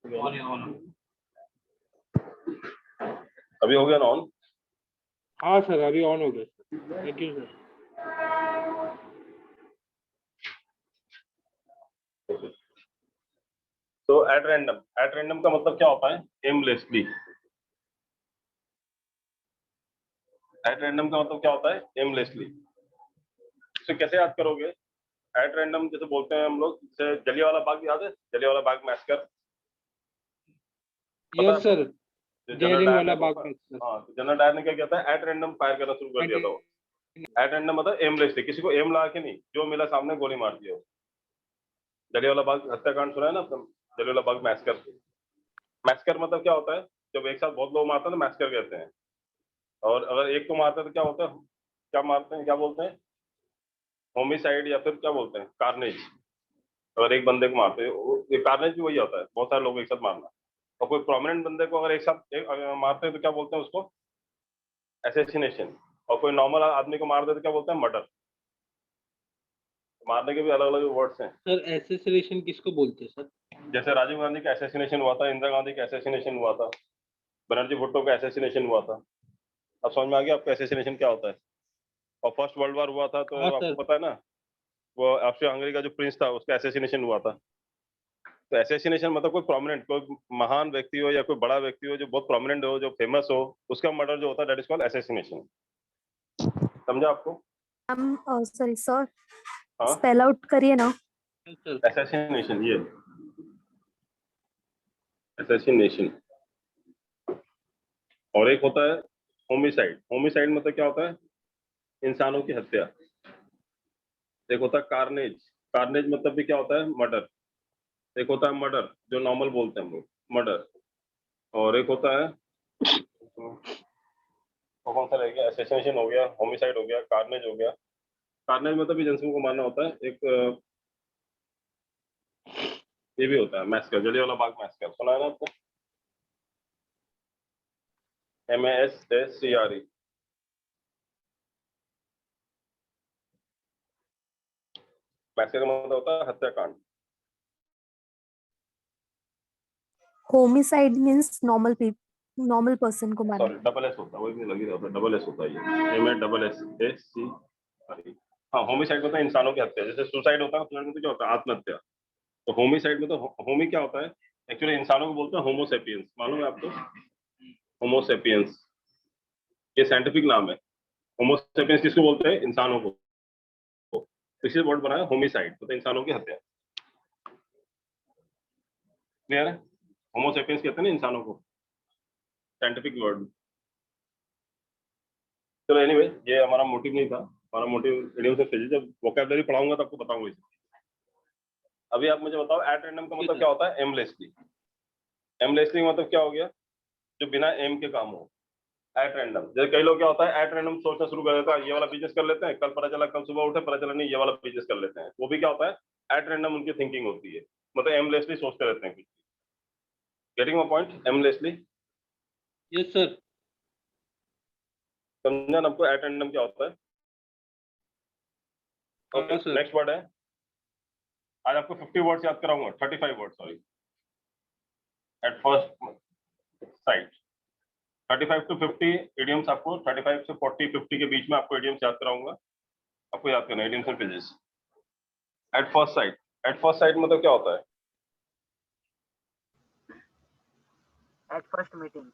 अभी हो गया ना ऑन? हाँ सर, अभी ऑन हो गया। Thank you sir. तो एट रैंडम का मतलब क्या होता है? एमलेसली। एट रैंडम का मतलब क्या होता है? एमलेसली। इसे कैसे याद करोगे? एट रैंडम जैसे बोलते हैं हम लोग, जैसे जलियांवाला बाग याद है? Jallianwala Bagh massacre. Yes sir, general Dyer Jallianwala ने बाग मैसकर। हाँ, जनरल डायर ने क्या किया था? एट रैंडम फायर करना शुरू कर दिया था। एट रैंडम मतलब एमलेसली, किसी को एम लगा के नहीं, जो मिला सामने गोली मार दिया। जलियांवाला बाग हत्याकांड सुना है ना? जलियांवाला बाग मैसकर। मैसकर मतलब क्या होता है? जब एक साथ बहुत लोग मारते हैं तो मैसकर कहते हैं। और अगर एक को मारते हैं तो क्या होता है? क्या मारते हैं, क्या बोलते हैं? होमिसाइड, या फिर क्या बोलते हैं? कार्नेज। अगर एक बंदे को मारते हैं, कार्नेज भी वही होता है, बहुत सारे लोग एक साथ मारना। और कोई प्रोमिनेंट बंदे को अगर एक साथ मारते हैं तो क्या बोलते हैं उसको? एसेसिनेशन। और कोई नॉर्मल आदमी को मार दे तो क्या बोलते हैं? मर्डर। मारने के भी अलग अलग वर्ड्स हैं। सर एसेसिनेशन किसको बोलते हैं सर? जैसे राजीव गांधी का एसेसिनेशन हुआ था, इंदिरा गांधी का एसेसिनेशन हुआ था, बनर्जी भुट्टो का एसेसिनेशन हुआ था। अब समझ में आ गया आपको एसेसिनेशन क्या होता है? और फर्स्ट वर्ल्ड वॉर हुआ था तो हाँ आपको सर। पता है ना, वो ऑस्ट्रिया हंगरी का जो प्रिंस था उसका एसेसिनेशन हुआ था। तो एसेसिनेशन मतलब कोई प्रोमिनेंट, कोई महान व्यक्ति हो या कोई बड़ा व्यक्ति हो जो बहुत प्रोमिनेंट हो, जो फेमस हो, उसका मर्डर जो होता है दैट इज कॉल्ड एसेसिनेशन। समझा आपको? सॉरी सर, हाँ, स्पेल आउट करिए ना। एसेसिनेशन, ये एसेसिनेशन। और एक होता है होमिसाइड। होमिसाइड मतलब क्या होता है? इंसानों की हत्या। एक होता है कार्नेज। कार्नेज मतलब भी क्या होता है? मर्डर। एक होता है मर्डर, जो नॉर्मल बोलते हैं हम लोग, मर्डर। और एक होता है, वो कौन सा रह गया? एसेसिनेशन हो गया, होमिसाइड हो गया, कार्नेज हो गया। कार्नेज मतलब भी जनसंघ को मारना होता है। एक ये भी होता है मैसकर, जलियांवाला बाग मैसकर, सुना है ना आपको? MASSCRE। मैसकर का मतलब होता है हत्याकांड। होमिसाइड मींस नॉर्मल पर्सन को मारना। सॉरी, डबल एस होता है, वही लगी रहा था, डबल एस होता है ये। MASSCRE। हाँ, होमिसाइड मतलब इंसानों की हत्या। जैसे सुसाइड होता है, सुसाइड में तो क्या होता है? आत्महत्या। तो होमिसाइड में तो होमी क्या होता है? एक्चुअली इंसानों को बोलते हैं होमोसेपियंस। मालूम है आपको? होमोसेपियंस ये साइंटिफिक नाम है। होमोसेपियंस किसको बोलते हैं? इंसानों को। तो इसलिए वर्ड बना है होमिसाइड, मतलब इंसानों की हत्या। क्लियर है? होमोसेपियंस कहते हैं ना इंसानों को, साइंटिफिक वर्ड। चलो एनीवे, ये हमारा मोटिव नहीं था। हमारा मोटिव इडियम से फिजिक्स, जब वोकैबुलरी पढ़ाऊंगा तो आपको बताऊंगा इसे। अभी आप मुझे बताओ, एट रैंडम का मतलब क्या होता है? एमलेसली। एमलेसली मतलब क्या हो गया? जो बिना एम के काम हो। एट रैंडम, जैसे कई लोग क्या होता है, एट रैंडम सोचना शुरू कर देता है, ये वाला बिजनेस कर लेते हैं, कल पता चला, कल सुबह उठे पता चला नहीं ये वाला बिजनेस कर लेते हैं। वो भी क्या होता है? एट रैंडम उनकी थिंकिंग होती है, मतलब एमलेसली सोचते रहते हैं कुछ। Getting my point? Aimlessly. Yes sir. समझा ना आपको एट रैंडम क्या होता है? ओके, हाँ सर। नेक्स्ट वर्ड है। आज आपको 50 वर्ड्स याद कराऊंगा, 35 word sorry, at first sight. 35 to 50 idioms आपको, 35 से 40 50 के बीच में आपको इडियम्स याद कराऊंगा। आपको याद करना है idioms and phrases. At first sight. At first sight मतलब क्या होता है? At first meeting.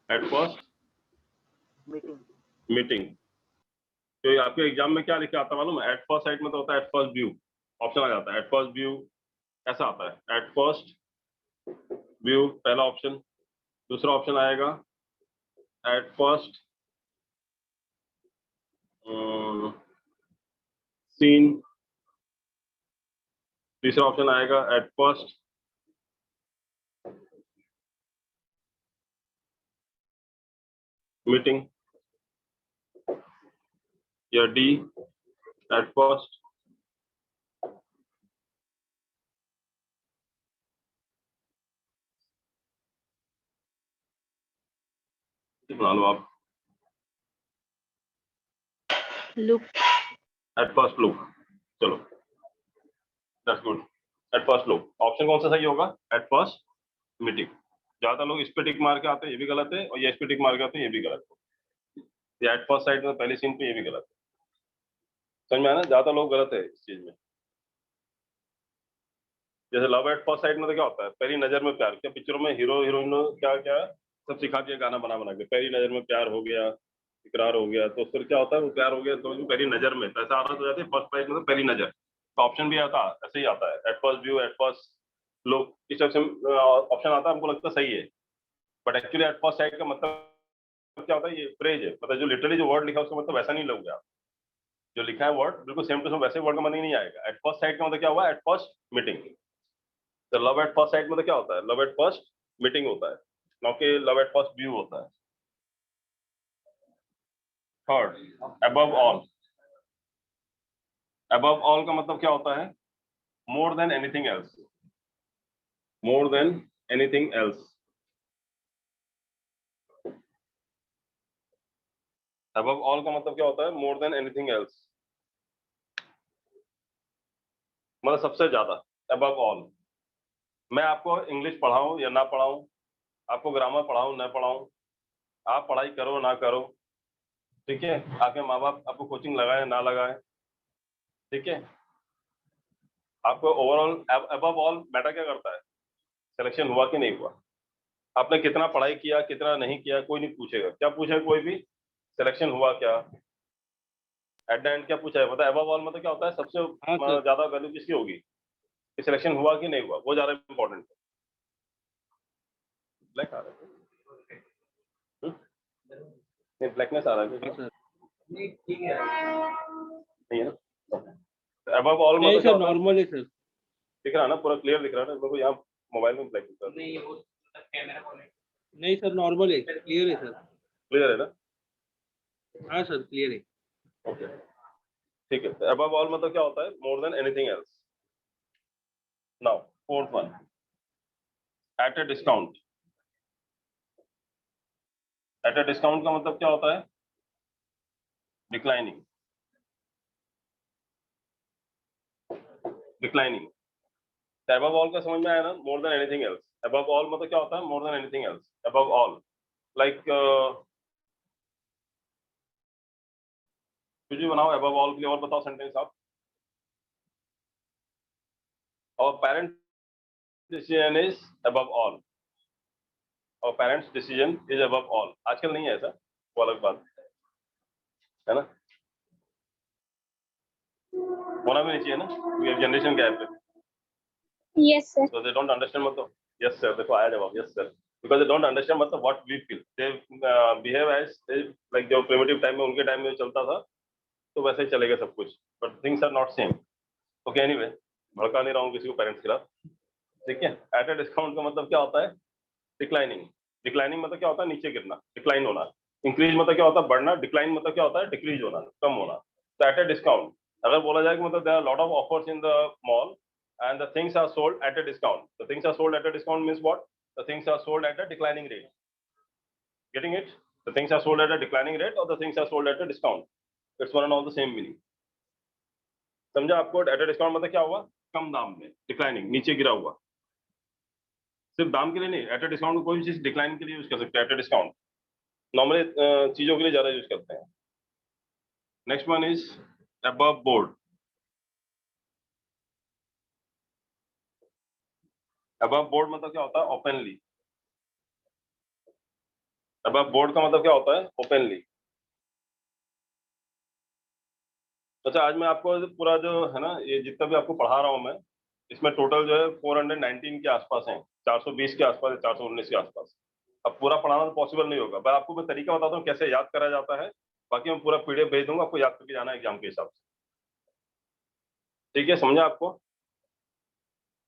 Eight first meeting. Meeting. तो आपके एग्जाम में क्या लिखा आता है मालूम है? एट फर्स्ट साइट मतलब होता है एट फर्स्ट व्यू। ऑप्शन आ जाता है एट फर्स्ट व्यू, ऐसा आता है एट फर्स्ट व्यू, पहला ऑप्शन। दूसरा ऑप्शन आएगा एट फर्स्ट सीन। तीसरा ऑप्शन आएगा एट फर्स्ट मीटिंग, या डी एट फर्स्ट बना लो आप, लुक। At first look. चलो that's good. At first look, option कौन सा सही होगा? At first meeting. ज्यादा लोग इस पे टिक मार के आते हैं, ये भी गलत है, और ये इस पे टिक मार के आते हैं, ये भी गलत है। ये एट फर्स्ट साइट में पहली सीन पे ये भी गलत है। समझ में आया ना, ज्यादा लोग गलत है इस चीज में। जैसे लव एट फर्स्ट साइट में तो क्या होता है, पहली नजर में प्यार। क्या पिक्चरों में हीरो हीरोइन क्या क्या सब सिखा के गाना बना बना के, पहली नजर में प्यार हो गया, इकरार हो गया, तो फिर क्या होता है, वो प्यार हो गया तो पहली नजर में, तो ऐसा आदत हो जाती है फर्स्ट साइट में तो पहली नजर। तो ऑप्शन भी आता ऐसे ही आता है, at first view, eight first look, इस टाइप से ऑप्शन आता है, हमको लगता है सही है। But actually at first sight का मतलब क्या होता है, ये फ्रेज है, मतलब जो लिटरली जो वर्ड लिखा है उसका मतलब वैसा नहीं लोगे आप। जो लिखा है वर्ड बिल्कुल सेम टू सेम वैसे वर्ड का मतलब नहीं आएगा। एट फर्स्ट साइट का मतलब क्या हुआ, एट फर्स्ट मीटिंग। तो लव एट फर्स्ट साइट में तो क्या होता है, लव एट फर्स्ट मीटिंग होता है, ना कि लव एट फर्स्ट व्यू होता है। Third, above all. Above all का मतलब क्या होता है, मोर देन एनीथिंग एल्स। मोर than anything else. Above all का मतलब क्या होता है, मोर देन एनीथिंग एल्स, मतलब सबसे ज्यादा। अबव ऑल, मैं आपको इंग्लिश पढ़ाऊं या ना पढ़ाऊं, आपको ग्रामर पढ़ाऊं ना पढ़ाऊं, आप पढ़ाई करो ना करो, ठीक है, आपके माँ बाप आपको कोचिंग लगाए ना लगाए, ठीक है, आपको ओवरऑल अबव ऑल मैटर क्या करता है, सिलेक्शन हुआ कि नहीं हुआ। आपने कितना पढ़ाई किया कितना नहीं किया कोई नहीं पूछेगा, क्या पूछेगा कोई भी, सिलेक्शन हुआ क्या। एट द एंड क्या पूछा है, पता है अबव ऑल मतलब क्या होता है, सबसे हाँ सर। ज्यादा वैल्यू किसकी होगी, कि सिलेक्शन हुआ कि नहीं हुआ, वो ज्यादा इंपॉर्टेंट है। ब्लैक आ रहा है, नहीं ब्लैकनेस आ रहा है हाँ क्या? सर। नहीं है ना। अबव ऑल नहीं मतलब क्या सर, होता है, नॉर्मल है सर। दिख रहा है ना, पूरा क्लियर दिख रहा है ना मेरे को, यहाँ मोबाइल में ब्लैक दिख रहा है। नहीं सर, नॉर्मल है, क्लियर है सर। क्लियर है ना, हाँ सर, क्लियर है। ओके ठीक है। अबव ऑल मतलब क्या होता है, more than anything else. Now fourth one, at a discount. At a discount का मतलब क्या होता है, डिक्लाइनिंग। डिक्लाइनिंग। अबव ऑल का समझ में आया ना, मोर than anything else. Above all मतलब क्या होता है, more than anything else, above all. Like कुछ भी बनाओ अबव ऑल के लिए, और बताओ सेंटेंस आप। और parent decision is above all, और parents decision is above all. आजकल नहीं है ऐसा, वो अलग बात है ना, होना भी नहीं चाहिए ना, जनरेशन गैप है। Yes, sir. So they don't understand मतलब, yes sir, देखो आया जवाब, yes sir, because they don't understand मतलब what we feel, they behave as like जो primitive time में उनके टाइम में चलता था तो वैसे ही चलेगा सब कुछ, but things are not same. Okay anyway, भड़का नहीं रहा हूँ किसी को पेरेंट्स के खिलाफ, ठीक है। एट ए डिस्काउंट का मतलब क्या होता है, डिक्लाइनिंग। डिक्लाइनिंग मतलब क्या होता है, नीचे गिरना, डिक्लाइन होना। इंक्रीज मतलब क्या होता है, बढ़ना। डिक्लाइन मतलब क्या होता है, डिक्रीज होना, कम होना। तो एट ए डिस्काउंट अगर बोला जाए कि मतलब there are lot of offers in the mall and the things are sold at a discount. The things are sold at a discount means what? The things are sold at a declining rate. Getting it? The things are sold at a declining rate or the things are sold at a discount. It's one and all the same meaning. समझा आपको? At a discount मतलब क्या हुआ, कम दाम में, declining, नीचे गिरा हुआ। सिर्फ दाम के लिए नहीं, एट ए डिस्काउंट कोई भी चीज डिक्लाइन के लिए यूज कर सकते हैं। एट ए डिस्काउंट नॉर्मली चीजों के लिए ज्यादा यूज करते हैं। Next one is above board. Above board मतलब क्या होता है, ओपनली। अबव बोर्ड का मतलब क्या होता है, ओपनली। अच्छा आज मैं आपको पूरा जो है ना, ये जितना भी आपको पढ़ा रहा हूँ मैं, इसमें टोटल जो है 419 के आसपास हैं, 420 के आसपास है, 419 के आसपास। अब पूरा पढ़ाना तो पॉसिबल नहीं होगा, पर आपको मैं तरीका बताता हूँ कैसे याद करा जाता है। बाकी मैं पूरा पीडीएफ भेज दूंगा, आपको याद करके जाना है एग्जाम के हिसाब से, ठीक है, समझा आपको।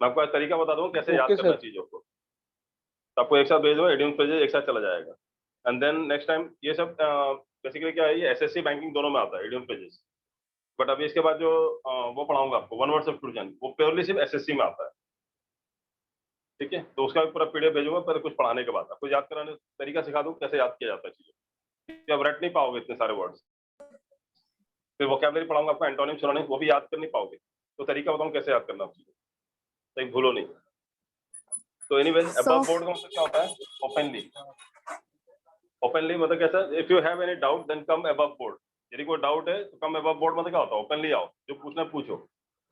मैं आपको आज तरीका बता दूँ कैसे याद ओके करना सर। चीजों को। तो आपको एक साथ भेज दूंगा, एडीएम पेजेस एक साथ चला जाएगा। एंड देन नेक्स्ट टाइम ये सब बेसिकली क्या है, ये एसएससी बैंकिंग दोनों में आता है एडीएम पेजेस। बट अभी इसके बाद जो वो पढ़ाऊंगा आपको, वन वर्ड सब्स्टिट्यूशन, वो प्योरली सिर्फ एसएससी में आता है, ठीक है। तो उसका भी पूरा पीडीएफ भेजूंगा, पहले कुछ पढ़ाने के बाद आपको याद कराने तरीका सिखा दूं कैसे याद किया जाता है चीजें, कि आप रट नहीं पाओगे इतने सारे वर्ड्स। फिर वोकैबुलरी पढ़ाऊंगा आपको, एंटोनिम सिनोनिम, वो भी याद कर नहीं पाओगे, तो तरीका बताऊं कैसे याद करना आप चीजें, तो भूलो नहीं। तो एनीवेज So- अबव बोर्ड का मतलब क्या होता है? ओपनली। ओपनली मतलब कैसा? If you have any doubt then come above board. यदि कोई डाउट है तो कम अबव बोर्ड मतलब क्या होता है? ओपनली आओ, जो पूछना है पूछो।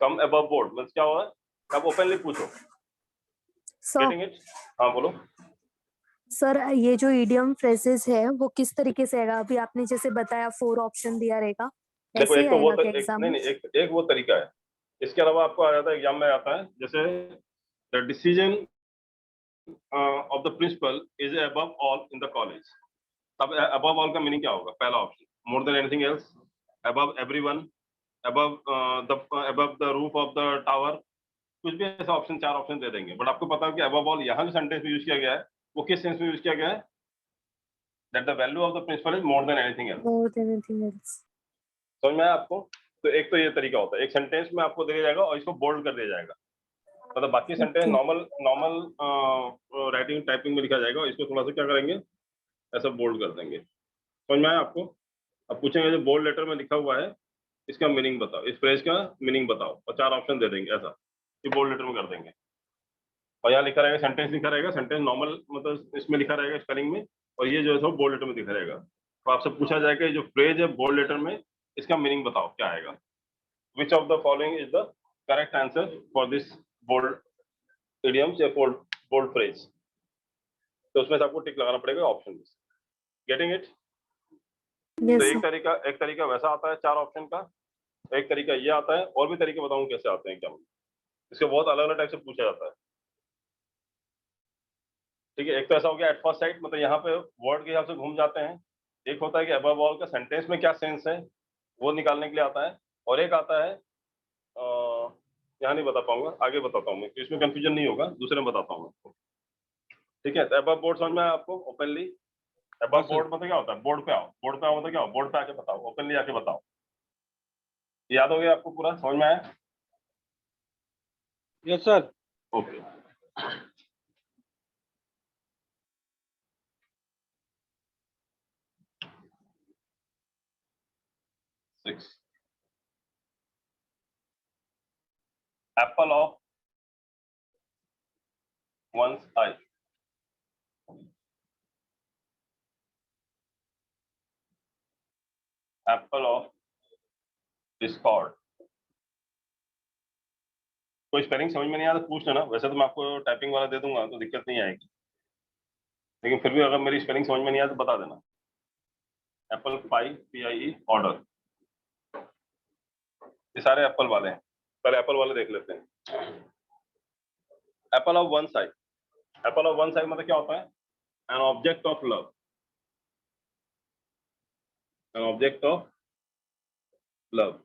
कम अबव बोर्ड मतलब क्या होगा? आप ओपनली पूछो। So, getting it? हाँ बोलो। सर ये जो इडियम फ्रेजेस है वो किस तरीके से आएगा? अभी आपने जैसे बताया 4 ऑप्शन दिया रहेगा, देखो ऐसे एक ही तो वो आएगा क्या एक एग्जाम नहीं में? नहीं एक वो तरीका है। इसके अलावा आपको आ जाता है एग्जाम में आता है जैसे the decision of the principal is above all in the college. अब अबव ऑल का मीनिंग क्या होगा? पहला option, more than anything else, above everyone, above the roof of the tower, कुछ भी ऐसा ऑप्शन, 4 ऑप्शन दे देंगे। बट आपको पता है कि अबव ऑल यहाँ जो सेंटेंस में यूज किया गया है वो किस सेंस में यूज किया गया है? That the value of the principal is more than anything else. More than anything else. समझ में आया आपको? तो एक तो ये तरीका होता है, एक सेंटेंस में आपको दिया जाएगा और इसको बोल्ड कर दिया जाएगा। मतलब बाकी sentence Okay. Normal writing typing में लिखा जाएगा, इसको थोड़ा सा क्या करेंगे, ऐसा बोल्ड कर देंगे। समझ में आया आपको? अब पूछेंगे जो बोल्ड लेटर में लिखा हुआ है इसका मीनिंग बताओ, इस फ्रेज का मीनिंग बताओ, और 4 ऑप्शन दे देंगे ऐसा, ये बोल्ड लेटर में कर देंगे। और यहाँ लिखा रहेगा सेंटेंस, लिखा रहेगा सेंटेंस नॉर्मल मतलब इसमें लिखा रहेगा स्पेलिंग में, और ये जो है बोल्ड लेटर में दिखा रहेगा। तो आपसे पूछा जाएगा जो फ्रेज है बोल्ड लेटर में इसका मीनिंग बताओ क्या आएगा। Which of the following is the correct answer for this bold idioms या बोल्ड फ्रेज? तो उसमें से आपको टिक लगाना पड़ेगा ऑप्शन में। Getting it? Yes, तो sir. एक तरीका वैसा आता है 4 ऑप्शन का, एक तरीका ये आता है, और भी तरीके बताऊं कैसे आते हैं क्या? इसके बहुत अलग अलग टाइप से पूछा जाता है। ठीक है, एक तो ऐसा हो गया एट फर्स्ट साइट, मतलब यहाँ पे वर्ड के हिसाब से घूम जाते हैं। एक होता है कि अबव ऑल का सेंटेंस में क्या सेंस है वो निकालने के लिए आता है, और एक आता है यहाँ नहीं बता पाऊंगा, आगे बताता हूँ मैं, इसमें कंफ्यूजन नहीं होगा, दूसरे में बताता हूँ आपको। ठीक है, तो अबव बोर्ड समझ में आया आपको? ओपनली अबव बोर्ड मतलब क्या होता है? बोर्ड पे आओ, बोर्ड पे आओ मतलब क्या हो? बोर्ड पे आके बताओ, ओपनली आके बताओ। याद हो गया आपको? पूरा समझ में आया? Yes, sir. Okay. Six, Apple of one's eye. Apple of discord. कोई स्पेलिंग समझ में नहीं आया तो पूछ लेना, वैसे तो मैं आपको टाइपिंग वाला दे दूंगा तो दिक्कत नहीं आएगी, लेकिन फिर भी अगर मेरी स्पेलिंग समझ में नहीं आया तो बता देना। एप्पल PIE ऑर्डर, ये सारे एप्पल वाले हैं। पहले एप्पल वाले देख लेते हैं। Apple of one side, Apple of one side मतलब क्या होता है? N object of love, N object of love.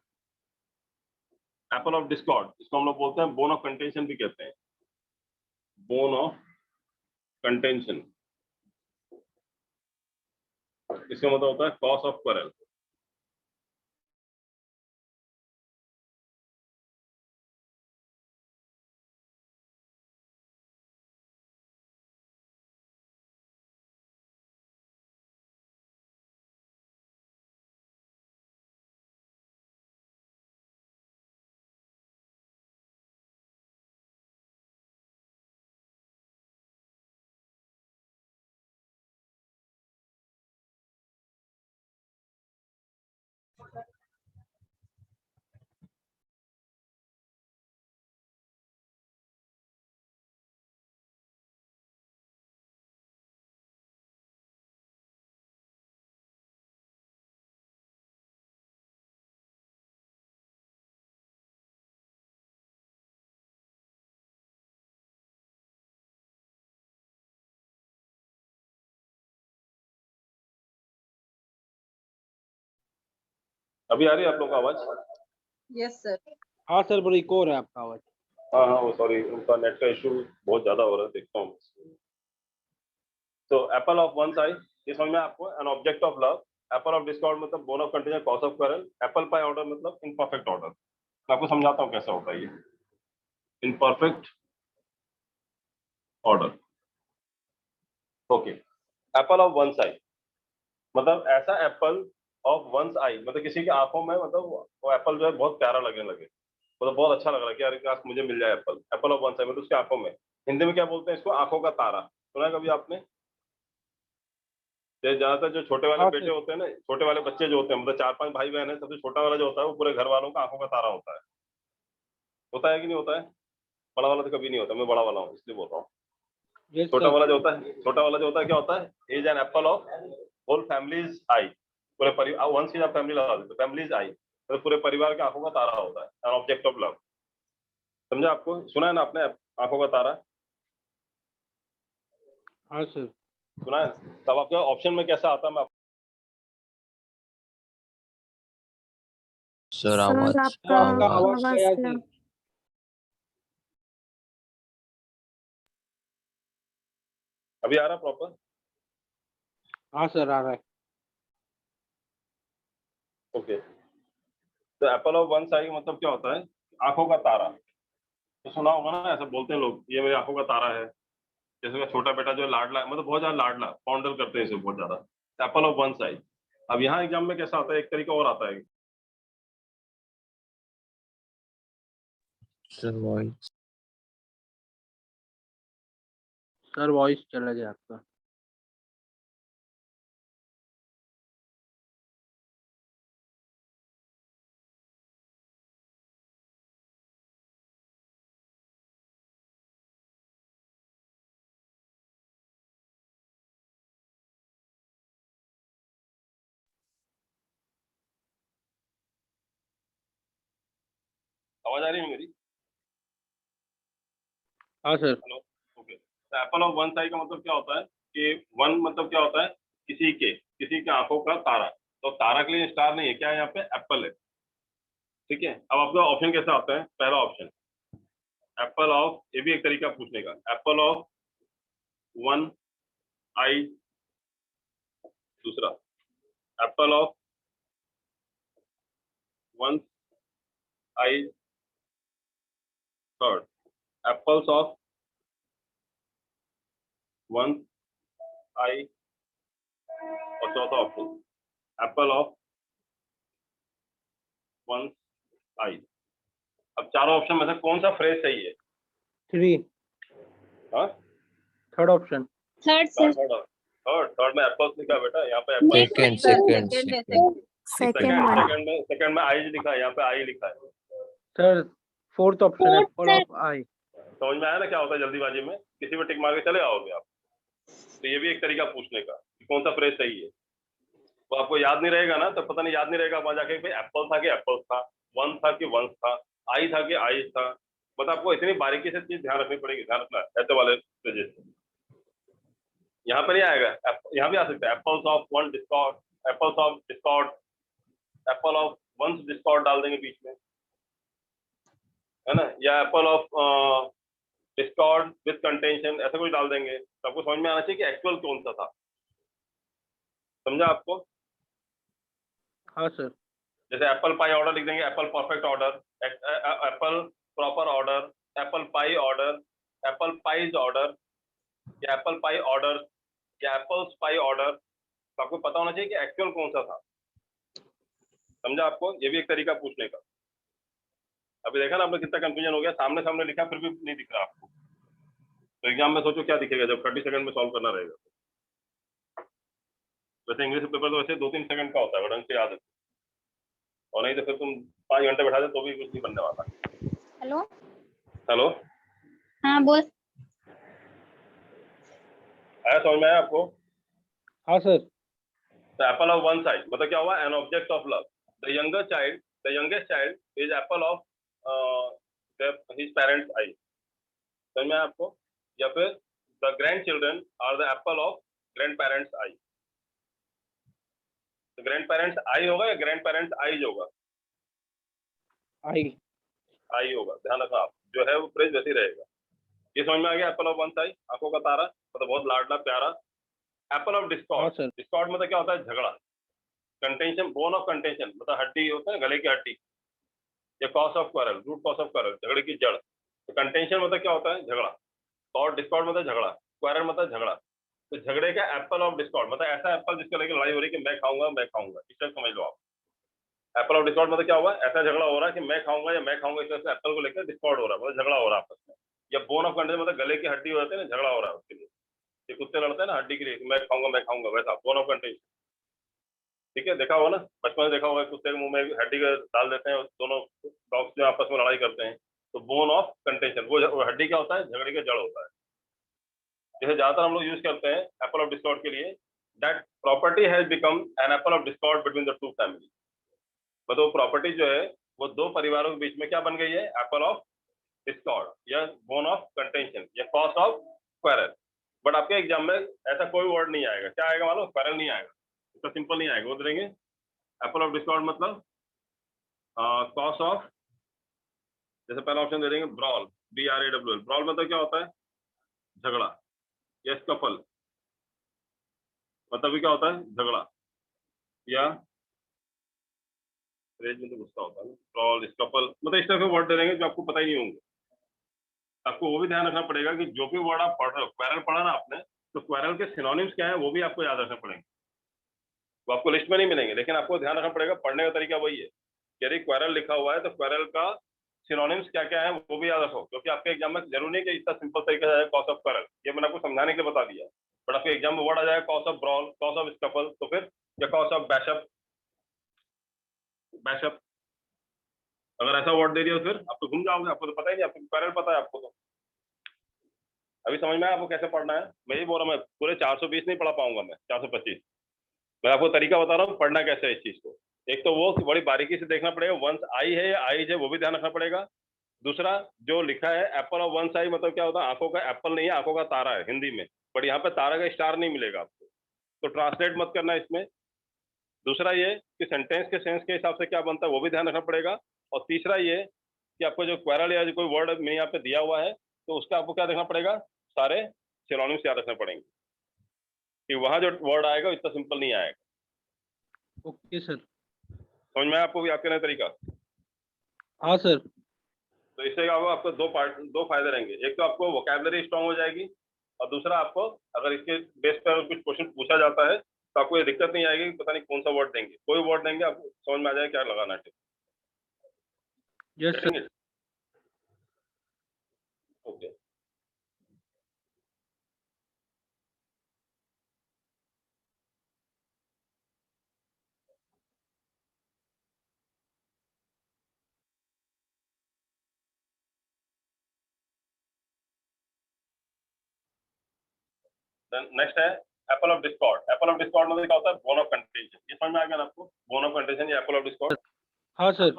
Apple of Discord, इसको हम लोग बोलते हैं बोन ऑफ कंटेंशन भी कहते हैं, बोन ऑफ कंटेंशन। इसका मतलब होता है कॉज ऑफ क्वारल। अभी आ रही है आप लोग को आवाज? Yes sir. हाँ सर, बड़ी इको हो रहा है आपका आवाज। हाँ हाँ, वो सॉरी, उनका नेट का इशू बहुत ज्यादा हो रहा है, देखता हूँ। तो एप्पल ऑफ वन साइड, ये समझ में आपको? An object of love. Apple of discord मतलब bone of continuous cause of quarrel. Apple pie order मतलब इनपरफेक्ट ऑर्डर। मैं आपको समझाता हूँ कैसा होता है ये imperfect order. Okay, apple of one side मतलब ऐसा एप्पल ऑफ वंस आई, मतलब किसी की आंखों में, मतलब वो एप्पल जो है बहुत प्यारा लगने लगे, मतलब बहुत अच्छा लग रहा है कि यार काश मुझे मिल जाए Apple, Apple of one side, मतलब उसकी आंखों में। हिंदी में क्या बोलते हैं इसको? आंखों का तारा। सुना है कभी आपने? ज्यादातर जो छोटे वाले हाँ बेटे सर। होते हैं ना, छोटे वाले बच्चे जो होते हैं, मतलब 4-5 भाई बहन है, सबसे छोटा वाला जो होता है वो पूरे घर वालों का आंखों का तारा होता है कि नहीं होता है? बड़ा वाला तो कभी नहीं होता, मैं बड़ा वाला हूँ इसलिए बोल रहा हूँ। यस छोटा सर। वाला जो होता है, छोटा वाला जो होता है क्या होता है? Is an apple of whole families eye. पूरे परिवार, वंस की आप फैमिली लगा देते, फैमिलीज आई तो पूरे परिवार के आंखों का तारा होता है, एन ऑब्जेक्ट ऑफ लव। समझा? आपको सुना है ना आपने आंखों का तारा? हाँ सर। सुना है? तब आपका ऑप्शन में कैसा आता है? मैं सर सर आवाज आपका आपका आवाज आवाज आवाज गया क्या? सर। अभी आ रहा प्रॉपर? हाँ सर आ रहा है। ओके। तो एप्पल ऑफ वन साइड मतलब क्या होता है? आंखों का तारा। तो सुना होगा ना, ऐसा बोलते हैं लोग, ये मेरी आंखों का तारा है। जैसे का छोटा बेटा जो लाडला है, मतलब बहुत ज्यादा लाडला, फॉन्डल करते हैं इसे बहुत ज्यादा। Apple of one side. अब यहाँ एग्जाम में कैसा आता है? एक तरीका और आता है। सर वॉइस सर वॉइस चला गया आपका। आवाज आ रही है मेरी? हाँ सर। हेलो। ओके। तो एप्पल ऑफ वन साइड का मतलब क्या होता है कि वन मतलब क्या होता है? किसी के आंखों का तारा। तो तारा के लिए स्टार नहीं है, क्या है यहाँ पे? एप्पल है। ठीक है। अब आपका ऑप्शन कैसे आता है? पहला ऑप्शन एप्पल ऑफ, ये भी एक तरीका पूछने का, एप्पल ऑफ वन आई। दूसरा apple of one eye. Third apples of one eye. और चौथा option apple of one eye. अब चारों ऑप्शन में से कौन सा फ्रेज सही है? 3। हाँ, third option. Third sir. Third में एप्पल्स लिखा है बेटा, यहाँ पे apple. Second second second second one. सेकंड में आई लिखा है, यहाँ पे आई लिखा है। Sir fourth option Fourth, apple sir. Of eye. समझ में आया ना क्या होता है? जल्दीबाजी में किसी पे टिक मार के चले आओगे आप। तो ये भी एक तरीका पूछने का कि कौन सा फ्रेज सही है। तो आपको याद नहीं रहेगा ना, तो पता नहीं, याद नहीं रहेगा वहां जाके भाई एप्पल था कि एप्पल्स था, वन था कि वंस था, आई था कि आई था। मतलब आपको इतनी बारीकी से चीज ध्यान रखनी पड़ेगी, ध्यान रखना ऐसे वाले फ्रेजेस। यहाँ पर नहीं आएगा, यहाँ भी आ सकता है apples of one discord, apples of discord, apple of once discord डाल देंगे बीच में, है ना, या apple of discord with contention, ऐसा कुछ डाल देंगे। तो आपको समझ में आना चाहिए कि एक्चुअल कौन सा था। समझा आपको? हाँ सर। जैसे एप्पल पाई ऑर्डर लिख देंगे, Apple perfect order, Apple proper order, Apple pie order, Apple pies order, या एप्पल पाई ऑर्डर, या एप्पल्स पाई ऑर्डर। तो आपको पता होना चाहिए कि एक्चुअल कौन सा था। समझा आपको? ये भी एक तरीका पूछने का। अभी देखा ना आपने कितना कंफ्यूजन हो गया, सामने सामने लिखा फिर भी नहीं दिख रहा आपको। तो एग्जाम में सोचो क्या दिखेगा जब 30 सेकंड में सॉल्व करना रहेगा। वैसे इंग्लिश पेपर तो वैसे 2-3 सेकंड का होता है, ढंग से याद है, और नहीं तो फिर तुम 5 घंटे बैठा दे तो भी कुछ नहीं बनने वाला। हेलो। हेलो। हाँ बोल। आया समझ में? आया आपको? हाँ सर। तो एप्पल ऑफ वन साइड मतलब क्या हुआ? An object of love. The youngest child is apple of his parents eye. समझ में आया आपको? या फिर the grand children are the apple of grand parents eye. तो ग्रैंड पेरेंट्स आई होगा या ग्रैंड पेरेंट्स आईज होगा? आई। आई होगा, ध्यान रखना आप, जो है वो फ्रेज वैसे ही रहेगा। ये समझ में आ गया? एप्पल ऑफ वन साइड, आंखों का तारा, मतलब बहुत लाडला प्यारा। एप्पल ऑफ हाँ डिस्कॉर्ड, सर। डिस्कॉर्ड मतलब क्या होता है? झगड़ा। कंटेंशन, बोन ऑफ कंटेंशन मतलब हड्डी होता है, गले की हड्डी। या cause of quarrel, root cause of quarrel, झगड़े की जड़। तो कंटेंशन मतलब क्या होता है? झगड़ा। और डिस्कॉर्ड मतलब झगड़ा, क्वारल मतलब झगड़ा। तो झगड़े का एप्पल ऑफ डिस्कॉर्ड मतलब ऐसा एप्पल जिसको लेकर लड़ाई हो रही है कि मैं खाऊंगा, इस तरह समझ लो आप। एप्पल ऑफ डिस्कॉर्ड मतलब क्या हुआ, ऐसा झगड़ा हो रहा है कि मैं खाऊंगा या मैं खाऊंगा, इस तरह से एप्पल को लेकर डिस्कॉर्ड हो रहा है, मतलब झगड़ा हो रहा है आपस में। या बोन ऑफ कंटेंशन मतलब गले की हड्डी हो जाती है ना, झगड़ा हो रहा है उसके लिए। ये कुत्ते लड़ते हैं ना हड्डी के लिए, मैं खाऊंगा, वैसा बोन ऑफ कंटेंशन। ठीक है, देखा होगा ना, बचपन में देखा होगा, कुत्ते के मुंह में हड्डी डाल देते हैं, दोनों डॉग्स जो आपस में लड़ाई करते हैं, तो बोन ऑफ कंटेंशन वो हड्डी क्या होता है, झगड़े का जड़ होता है। जैसे ज्यादातर हम लोग यूज करते हैं एप्पल ऑफ डिस्कॉर्ड के लिए, that property has become an apple of Discord between the two family. मतलब वो प्रॉपर्टी जो है वो दो परिवारों के बीच में क्या बन गई है, एप्पल ऑफ डिस्कॉर्ड या बोन ऑफ कंटेंशन या कॉज ऑफ क्वेरल। बट आपके एग्जाम में ऐसा कोई वर्ड नहीं आएगा, क्या आएगा मालूम, क्वेरल नहीं आएगा, इतना सिंपल नहीं आएगा। वो देंगे एप्पल ऑफ डिस्कॉर्ड मतलब कॉज ऑफ, जैसे पहला ऑप्शन दे देंगे ब्रॉल, BRAWL। ब्रॉल मतलब क्या होता है, झगड़ा या स्कफल, मतलब भी क्या होता है, झगड़ा या रेज में तो गुस्सा होता है, ब्रॉल स्कफल, मतलब इस तरह के वर्ड दे देंगे जो आपको पता ही नहीं होंगे। आपको वो भी ध्यान रखना पड़ेगा कि जो भी वर्ड आप पढ़ रहे हो, क्वेरल पढ़ा ना आपने, तो क्वेरल के सिनोनिम्स क्या है वो भी आपको याद रखना पड़ेंगे। वो आपको लिस्ट में नहीं मिलेंगे, लेकिन आपको ध्यान रखना पड़ेगा, पढ़ने का तरीका वही है। यदि क्वेरल लिखा हुआ है तो क्वेरल का सिनोनिम्स क्या क्या है वो भी याद रखो, क्योंकि आपके एग्जाम में जरूरी नहीं कि इतना सिंपल तरीके से कॉज ऑफ क्वेरल, ये मैंने आपको समझाने के लिए बता दिया। बट आपके एग्जाम में वर्ड आ जाएगा cause of brawl, cause of scuffle, तो फिर या कॉज ऑफ बैशअप, अगर ऐसा वर्ड दे दिया तो फिर आप तो घूम जाओगे, आपको तो पता ही नहीं, आपको क्वेरल पता है आपको तो। अभी समझ में आया आपको कैसे पढ़ना है? मैं ही बोल रहा हूँ, मैं पूरे 420 नहीं पढ़ा पाऊंगा, मैं 425। मैं आपको तरीका बता रहा हूँ पढ़ना कैसे है इस चीज को। एक तो वो बड़ी बारीकी से देखना पड़ेगा, वंस आई है या आईज है वो भी ध्यान रखना पड़ेगा। दूसरा जो लिखा है एप्पल ऑफ वंस आई मतलब क्या होता है, आंखों का एप्पल नहीं है, आंखों का तारा है हिंदी में, बट यहाँ पे तारा का स्टार नहीं मिलेगा आपको, तो ट्रांसलेट मत करना इसमें। दूसरा ये कि सेंटेंस के सेंस के हिसाब से क्या बनता है वो भी ध्यान रखना पड़ेगा। और तीसरा ये कि आपको जो क्वेरल या जो कोई वर्ड में यहाँ पे दिया हुआ है तो उसका आपको क्या देखना पड़ेगा, सारे सिनोनिम्स याद रखने पड़ेंगे कि वहां जो वर्ड आएगा इतना सिंपल नहीं आएगा। Okay sir. समझ में आया आपको भी आपके नए तरीका? हाँ सर। तो इससे क्या होगा, आपको दो फायदे रहेंगे। एक तो आपको वोकैबुलरी स्ट्रांग हो जाएगी, और दूसरा आपको अगर इसके बेस पर कुछ क्वेश्चन पूछा जाता है तो आपको ये दिक्कत नहीं आएगी कि पता नहीं कौन सा वर्ड देंगे, कोई वर्ड देंगे आपको समझ में आ जाएगा क्या लगाना है। Yes sir. Okay, then next है apple of discord. Apple of discord मतलब क्या होता है, बोन ऑफ कंटेंशन। ये समझ में आ गया ना आपको, बोन ऑफ कंटेंशन या एप्पल ऑफ डिस्कॉर्ड। हाँ sir.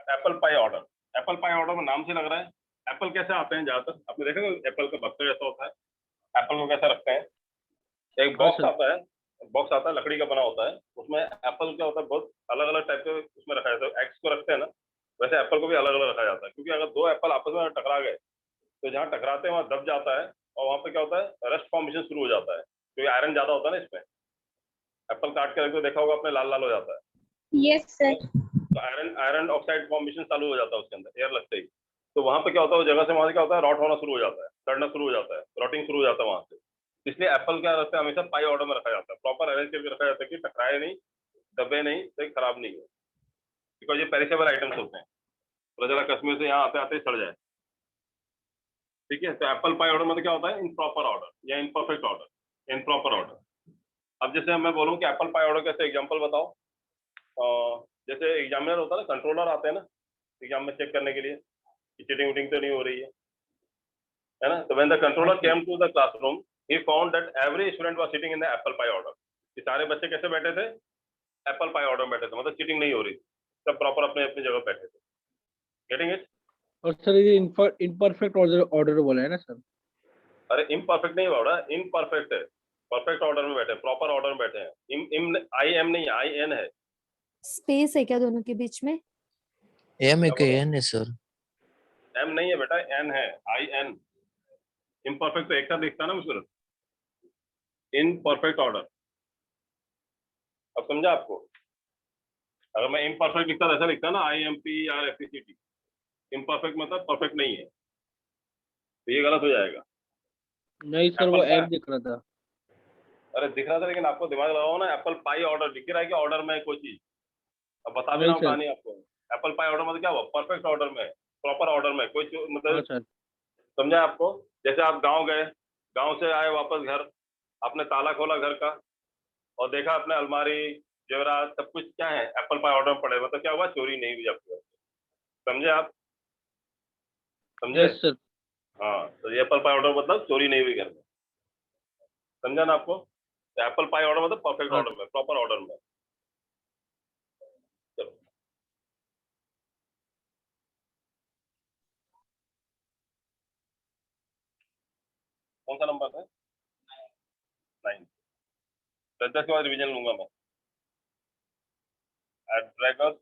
Apple pie order, Apple pie order में नाम से लग रहा है एप्पल कैसे आते हैं, ज्यादातर आपने देखा एप्पल का बक्सा जैसा होता है, एप्पल को कैसे रखते हैं, एक हाँ बॉक्स सर। आता है, बॉक्स आता है लकड़ी का बना होता है, उसमें एप्पल क्या होता है बहुत अलग अलग टाइप के उसमें रखा जाता है। एग्स को रखते हैं ना, वैसे एप्पल को भी अलग अलग रखा जाता है, क्योंकि अगर दो एप्पल आपस में टकरा गए तो जहाँ टकराते हैं वहाँ दब जाता है, और वहाँ पे क्या होता है, रस्ट फॉर्मेशन शुरू हो जाता है, क्योंकि आयरन ज्यादा होता है ना इसमें। एप्पल काट के रख दो, देखा होगा आपने, लाल लाल हो जाता है, यस सर। तो आयरन ऑक्साइड फॉर्मेशन चालू हो जाता है उसके अंदर एयर लगते ही। तो वहाँ पे क्या होता है, उस जगह से वहाँ से क्या होता है, रॉट होना शुरू हो जाता है, सड़ना शुरू हो जाता है, रॉटिंग शुरू हो जाता है वहाँ से। इसलिए एप्पल क्या रखता है, हमेशा पाई ऑर्डर में रखा जाता है, प्रॉपर अरेंज करके रखा जाता है कि टकराए नहीं, दबे नहीं, तो खराब नहीं हो, बिकॉज ये पेरिशेबल आइटम्स होते हैं, तो जरा कश्मीर से यहाँ आते आते सड़ जाए। ठीक है, तो एप्पल पाई ऑर्डर मतलब क्या होता है, इनप्रॉपर ऑर्डर या इनपरफेक्ट ऑर्डर, इनप्रॉपर ऑर्डर। अब जैसे मैं बोलूँ कि एप्पल पाई ऑर्डर कैसे, एग्जाम्पल बताओ। जैसे एग्जामिनर होता है ना, कंट्रोलर आते हैं ना एग्जाम में चेक करने के लिए कि चीटिंग वीटिंग तो नहीं हो रही है ना। तो when the controller came to the classroom he found that every student was sitting in the apple pie order. ये सारे बच्चे कैसे बैठे थे, एप्पल पाई ऑर्डर में बैठे थे, मतलब चीटिंग नहीं हो रही थी, सब प्रॉपर अपने अपनी जगह बैठे थे। Getting it? और सर ये इनपरफेक्ट ऑर्डर बोला है ना सर? अरे इम्परफेक्ट नहीं बोला, इनपरफेक्ट है, परफेक्ट ऑर्डर में बैठे, प्रॉपर ऑर्डर में बैठे हैं। आई एम नहीं, आई एन है। स्पेस है क्या दोनों के बीच में? एम है क्या एन है सर? एम नहीं है बेटा, एन है, आई एन। इम्परफेक्ट तो एक साथ लिखता है ना मुझे, इन परफेक्ट ऑर्डर। अब समझा आपको? अगर मैं इम्परफेक्ट लिखता ऐसा लिखता ना, IMPERFECT, इम्परफेक्ट मतलब परफेक्ट नहीं है, तो ये गलत हो जाएगा। नहीं सर, वो एम दिख रहा था। अरे दिख रहा था, लेकिन आपको दिमाग लगाओ ना, एप्पल पाई ऑर्डर दिख रहा है कि ऑर्डर में कोई चीज, अब बता भी रहा हूँ कहानी आपको। एप्पल पाई ऑर्डर मतलब क्या हुआ, परफेक्ट ऑर्डर में, प्रॉपर ऑर्डर में, कोई मतलब समझा आपको। जैसे आप गांव गए, गांव से आए वापस घर, आपने ताला खोला घर का और देखा अपने अलमारी जेवरात सब कुछ क्या है एप्पल पाई ऑर्डर में पड़े, मतलब क्या हुआ, चोरी नहीं हुई आपको। समझे आप, समझे? Yes sir. हाँ, तो ये एप्पल पाई ऑर्डर मतलब चोरी नहीं हुई घर में, समझा ना आपको। तो एप्पल पाई ऑर्डर मतलब परफेक्ट हाँ। ऑर्डर में, प्रॉपर ऑर्डर में। चलो कौन सा नंबर है, 9। तो 10 के बाद रिवीजन लूंगा मैं। At dragon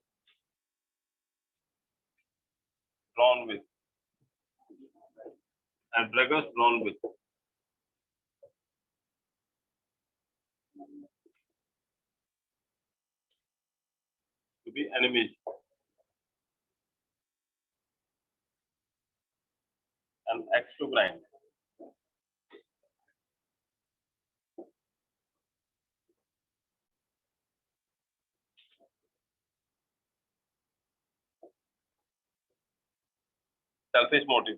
drawn with, and dragons drawn with, to be enemies, and axe to grind. Selfish motive.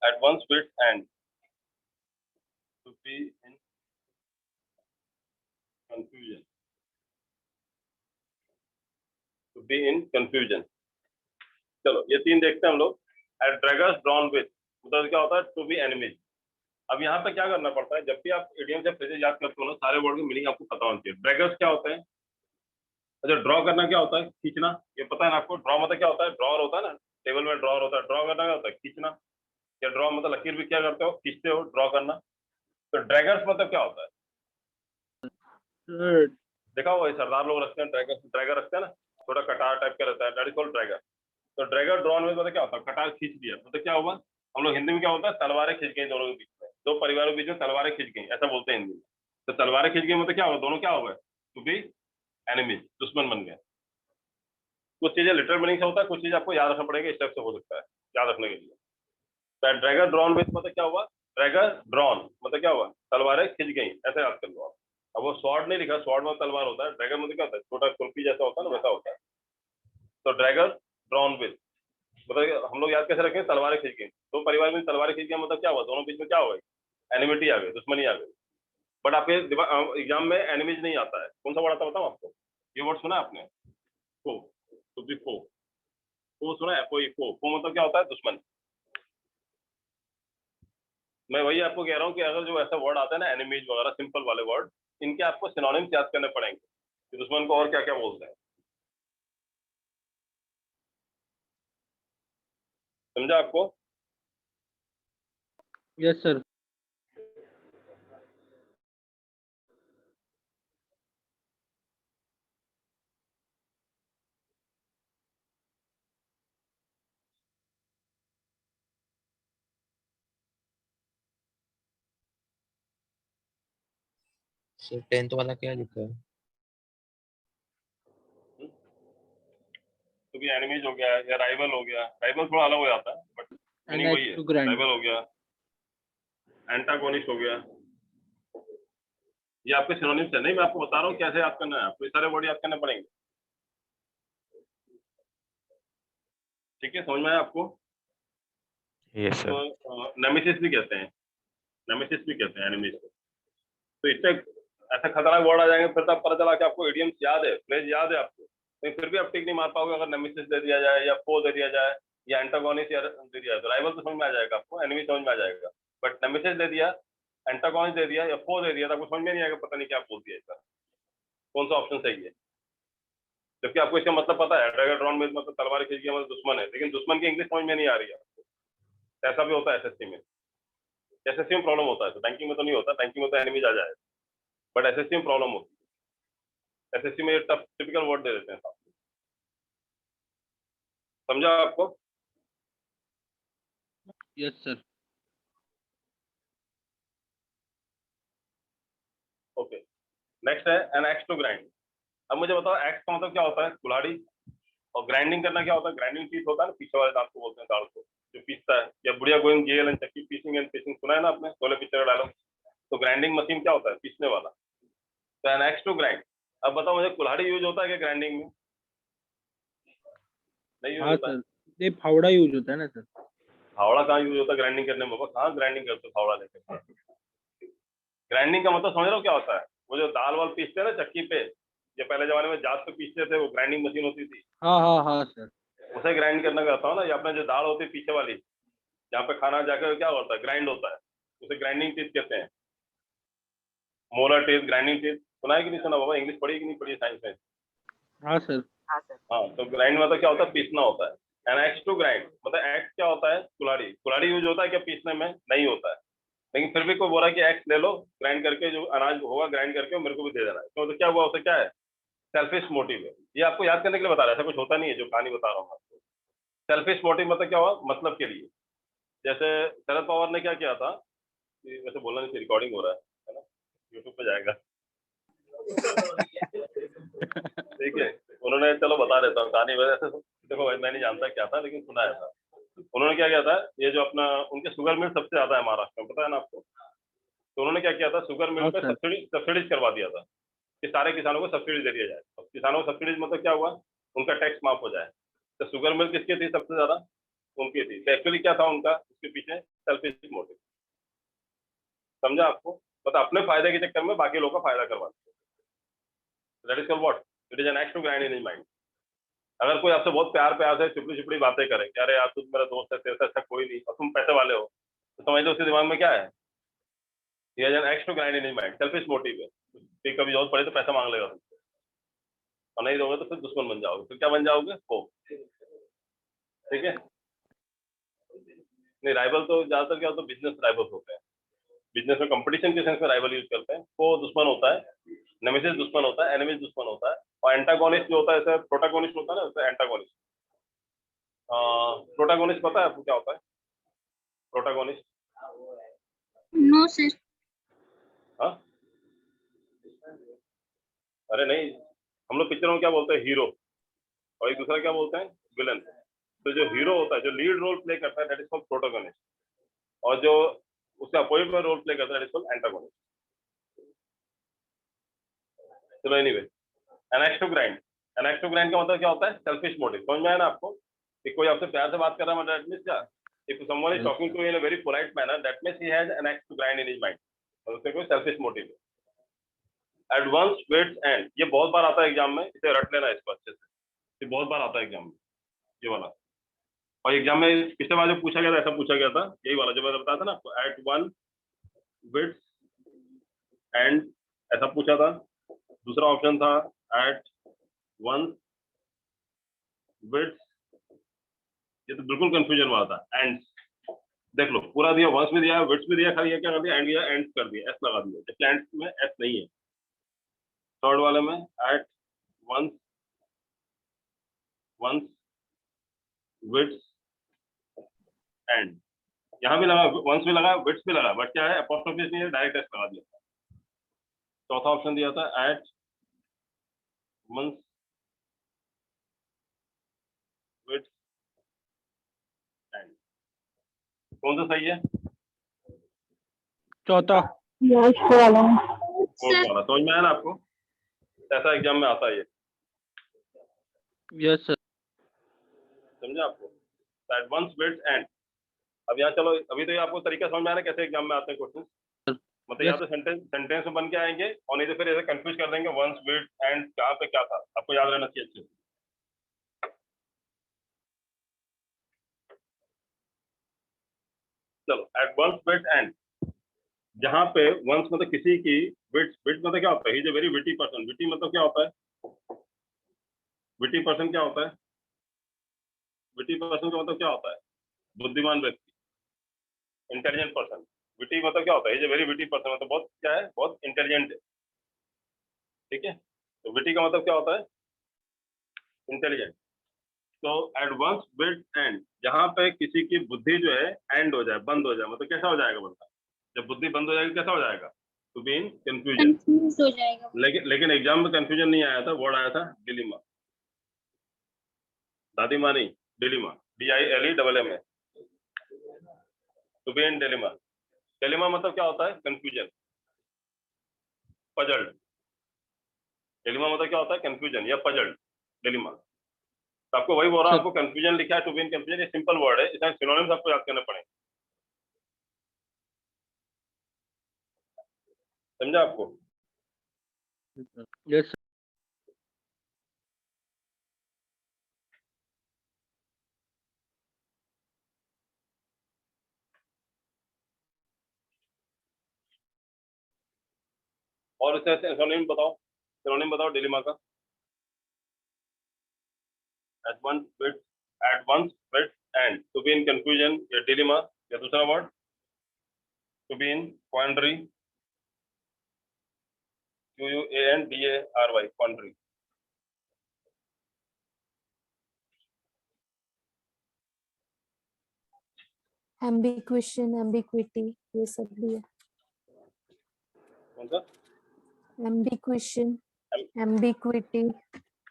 At one's wit's end, to be in confusion. To be in confusion. चलो ये 3 देखते हैं हम लोग। At daggers drawn with, मतलब क्या होता है, to be enemies। अब यहाँ पे क्या करना पड़ता है, जब भी आप इडियम से फ्रेजेस याद करते हो ना, सारे वर्ड की मीनिंग आपको पता होनी चाहिए। ड्रैगर्स क्या होते हैं, अच्छा ड्रॉ करना क्या होता है, खींचना, ये पता है ना आपको। ड्रॉ मतलब क्या होता है, ड्रॉर होता है ना, टेबल में ड्रॉर होता है, ड्रॉ करना क्या होता है, खींचना। या ड्रॉ मतलब लकीर भी क्या करते हो, खींचते हो, ड्रॉ करना। तो ड्रैगर्स मतलब क्या होता है, देखा हुआ है सरदार लोग रखते हैं ड्रैगर, ड्रैगर रखते हैं ना, थोड़ा कटार टाइप का रहता है, दैट इज कॉल्ड ड्रैगर। तो ड्रैगर ड्रॉन में मतलब क्या होता है, कटार खींच दिया, मतलब क्या हुआ, हम लोग हिंदी में क्या होता है, तलवारें खींच गई दोनों के बीच में, दो परिवारों के बीच में तलवारें खींच गई, ऐसा बोलते हैं हिंदी में। तो तलवारें खींच गई मतलब क्या हुआ, दोनों क्या हो गए, टू बी एनिमीज, दुश्मन बन गए। कुछ चीजें लिटरल मीनिंग से होता है, कुछ चीजें आपको याद रखना पड़ेगा, इस टाइप से हो सकता है याद रखने के लिए। तो ड्रैगर ड्रॉन में मतलब क्या हुआ, ड्रैगर ड्रॉन मतलब क्या हुआ, तलवारें खींच गई, ऐसे याद कर लो आप। अब वो स्वॉर्ड नहीं लिखा, स्वॉर्ड में तलवार होता है, ड्रैगन मतलब क्या होता है, छोटा खुरपी जैसा होता है ना, वैसा होता है। तो ड्रैगन ड्रॉन विद मतलब हम लोग याद कैसे रखें, तलवारें खींच गई, दो परिवार में तलवारें खींच गई मतलब क्या हुआ, दोनों बीच में क्या हो गई, एनिमिटी आ गई, दुश्मनी आ गई। बट आपके एग्जाम में एनिमीज नहीं आता है, कौन सा वर्ड आता है बताऊं आपको, ये वर्ड सुना है आपने, फो, टू बी फो, फो सुना है, कोई फो, फो मतलब क्या होता है, दुश्मन। मैं वही आपको कह रहा हूँ कि अगर जो ऐसा वर्ड आता है ना, एनिमीज वगैरह सिंपल वाले वर्ड, इनके आपको सिनोनिम्स याद करने पड़ेंगे कि दुश्मन को और क्या क्या बोलते हैं। समझा आपको? Yes sir. सर 10th वाला क्या लिखा है? तो भी एनिमीज हो गया या राइवल हो गया, राइवल थोड़ा अलग हो जाता है बट मीनिंग वही है, राइवल हो गया, एंटागोनिस्ट हो गया, ये आपके सिनोनिम्स है। नहीं मैं आपको बता रहा हूँ कैसे याद करना है, आपको ये सारे वर्ड याद करने पड़ेंगे। ठीक है, समझ में आया आपको? Yes sir. तो नेमेसिस भी कहते हैं, नेमेसिस भी कहते हैं एनिमीज को। तो इससे ऐसा खतरनाक वर्ड आ जाएंगे, फिर तब पता चला कि आपको इडियम्स याद है, फ्रेज याद है आपको, लेकिन फिर भी आप टिक नहीं मार पाओगे अगर नेमेसिस दे दिया जाए या फो दे दिया जाए या एंटागोनिस्ट दे दिया जाए। तो राइवल तो समझ में आ जाएगा आपको, एनिमी समझ में आ जाएगा, बट नेमेसिस दे दिया, एंटागोनिस्ट दे दिया या फो दे दिया तो आपको समझ में नहीं आएगा, पता नहीं क्या बोल दिया इसका, कौन सा ऑप्शन सही है। जबकि आपको इसका मतलब पता है, ड्रैगन ड्रॉन में मतलब तलवार खींच गया मतलब दुश्मन है, लेकिन दुश्मन की इंग्लिश समझ में नहीं आ रही है आपको। ऐसा भी होता है एसएससी में, एसएससी में प्रॉब्लम होता है, तो बैंकिंग में तो नहीं होता, बैंकिंग में तो एनिमीज आ जाए, बट एसएससी में प्रॉब्लम होती है। एसएससी में टफ टिपिकल वर्ड दे देते हैं साथ में। समझा आपको? Yes sir. ओके, नेक्स्ट है एन एक्स टू ग्राइंड। अब मुझे बताओ एक्स का मतलब क्या होता है, कुल्हाड़ी, और ग्राइंडिंग करना क्या होता है, ग्राइंडिंग टीथ होता है ना, पीछे वाले दांत को बोलते हैं, दाढ़ को जो पीसता है, या बुढ़िया गोइंग जेल एंड चक्की पीसिंग एंड पीसिंग सुना है ना आपने, बोले पिक्चर का डायलॉग। तो ग्राइंडिंग मशीन क्या होता है, पीसने वाला। तो एन एक्स टू ग्राइंड। अब बताओ मुझे, कुल्हाड़ी यूज होता है क्या ग्राइंडिंग में? नहीं यूज हाँ होता है। सर, ये फावड़ा यूज होता है ना सर। फावड़ा कहाँ यूज होता है ग्राइंडिंग करने में? बाबा कहाँ ग्राइंडिंग करते हो फावड़ा लेकर? ग्राइंडिंग का मतलब समझ रहे हो क्या होता है? वो जो दाल वाल पीसते हैं ना चक्की पे, ये पहले जमाने में जात पे पीसते थे, वो ग्राइंडिंग मशीन होती थी, हाँ हाँ हाँ सर। उसे ग्राइंड करना कहता हूँ ना। ये अपना जो दाल होती है पीछे वाली, जहाँ पे खाना जाकर क्या होता है, ग्राइंड होता है, उसे ग्राइंडिंग टीथ कहते हैं। मोलर टीथ, ग्राइंडिंग टीथ, सुना है कि नहीं सुना बाबा? इंग्लिश पढ़ी कि नहीं पढ़ी साइंस में? हाँ सर। हाँ सर। हाँ, तो ग्राइंड मतलब क्या होता है, पीसना होता है। एन एक्स टू ग्राइंड मतलब एक्स क्या होता है, कुल्हाड़ी। कुल्हाड़ी यूज होता है क्या पीसने में? नहीं होता है। लेकिन फिर भी कोई बोला कि एक्स ले लो, ग्राइंड करके जो अनाज होगा ग्राइंड करके मेरे को भी दे देना है, तो क्या हुआ, उसे क्या है, सेल्फिश मोटिव है। ये आपको याद करने के लिए बता रहा है, ऐसा कुछ होता नहीं है जो कहानी बता रहा हूँ आपको। सेल्फिश मोटिव मतलब क्या हुआ, मतलब के लिए। जैसे शरद पवार ने क्या किया था, वैसे बोलना नहीं, रिकॉर्डिंग हो रहा है ना, यूट्यूब पे जाएगा। ठीक है, उन्होंने, चलो बता देता हूँ कहानी। वैसे देखो मैं नहीं जानता क्या था, लेकिन सुना है था। उन्होंने क्या किया था, ये जो अपना उनके शुगर मिल सबसे ज्यादा है महाराष्ट्र में, पता है ना आपको? तो उन्होंने क्या किया था, शुगर मिल हाँ पे सर। सब्सिडीज करवा दिया था कि सारे किसानों को सब्सिडी दे दिया जाए। अब किसानों को सब्सिडीज मतलब क्या हुआ, उनका टैक्स माफ हो जाए। तो शुगर मिल किसकी थी सबसे ज्यादा? उनकी थी। तो एक्चुअली क्या था उनका, उसके पीछे सेल्फिश मोटिव। समझा आपको? मतलब अपने फायदे के चक्कर में बाकी लोगों का फायदा करवाते हैं। That is called what, it is an act to grind in mind. अगर कोई आपसे बहुत प्यार प्यार से चुपड़ी चुपड़ी बातें करे कि अरे यार तुम मेरा दोस्त है, तेरे से अच्छा कोई नहीं, और तुम पैसे वाले हो, तो समझ लो उसके दिमाग में क्या है, ये an act to grind in mind, selfish motive है कि कभी जरूरत पड़े तो पैसा मांग लेगा तुमसे, और नहीं दोगे तो फिर दुश्मन बन जाओगे। फिर क्या बन जाओगे, को। ठीक है, नहीं राइवल तो ज्यादातर क्या होता है, बिजनेस राइवल्स होते हैं। बिजनेस में कंपटीशन के सेंस में राइवल यूज करते हैं। को दुश्मन होता है, नेमेसिस दुश्मन होता है, एनिमीज दुश्मन होता है, और एंटागोनिस्ट जो होता है, जैसे प्रोटागोनिस्ट होता है ना, वैसे एंटागोनिस्ट। प्रोटागोनिस्ट पता है आपको क्या होता है, प्रोटागोनिस्ट? No sir. हाँ, अरे नहीं, हम लोग पिक्चरों में क्या बोलते हैं, हीरो, और एक दूसरा क्या बोलते हैं, विलन। तो जो हीरो होता है, जो लीड रोल प्ले करता है, दैट इज कॉल्ड प्रोटागोनिस्ट, और जो उसके अपोजिट में रोल प्ले करता है, दैट इज कॉल्ड एंटागोनिस्ट। चलो anyway, an axe to grind. An axe to grind का मतलब क्या होता है, सेल्फिश मोटिव। समझ में आया ना आपको? कि कोई आपसे प्यार से बात कर रहा है, दैट मींस क्या, if someone is talking to in a very polite manner, that means he has an act to grind in his mind, और उससे कोई सेल्फिश मोटिव है। एडवांस वेट्स एंड, ये बहुत बार आता है एग्जाम में, इसे रट लेना इसको अच्छे से, ये बहुत बार आता है एग्जाम में, ये वाला। और एग्जाम में पिछले बार जो पूछा गया था, ऐसा पूछा गया था, यही वाला जो मैं बताया था ना आपको, एट वन विड्थ एंड, ऐसा पूछा था। दूसरा ऑप्शन था एट वन विड्थ, ये तो बिल्कुल कंफ्यूजन वाला था। एंड देख लो, पूरा दिया, वंस भी दिया, विड्थ भी दिया, खाली ये क्या कर दिया, एंड दिया, एंड कर दिया, एस लगा दिया, जबकि एंड में एस नहीं है। थर्ड वाले में at one's one's width end, यहाँ भी लगा, वंस भी लगा, विड्थ भी लगा, बट क्या है, अपोस्ट्रोफी नहीं है, डायरेक्ट एस लगा दिया। चौथा ऑप्शन दिया था एट वंस विड्थ एंड, कौन सा सही है? चौथा। फोर्थ वाला। समझ में आया ना आपको? ऐसा एग्जाम में आता है ये, यस सर। समझा आपको? At one's width end. अब यहाँ चलो, अभी तो ये आपको तरीका समझ में आ रहा है कैसे एग्जाम में आते हैं क्वेश्चन। मतलब या तो सेंटेंस में बन के आएंगे, और नहीं तो फिर ऐसे कंफ्यूज कर देंगे, वंस विड्थ एंड कहाँ पे क्या था, आपको याद रहना चाहिए अच्छे से। चलो, एट वंस विड्थ एंड, जहाँ पे वंस मतलब किसी की, विड्थ, विड्थ मतलब क्या होता है, he is a very witty person. Witty मतलब क्या होता है, विटी पर्सन क्या होता है, विटी पर्सन का मतलब क्या होता है, बुद्धिमान व्यक्ति, इंटेलिजेंट पर्सन। विटी मतलब क्या होता है, is a very witty person, मतलब बहुत क्या है, बहुत इंटेलिजेंट है। ठीक है, तो विटी का मतलब क्या होता है, इंटेलिजेंट। तो एडवांस विड्थ एंड, जहाँ पे किसी की बुद्धि जो है एंड हो जाए, बंद हो जाए, मतलब कैसा हो जाएगा बंदा, जब बुद्धि बंद हो जाएगी कैसा हो जाएगा, to be in confusion. Confuse हो जाएगा। लेकिन एग्जाम में कंफ्यूजन नहीं आया था, वर्ड आया था डिलीमा। दादीमा नहीं, dilemma, DILEMMA, to be in dilemma. Dilemma मतलब क्या होता है? Confusion, puzzled. डिलीमा मतलब क्या होता है? कंफ्यूजन या पजल्ड, डिलीमा। तो आपको वही बोल रहा हूँ, आपको कंफ्यूजन लिखा है, टू बी इन कंफ्यूजन, ये सिंपल वर्ड है, इसमें सिनोनिम्स आपको याद करने पड़ेंगे। समझा आपको? Yes, और इसे सिनोनिम बताओ, सिनोनिम बताओ डिलीमा का। At one's wit end, to be in confusion या डिलीमा, या दूसरा word to be in quandary, QUANDARY, quandary. Ambiguation, ambiguity, ये सब भी है। कौन सा? एम्बिक्विशन, एम्बिक्विटी,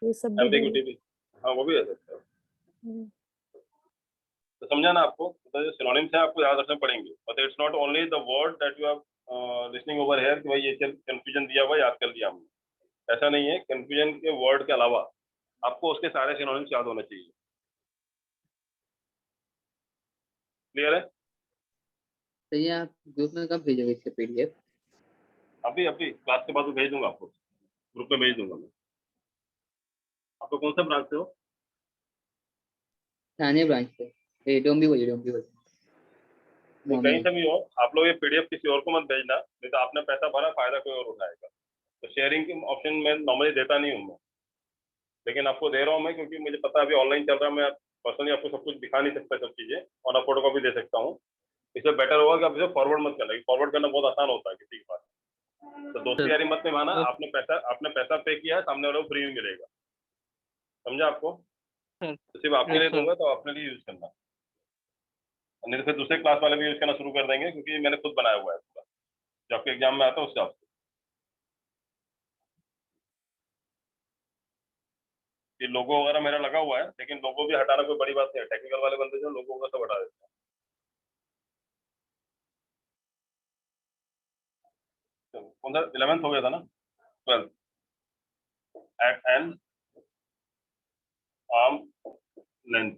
ये सब भी एम्बिग्विटी भी, हाँ वो भी है सकते हो। हम्म, तो समझा ना आपको? तो जो सिनोनिम्स है आपको याद रखने पड़ेंगे, but it's not only the word that you are listening over here कि भाई ये कंफ्यूजन दिया हुआ याद कर लिया हमने, ऐसा नहीं है। कंफ्यूजन के वर्ड के अलावा आपको उसके सारे सिनोनिम्स याद होने चाहिए। क्लियर है? तो ये आप ग्रुप में कब भेजोगे इसके PDF? अभी अभी क्लास के बाद मैं भेज दूंगा आपको, ग्रुप में भेज दूंगा मैं। आपको कौन सा ब्रांच से हो? थाने ब्रांच से, ये डोंबी बोलिए, डोंबी बोलिए। कहीं से भी हो आप लोग, ये PDF किसी और को मत भेजना, नहीं तो आपने पैसा भरा, फायदा कोई और उठाएगा। तो शेयरिंग के ऑप्शन में नॉर्मली देता नहीं हूँ मैं, लेकिन आपको दे रहा हूँ मैं, क्योंकि मुझे पता है अभी ऑनलाइन चल रहा है, मैं पर्सनली आपको सब कुछ दिखा नहीं सकता, सब चीजें, और आप फोटो कॉपी दे सकता हूँ। इससे बेटर होगा कि आप इसे फॉरवर्ड मत करना, फॉरवर्ड करना बहुत आसान होता है किसी के पास। तो दोस्ती यारी मत निभाना, आपने पैसा पे किया है, सामने वाले को फ्री में मिलेगा। समझा आपको? तो सिर्फ आपके लिए दूंगा, तो अपने लिए यूज करना, नहीं तो फिर दूसरे क्लास वाले भी यूज करना शुरू कर देंगे, क्योंकि मैंने खुद बनाया हुआ है पूरा, जो आपके एग्जाम में आता है उस हिसाब से। ये लोगो वगैरह मेरा लगा हुआ है, लेकिन लोगो भी हटाना कोई बड़ी बात नहीं है, टेक्निकल वाले बंदे जो लोगों का सब हटा देते हैं। तो कौन सा 11th हो गया था ना? 12th, at an arm length.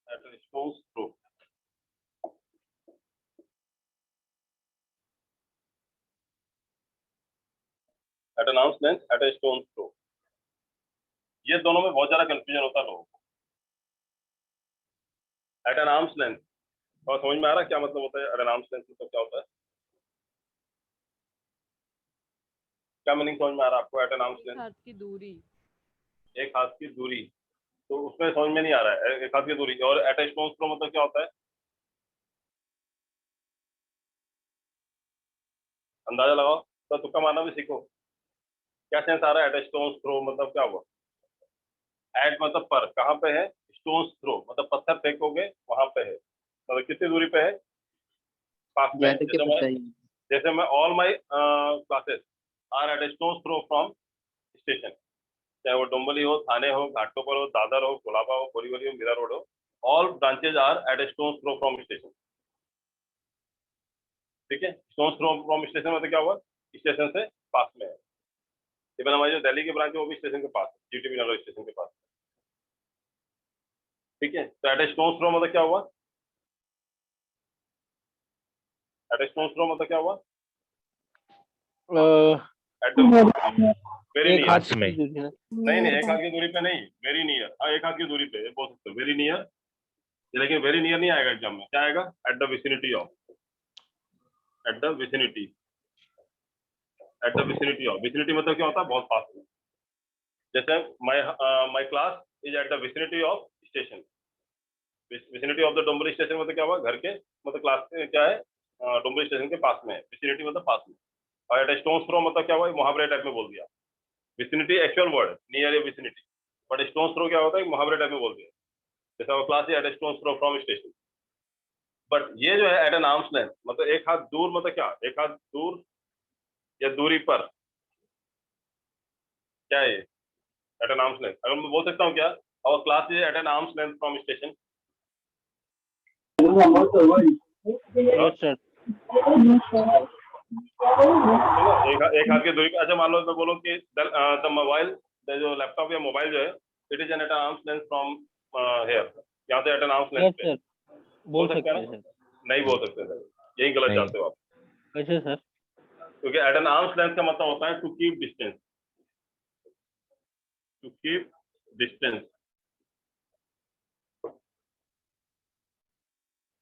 At a stone's throw, at an arm's length, at a stone's throw। ये दोनों में बहुत ज्यादा कंफ्यूजन होता है लोगों को। एट एन आर्म्स लेंथ, और समझ में आ रहा है क्या मतलब होता है? एट एन आर्म्स लेंथ मतलब क्या होता है? क्या मीनिंग समझ में आ रहा है आपको? एट एन आर्म्स लेंथ, हाथ की दूरी। एक हाथ की दूरी, तो उसमें समझ में नहीं आ रहा है एक हाथ की दूरी। और एट ए स्टोन्स थ्रो मतलब क्या होता है? अंदाजा लगाओ, तो तुक्का मारना भी सीखो। क्या सेंस आ रहा है? एट ए स्टोन्स थ्रो मतलब क्या हुआ? एट मतलब पर, कहाँ पे है? स्टोन्स थ्रो मतलब पत्थर फेंकोगे वहां पे है, मतलब कितनी दूरी पे है? पास में। बैठ के पता ही। जैसे मैं all my classes are at a stone's throw from station, चाहे वो डोंबली हो, थाने हो, घाटकोपर हो, दादर हो, कोलाबा हो, बोरीवली हो, मीरा रोड हो, all branches are at a stone's throw from station. ठीक है? स्टोन्स थ्रो फ्रॉम स्टेशन मतलब क्या हुआ? स्टेशन से पास में है। इवन हमारी जो दिल्ली की ब्रांच है वो भी स्टेशन के पास है, GTB नगर स्टेशन के पास। ठीक है? तो एट ए स्टोन्स थ्रो मतलब क्या हुआ? एट ए स्टोन्स थ्रो मतलब क्या हुआ? एट द वेरी एक नियर। हाथ पास में। की दूरी है। नहीं नहीं, एक हाथ की दूरी पे नहीं, वेरी नियर। हाँ, एक हाथ की दूरी पे बोल सकते हो, वेरी नियर। लेकिन वेरी नियर नहीं आएगा एग्जाम में, क्या आएगा? At the vicinity of, at the vicinity, at the vicinity of. Vicinity मतलब क्या होता है? बहुत पास में। जैसे my class is at the vicinity of station. Vicinity of the डोंबरी स्टेशन मतलब क्या हुआ? घर के, मतलब क्लास क्या है? डोंबरी स्टेशन के पास में है। विसिनिटी मतलब पास में। और एट स्टोन्स थ्रो मतलब क्या हुआ? मुहावरे टाइप में बोल दिया। Vicinity actual word, near a vicinity, but stone's throw क्या होता है? मुहावरे टाइप में बोल दिया। जैसे वो क्लास है at stone's throw from station. But ये जो है एट एन आर्म्स लेंथ, मतलब एक हाथ दूर, मतलब क्या, एक हाथ दूर या दूरी पर, क्या है ये? At an arm's length. अगर मैं बोल सकता हूँ क्या, और class is at an arm's length from station. Yes, sir. एक हाथ की दूरी पर। अच्छा मान लो मैं बोलूँ कि द मोबाइल, जो लैपटॉप या मोबाइल जो है, it is at an arm's length from here, यहाँ से at an arm's length Yes, पे। sir. बोल सकते सकते हैं हैं ना? सर। नहीं बोल सकते सर, यही गलत नहीं। जानते हो आप। कैसे सर? क्योंकि एट एन आर्म्स लेंथ का मतलब होता है to keep distance, to keep distance,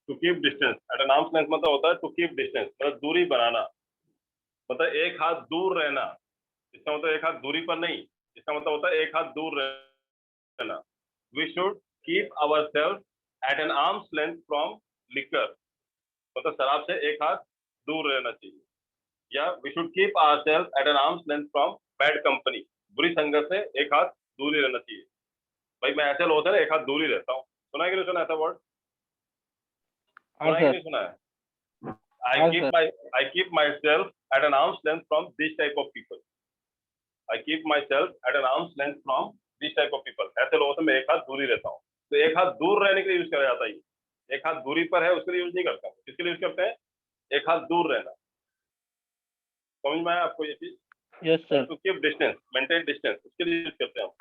to keep distance. At an arm's length मतलब होता है टू कीप डिस्टेंस, मतलब दूरी बनाना, मतलब एक हाथ दूर रहना। इसका मतलब एक हाथ दूरी पर नहीं, इसका मतलब होता है एक हाथ दूर रहना। We should keep our self at an arm's length from liquor, मतलब शराब से एक हाथ दूर रहना चाहिए। या we should keep our self at an arm's length from bad company, बुरी संगत से एक हाथ दूर ही रहना चाहिए। भाई मैं ऐसे लोगों से एक हाथ दूर ही रहता हूँ। सुना है कि नहीं सुना ऐसा वर्ड? हाँ सुना है कि सर। नहीं सुना है? हाँ sir. I keep myself at an arm's length from this type of people. I keep myself at an arm's length from this type of people. ऐसे लोगों से मैं एक हाथ दूर ही रहता हूँ। तो एक हाथ दूर रहने के लिए यूज किया जाता है ये। एक हाथ दूरी पर है उसके लिए यूज नहीं करता हूँ। किसके लिए यूज करते हैं? एक हाथ दूर रहना। समझ में आया आपको ये चीज? Yes sir. To keep distance, maintain distance, उसके लिए यूज करते हैं हम।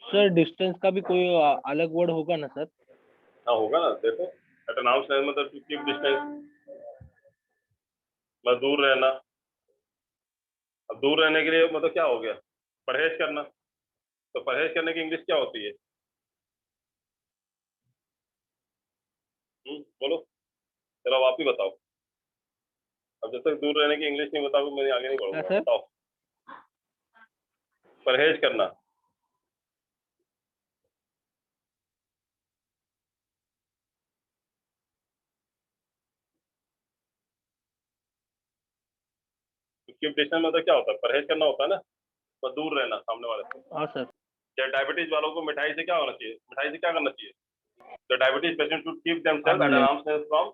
सर डिस्टेंस का भी कोई अलग वर्ड होगा ना सर? हाँ होगा ना, देखो एट एन आर्म्स लेंथ मतलब टू कीप डिस्टेंस, मतलब दूर रहना। अब दूर रहने के लिए मतलब क्या हो गया? परहेज करना। तो परहेज करने की इंग्लिश क्या होती है? बोलो, चलो अब आप ही बताओ। अब जब तक दूर रहने की इंग्लिश नहीं बताओगे मैं आगे नहीं क्या बढ़ूंगा। सर? बताओ, परहेज करना। कीप डिस्टेंस मतलब क्या होता है? परहेज करना होता है ना, बस दूर रहना सामने वाले से। हाँ सर। या डायबिटीज वालों को मिठाई से क्या होना चाहिए? मिठाई से क्या करना चाहिए? The diabetes patient should keep themselves at an arm's length from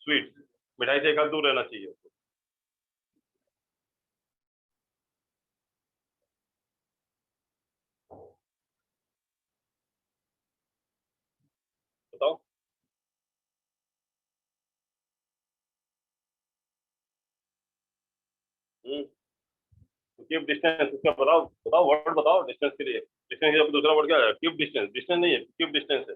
sweets. मिठाई से एक हाथ दूर रहना चाहिए। बताओ। कीप डिस्टेंस, इसका बताओ, बताओ वर्ड बताओ डिस्टेंस के लिए। डिस्टेंस का दूसरा वर्ड क्या है? Keep distance. डिस्टेंस नहीं है, कीप डिस्टेंस है।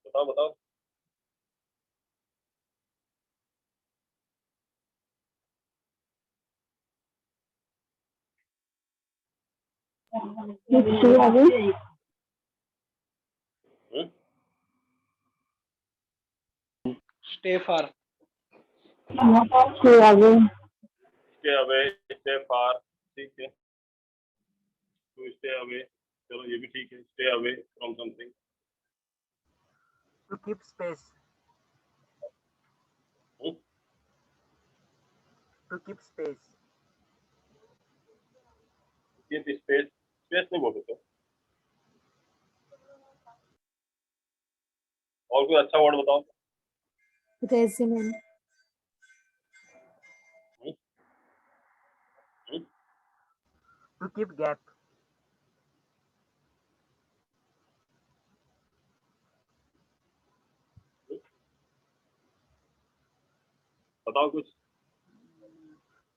बताओ बताओ। स्टे फार। स्टे अवे, स्टे फार, ठीक है। टू स्टे अवे, चलो ये भी ठीक है। Stay away from something. To keep space. To keep space. Keep space, space नहीं बोल सकते। और कोई अच्छा वर्ड बताओ। रेजिमेंट। To keep gap. बताओ कुछ,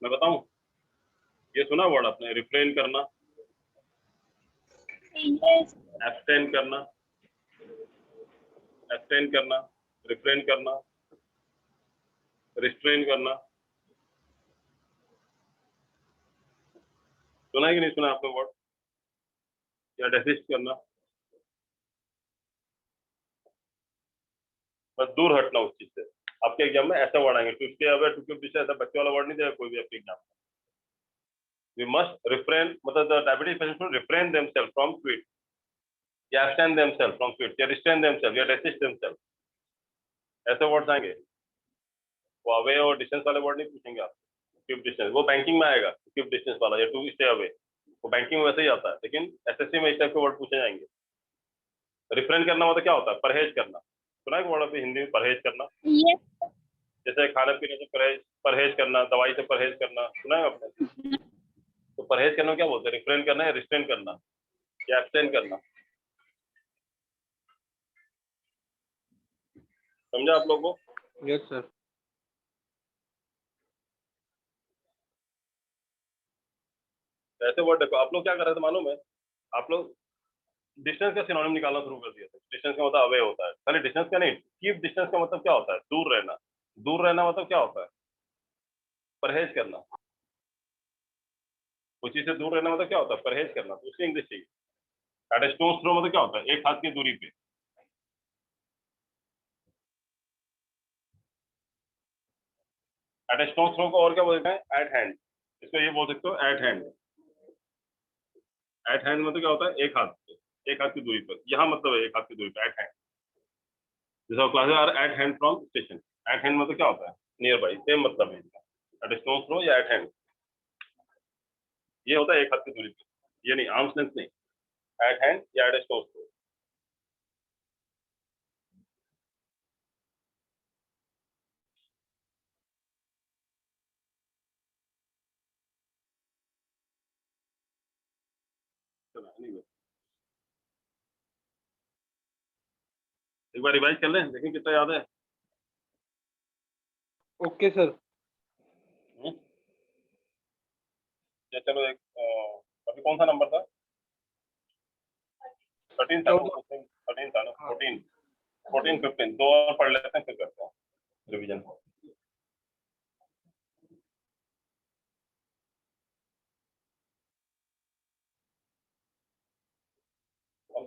मैं बताऊं? ये सुना वर्ड आपने? रिफ्रेन करना, Yes. एब्सटेन करना, एब्सटेन करना, रिफ्रेन करना, रिस्ट्रेन करना। सुना है कि नहीं सुना आपने वर्ड? या डेसिस्ट करना, बस दूर हटना उस चीज से। आपके एग्जाम में ऐसा वर्ड आएंगे, to stay away, to keep distance, ऐसा बच्चे वाला वर्ड नहीं देगा कोई भी आपके एग्जाम में। वी मस्ट रिफ्रेन, मतलब the diabetes patient should refrain themselves from sweet, या abstain themselves from sweets, या restrain themselves, या resist themselves, ऐसे वर्ड्स आएंगे। वो अवे और डिस्टेंस वाले वर्ड नहीं पूछेंगे आप। कीप डिस्टेंस वो बैंकिंग में आएगा, कीप डिस्टेंस वाला, या टू स्टे अवे, वो बैंकिंग में वैसे ही आता है, लेकिन एसएससी में इस टाइप के वर्ड पूछे जाएंगे। रिफ्रेन करना मतलब क्या होता है? परहेज करना। सुना है वर्ड अभी हिंदी में, परहेज करना? Yes. जैसे खाने पीने से परहेज करना, दवाई से परहेज करना, सुना है आपने? तो परहेज करना क्या बोलते हैं? रिफ्रेन करना या रिस्ट्रेन करना या एब्सटेन करना। समझा आप लोगों को? Yes sir. ऐसे वर्ड देखो, आप लोग क्या कर रहे थे मालूम है? आप लोग डिस्टेंस का सिनोनिम निकालना शुरू कर दिया था। डिस्टेंस का मतलब अवे होता है, खाली डिस्टेंस का नहीं, कीप डिस्टेंस का मतलब क्या होता है? दूर रहना। दूर रहना मतलब क्या होता है? परहेज करना। उस चीज से दूर रहना मतलब क्या होता है? परहेज करना। तो उसकी इंग्लिश चाहिए। एट ए स्टोन्स थ्रो मतलब क्या होता है? एक हाथ की दूरी पे। एट ए स्टोन्स थ्रो को और क्या बोलते हैं? Eight hand. इसको ये बोल सकते हो एट हैंड। एट हैंड मतलब क्या होता है? एक हाथ पे, एक हाथ की दूरी पर। यहाँ मतलब है एक हाथ की दूरी पर, एट हैंड। जैसे classes are at hand from station. At hand मतलब क्या होता है? नियर बाई, सेम मतलब है इसका। एट ए स्टोन्स थ्रो या एट हैंड, ये होता है एक हाथ की दूरी पे, ये नहीं, आर्म्स लेंथ नहीं। एट हैंड या एट ए स्टोन्स थ्रो। एक बार रिवाइज कर लें, देखें कितना याद है। Okay sir. चलो एक अभी कौन सा नंबर था? 13 था ना? 13 था ना? 14, 14, 15 दो और पढ़ लेते हैं, फिर करते हैं revision.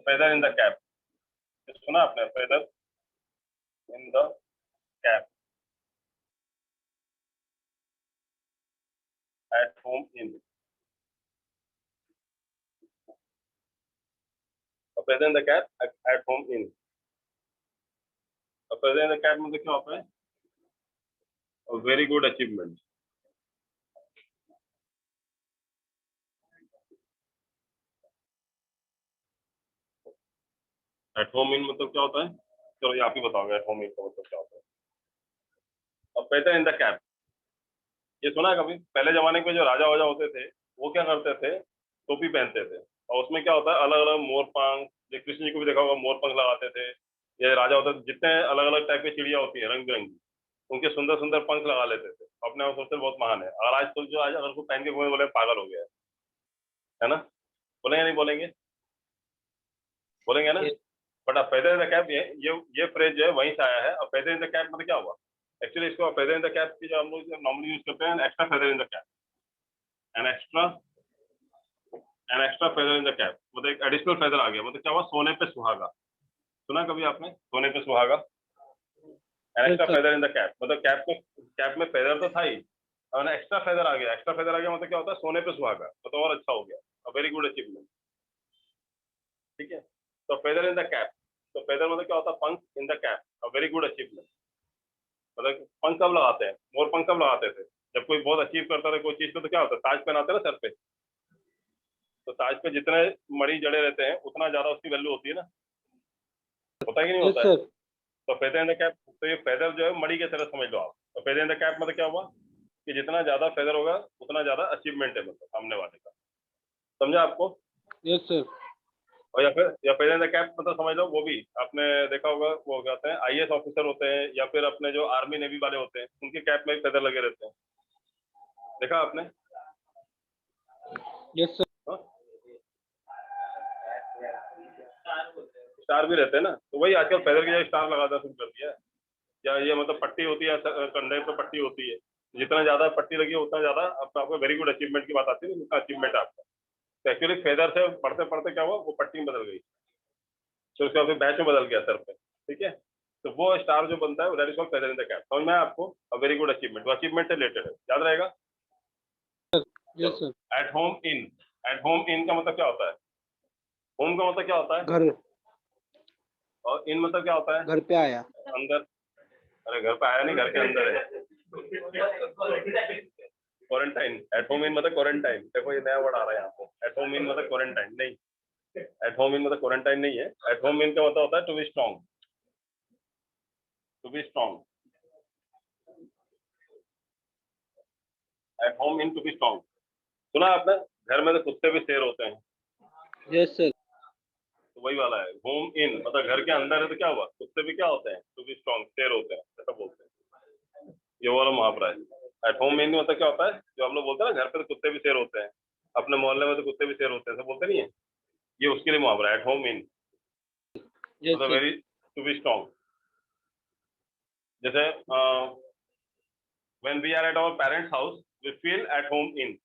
Feather in the cap, सुना आपने? Feather in the cap, eight home in. Feather in the cap eight home in. Feather in the cap मतलब क्या होता है? Very good achievement. Eight home इन मतलब क्या होता है? चलो ये आप ही बताओगे एट होम इन का मतलब क्या होता है। अब फेदर इन द कैप, ये सुना है कभी? पहले जमाने के जो राजा वाजा होते थे, वो क्या करते थे? टोपी पहनते थे, और उसमें क्या होता है? अलग अलग मोर पंख, जो कृष्ण जी को भी देखा होगा, मोर पंख लगाते थे। ये राजा होते थे, जितने अलग अलग टाइप की चिड़िया होती है रंग बिरंगी, उनके सुंदर सुंदर पंख लगा लेते थे। अपने आप सोचते बहुत महान है। और आज तो जो आज अगर उसको पहन के घूमे, बोले पागल हो गया है ना? बोलेंगे नहीं बोलेंगे? बोलेंगे ना? बट अब फेदर इन द कैप, ये फ्रेज जो है वहीं से आया है। अब फेदर इन द कैप मतलब क्या हुआ? एक्चुअली इसको फेदर इन द कैप की जो हम लोग नॉर्मली यूज करते हैं, extra feather in the cap, an extra feather in the cap, मतलब एक एडिशनल फेदर आ गया। मतलब क्या हुआ? सोने पे सुहागा। सुना कभी आपने सोने पे सुहागा? An extra feather in the cap मतलब कैप में फेदर तो था ही, और एक्स्ट्रा फेदर आ गया। एक्स्ट्रा फेदर आ गया मतलब क्या होता है? सोने पे सुहागा, मतलब और अच्छा हो गया, वेरी गुड अचीवमेंट। ठीक है, तो फेदर इन द कैप, तो फेदर मतलब क्या होता है? पंख, in the cap, very good achievement. मतलब पंख कब लगाते हैं? मोर पंख कब लगाते थे? जब कोई बहुत अचीव करता था कोई चीज पे, तो क्या होता है? ताज पहनाते हैं ना सर पे। तो ताज पे जितने मणि जड़े रहते हैं, उतना ज्यादा उसकी वैल्यू होती है ना? होता है कि नहीं यस होता है? सर। तो फेदर इन द कैप, तो ये फेदर जो है मणि की तरह समझ लो आप। तो फेदर इन द कैप मतलब क्या हुआ? कि जितना ज्यादा फेदर होगा उतना ज्यादा अचीवमेंट है, मतलब सामने वाले का। समझा आपको? Yes sir. और या फेदर इन द कैप मतलब समझ लो, वो भी आपने देखा होगा, वो कहते हैं आईएएस ऑफिसर होते हैं, या फिर अपने जो आर्मी नेवी वाले होते हैं, उनके कैप में फेदर लगे रहते हैं। देखा आपने? Yes sir. हाँ? स्टार भी रहते हैं ना, तो वही आजकल फेदर की जगह स्टार लगाना शुरू कर दिया है। या ये मतलब पट्टी होती है, कंधे पे पट्टी होती है, जितना ज्यादा पट्टी लगी है उतना ज्यादा आपको वेरी गुड अचीवमेंट की बात आती है ना, उतना अचीवमेंट है आपका। तो एक्चुअली फेदर से पढ़ते पढ़ते क्या हुआ? वो पट्टी में बदल गई, तो उसका फिर बैच में बदल गया सर पे। ठीक है, तो वो स्टार जो बनता है, that is called feather in the cap. समझ में आया आपको? वेरी गुड अचीवमेंट, वो अचीवमेंट से रिलेटेड है, याद रहेगा। Yes, sir. एट होम इन, एट होम इन का मतलब क्या होता है? होम का मतलब क्या होता है? घर और इन मतलब क्या होता है? घर पे आया. अंदर. अरे घर पे आया नहीं, घर के अंदर है. क्वारंटाइन. एट होम इन मतलब क्वारंटाइन. देखो ये नया वर्ड आ रहा है यहाँ पे. एट होम इन मतलब क्वारंटाइन नहीं. एट होम इन मतलब क्वारंटाइन नहीं है. एट होम इन का मतलब होता है to be strong. To be strong. At home in to be strong. सुना आपने? घर में तो कुत्ते भी शेर होते हैं. Yes, sir. तो वही वाला है. होम इन मतलब घर के अंदर है तो क्या हुआ? कुत्ते भी क्या होते हैं? टू बी स्ट्रॉन्ग, शेर होते हैं, ऐसा बोलते हैं. ये वाला मुहावरा है. एट होम इन मतलब क्या होता है? जो हम लोग बोलते हैं ना, घर पे तो कुत्ते भी शेर होते हैं, अपने मोहल्ले में तो कुत्ते भी शेर होते हैं, ऐसा बोलते नहीं है? ये उसके लिए मुहावरा है. एट होम इन Yes, मतलब sir. Very to be strong. जैसे when we are at our parents house we feel at home in.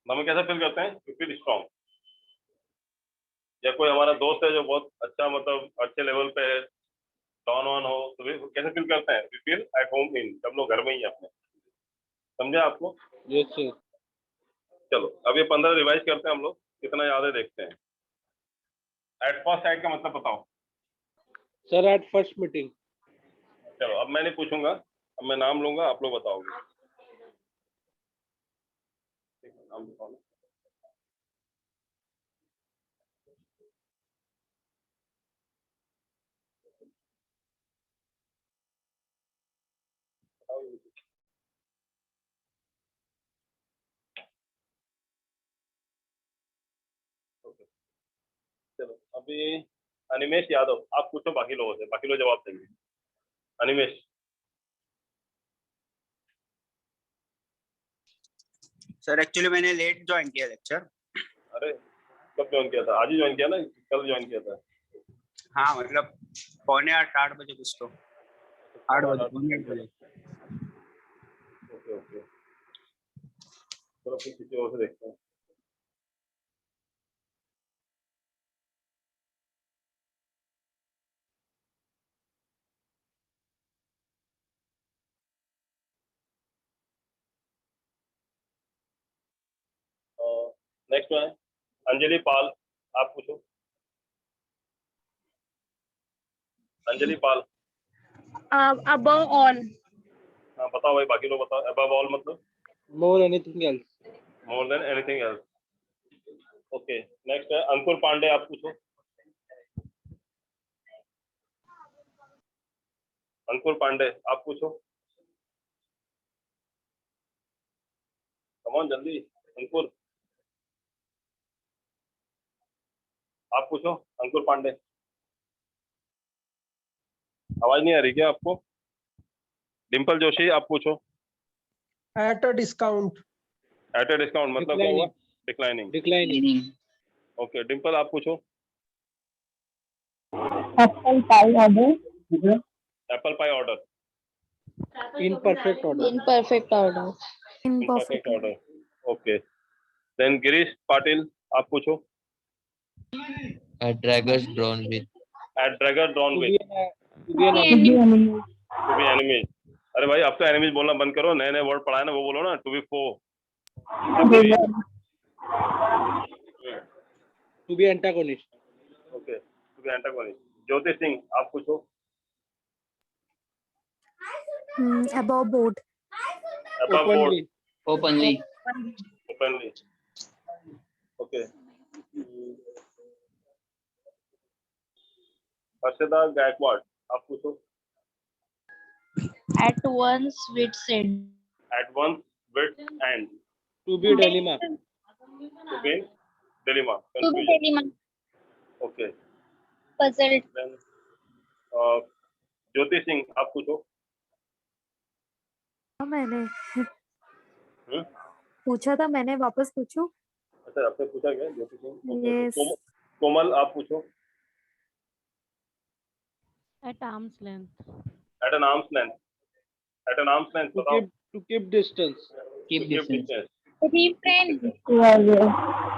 हम कैसा फील करते हैं? We feel strong. या कोई हमारा दोस्त है जो बहुत अच्छा मतलब अच्छे लेवल पे है, डॉन ऑन हो, तो वे कैसे फील करते हैं? We feel at home in. हम लोग घर में ही हैं अपने. समझे आपको? Yes, sir. चलो अब ये 15 रिवाइज करते हैं हम लोग, कितना याद है देखते हैं. एट फर्स्ट साइड का मतलब बताओ. Sir, at first meeting. चलो अब मैं नहीं पूछूंगा, अब मैं नाम लूंगा, आप लोग बताओगे. नाम बताओ ना. ओके. चलो अभी अनिमेश यादव आप पूछो बाकी लोगों से, बाकी लोग जवाब देंगे. अनिमेश. सर एक्चुअली मैंने लेट ज्वाइन किया लेक्चर. अरे कब ज्वाइन किया था? आज ही ज्वाइन किया ना? कल ज्वाइन किया था? हाँ मतलब 7:45 बजे कुछ तो 8 बजे 8 बजे. Okay okay. चलो फिर किसी और से देखते हैं. नेक्स्ट है अंजलि पाल. आप पूछो. अंजलि पाल. above all. हाँ बताओ भाई, बाकी लोग बताओ. अबव ऑल मतलब More anything else. मोर than anything else. Okay. Next है अंकुर पांडे. आप पूछो. अंकुर पांडे आप पूछो. कम ऑन जल्दी. अंकुर आप पूछो. अंकुर पांडे. आवाज नहीं आ रही क्या आपको? डिम्पल जोशी आप पूछो. At a discount. At a discount मतलब क्या हुआ? डिक्लाइनिंग. Declining. ओके. डिम्पल आप पूछो. Apple pie order. Apple pie order. In perfect order. Imperfect order. Imperfect order. Okay. Then Girish Patil आप पूछो. Draggers drawn with. At dagger drawn To with. be an enemy. To be enemies. अरे भाई अब तो enemies बोलना बंद करो, नए नए वर्ड पढ़ा है ना वो बोलो ना. टू बी फो. To be antagonist. Okay. To be antagonist. Jyoti Singh आप पूछो. Above board. Above board. Openly. Openly. Openly. Okay. Harshada Gaikwad आप पूछो. At once with said. At once with and. To be dilemma. To be dilemma. To be dilemma. Okay. Puzzled. Then Jyoti Singh आप पूछो. मैंने हम्म? पूछा था, मैंने वापस पूछूं? अच्छा आपने पूछा क्या ज्योति सिंह? Yes. कोमल आप पूछो. At arm's length. At an arm's length. At an arm's length बताओ. To keep distance. Keep distance. Refrain.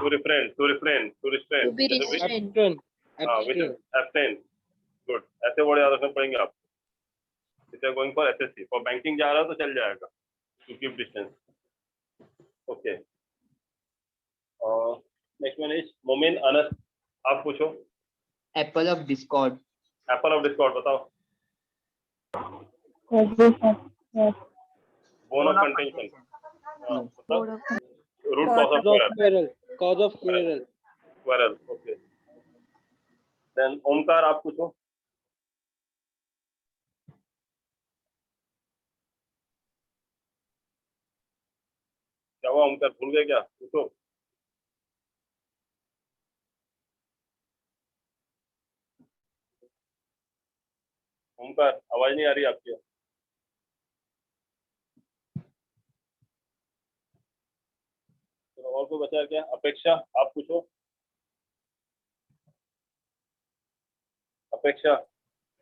To refrain. To refrain. To restrain. To be restrained. Abstain. हाँ विच Abstain. एब्सटेन. गुड. ऐसे word याद रखना पड़ेंगे आप. If you are going for SSC. For banking जा रहा है तो चल जाएगा. To keep distance. Okay next one is Momin Anas, आप पूछो। Apple of discord. Apple of Discord बताओ। बोन ऑफ कंटेंशन, मतलब root cause of quarrel. Cause of quarrel. Quarrel, okay. Then Omkar, आप पूछो। क्या हुआ ओमकार, भूल गए क्या? पूछो। ओमकार, आवाज नहीं आ रही आपकी। और कोई बचा क्या? अपेक्षा, आप पूछो। अपेक्षा,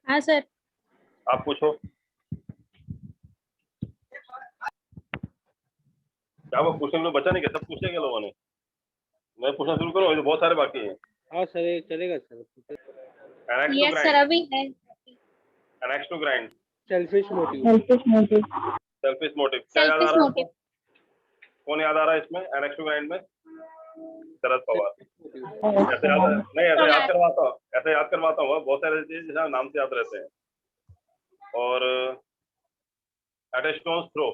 हाँ सर। आप पूछो। क्या वो क्वेश्चन में बचा नहीं क्या? सब पूछे क्या लोगों ने? मैं पूछना शुरू करूँ? बहुत सारे बाकी हैं। हाँ सर, ये चलेगा sir. Annex to yes sir, grind. अभी है। Annex to grind. Selfish motive. Selfish motive. क्या याद आ सेल्फिश रहा है मोटिव। आपको? कौन याद आ रहा है इसमें? Annex to grind में शरद पवार। ऐसे याद है? नहीं, ऐसे याद करवाता हूँ, ऐसे याद करवाता हूँ। बहुत सारे चीज नाम से याद रहते हैं। और at a stone's throw.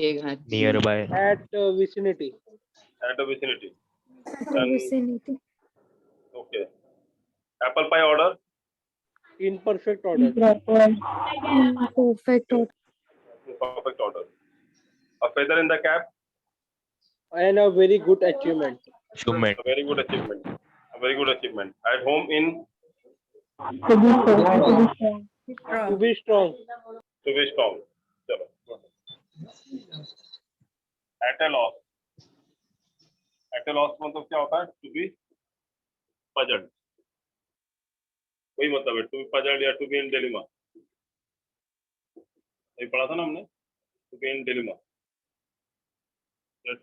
एक हाथ Nearby. At vicinity. At a vicinity. Vicinity. Okay. Apple pie order. In perfect order. Perfect order. Perfect order. A feather in the cap. And a very good achievement. Achievement. A very good achievement. A very good achievement. At home in. To be strong. To be strong. चलो. At a loss. At a loss मतलब क्या होता है? To be puzzled. वही मतलब है, to be puzzled या to be in dilemma. ये पढ़ा था ना हमने? To be in dilemma.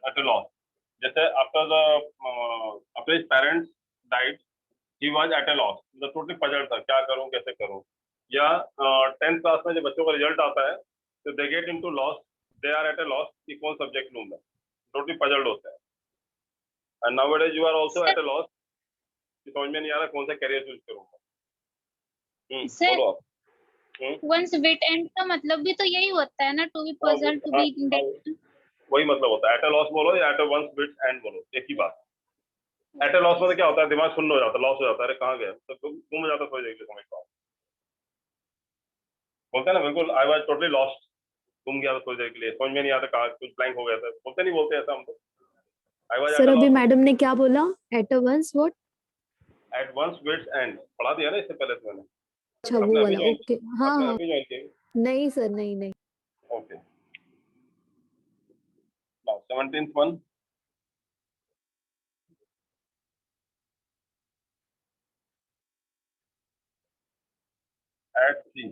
At a loss. जैसे after his parents died, he was at a loss. मतलब totally puzzled था, क्या करूं, कैसे करूं. या 10th क्लास में जब बच्चों का रिजल्ट आता है, तो they get into loss, they are at a loss कि कौन सब्जेक्ट लूं मैं. Totally puzzled होता है. And nowadays you are also at a loss कि समझ में नहीं आ रहा कौन सा कैरियर चूज करूंगा. सर, बोलो आप. वंस विट एंड का मतलब भी तो यही होता है ना, to be puzzle, to be वही मतलब होता है. एट अ लॉस बोलो या at a one's wit end बोलो, एक ही बात. एट अ लॉस मतलब क्या होता है? दिमाग शून्य हो जाता है, लॉस हो जाता है. अरे कहाँ गया, तो गुम हो जाता है. थोड़ी देर के लिए समझ पाओ. बोलते हैं ना, बिल्कुल आई वाज टोटली लॉस्ट, गुम गया थोड़ी देर के लिए, समझ में नहीं आता कहाँ, कुछ ब्लैंक हो गया था. बोलते नहीं बोलते ऐसा हम तो. आई वाज सर अभी मैडम ने क्या बोला? At a once what? At one's wit end पढ़ा दिया ना इससे पहले से मैंने. अच्छा वो वाला. ओके. हाँ हाँ. अभी ज्वाइन किया. नहीं सर, नहीं नहीं. Okay. Now 17th one. At sea.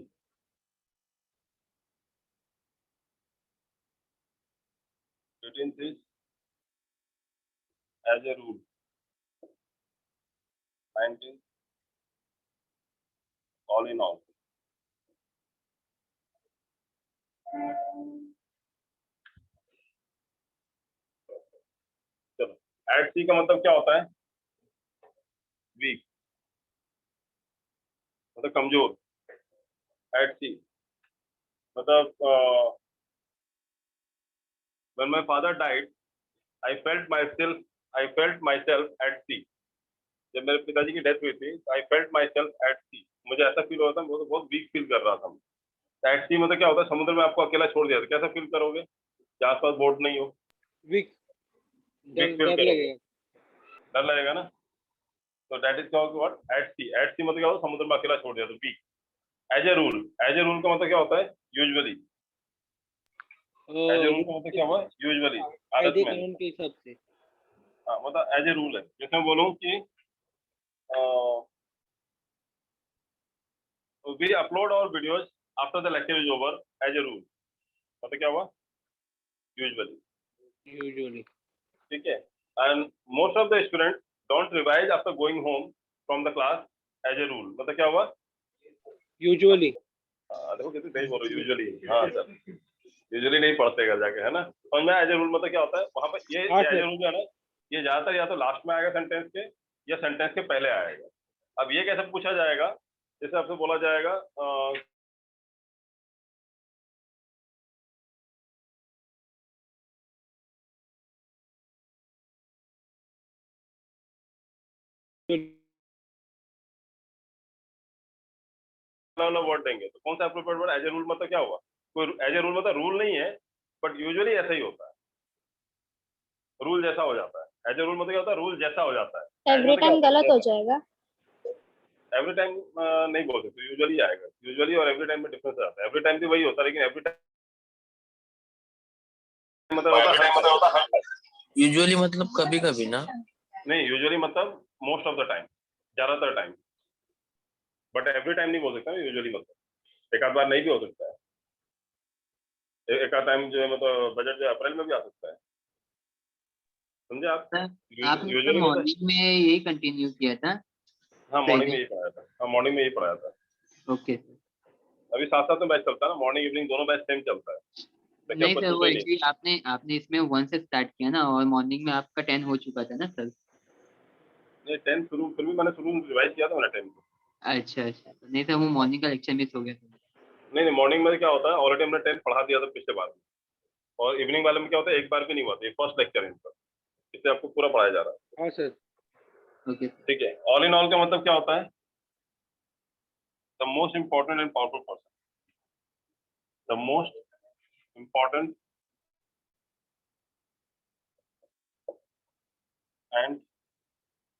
Eighteenth is as a rule. 19th, all in all. चलो, at sea का मतलब क्या होता है? वीक, मतलब कमजोर. At sea मतलब when my father died, I felt myself at sea. जब मेरे पिताजी की डेथ हुई थी, I felt myself at sea. मुझे ऐसा फील हो रहा था, मैं बहुत वीक फील कर रहा था. At sea मतलब क्या होता है? समुद्र में आपको अकेला छोड़ दिया तो कैसा फील करोगे? जहाँ आसपास बोट नहीं हो. Weak. Weak feel करोगे. डर लगेगा ना. तो that is called what? At sea. At sea मतलब क्या होता है? समुद्र में अकेला छोड़ दिया तो weak. As a rule का मतलब क्या होता है? Usually. As a rule का मतलब क्या हुआ? Usually. आदत में. कानून के हिसाब से. हाँ, मतलब as a rule है. जैसे मैं बोलूँ कि we upload our videos after the lecture is over as a rule. मतलब क्या हुआ? Usually. ठीक है. And most of the students don't revise after going home from the class as a rule. मतलब क्या हुआ? Usually. देखो कितनी तेज बोलो. Usually. हाँ सर. यूजुअली नहीं पढ़ते घर जाके, है ना? समझ में? एज ए रूल मतलब क्या होता है वहां पे? ये हाँ, एज ए सर। रूल जो है ना, ये ज्यादातर या तो लास्ट में आएगा सेंटेंस के, या सेंटेंस के पहले आएगा। अब ये कैसे पूछा जाएगा? जैसे आपसे बोला जाएगा वर्ड देंगे, तो कौन सा appropriate word? As a rule मतलब क्या होगा? कोई एज ए रूल मतलब रूल नहीं है, बट यूजुअली ऐसा ही होता है, रूल जैसा हो जाता है। एज ए रूल मतलब क्या होता है? रूल जैसा हो जाता है। एवरी टाइम गलत हो जाएगा। एवरी टाइम नहीं बोल सकते, यूजुअली आएगा। यूजुअली और एवरी टाइम में डिफरेंस आता है। एवरी टाइम भी वही होता है, लेकिन एवरी टाइम मतलब होता है यूजुअली मतलब कभी कभी ना। नहीं, यूजुअली मतलब मोस्ट ऑफ द टाइम, ज्यादातर टाइम। बट एवरी टाइम नहीं बोल सकता, यूजुअली मतलब एक आध बार नहीं भी हो सकता है। एक आध टाइम जो है मतलब बजट जो अप्रैल में भी आ सकता है, समझे आप? सर आपने यूजुअली मतलब मॉर्निंग में यही कंटिन्यू किया था? हाँ, मॉर्निंग में यही पढ़ाया था। हाँ, मॉर्निंग में यही पढ़ाया था। ओके। अभी साथ साथ में बैच चलता है ना, मॉर्निंग इवनिंग दोनों बैच सेम चलता है। देखिए, नहीं आपको सर, वो छूटे नहीं। एक्चुअली आपने इसमें 1 से स्टार्ट किया ना, और मॉर्निंग में आपका 10 हो चुका था ना सर? नहीं, 10 शुरू, फिर भी मैंने शुरू रिवाइज किया था मैंने 10 को। अच्छा अच्छा, नहीं सर वो मॉर्निंग का लेक्चर मिस हो गया था। नहीं, मॉर्निंग में क्या होता है, ऑलरेडी हमने 10 पढ़ा दिया था पिछले बार में। और इवनिंग वाले में क्या होता है, एक बार भी नहीं हुआ था, ये फर्स्ट लेक्चर है इनका, इससे आपको पूरा पढ़ाया जा रहा है। हाँ सर। ओके। ठीक है। ऑल इन ऑल का मतलब क्या होता है? The most important and powerful person. The most important and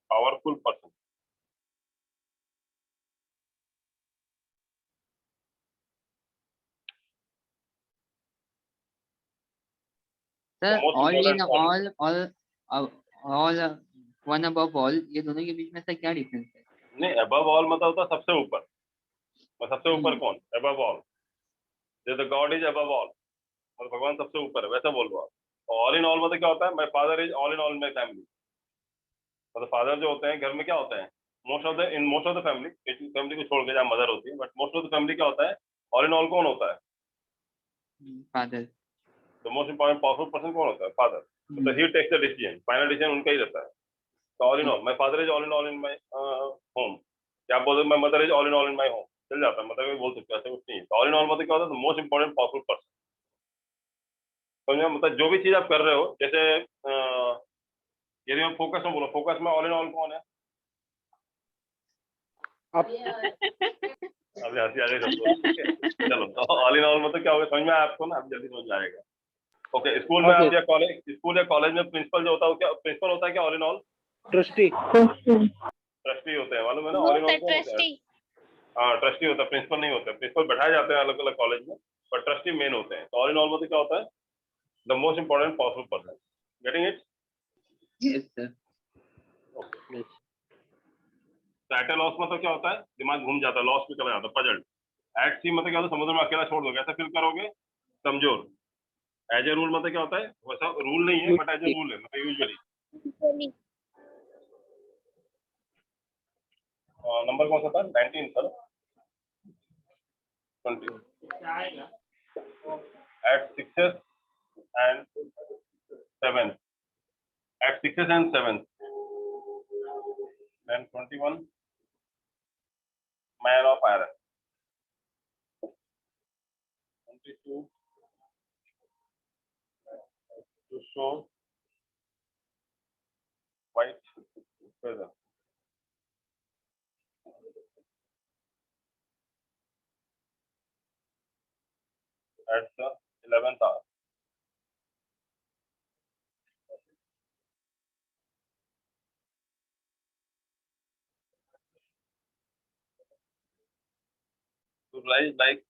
powerful person. Sir most all in important all one above all, ये दोनों के बीच में सर क्या डिफरेंस है? नहीं, अबव ऑल मतलब होता है सबसे ऊपर। और सबसे ऊपर कौन? Above all. जैसे गॉड इज अबव ऑल, और भगवान सबसे ऊपर है, वैसा बोल रहा हूँ। ऑल इन ऑल मतलब क्या होता है? My father is all in all my family. मतलब फादर जो होते हैं घर में क्या होते हैं, मोस्ट ऑफ द फैमिली को छोड़ के जहाँ मदर होती है, but most of the family क्या होता है? ऑल इन ऑल कौन होता है? Father. The most important powerful person कौन होता है? फादर। मतलब he takes the decision, final decision उनका ही रहता है। तो all in all, my father is all in my home. क्या आप बोलते? My mother is all in my home, चल जाता है, मतलब बोल सकते हैं, ऐसा कुछ नहीं है। ऑल इन ऑल मतलब क्या होता है? Most important powerful person. समझे? मतलब जो भी चीज आप कर रहे हो, जैसे यदि मैं फोकस में बोलो, फोकस में ऑल इन ऑल कौन है? आप अभी हंसी आ गई सबको। ठीक है, चलो। तो ऑल इन ऑल मतलब क्या होगा, समझ में आया आपको ना? अब जल्दी समझ में आएगा। ओके, स्कूल में आप या कॉलेज में प्रिंसिपल जो होता है, क्या प्रिंसिपल होता है? क्या all in all? Trustee. Trustee होते हैं, मालूम है ना? ऑल इन ऑल कौन होता है? हाँ, ट्रस्टी होता है, प्रिंसिपल नहीं होता है। प्रिंसिपल बैठाए जाते हैं अलग अलग कॉलेज में, पर ट्रस्टी मेन होते हैं। तो ऑल इन ऑल मतलब क्या होता है? The most important powerful person. Getting it? Yes sir. At a loss मतलब क्या होता है? दिमाग घूम जाता है, लॉस में चला जाता है, पजल्ड। एट सी मतलब क्या होता है? समुद्र में अकेला छोड़ दोगे, ऐसा फील करोगे, कमजोर। एज ए रूल मतलब क्या होता है? वैसा रूल नहीं है, बट एज ए रूल है, मतलब यूजुअली। नंबर कौन सा था? 19 sir. 20 at 6th and 7th. At 6th and 7th. Then 21 man of iron. 22 to show white feather. At the 11th hour. To rise like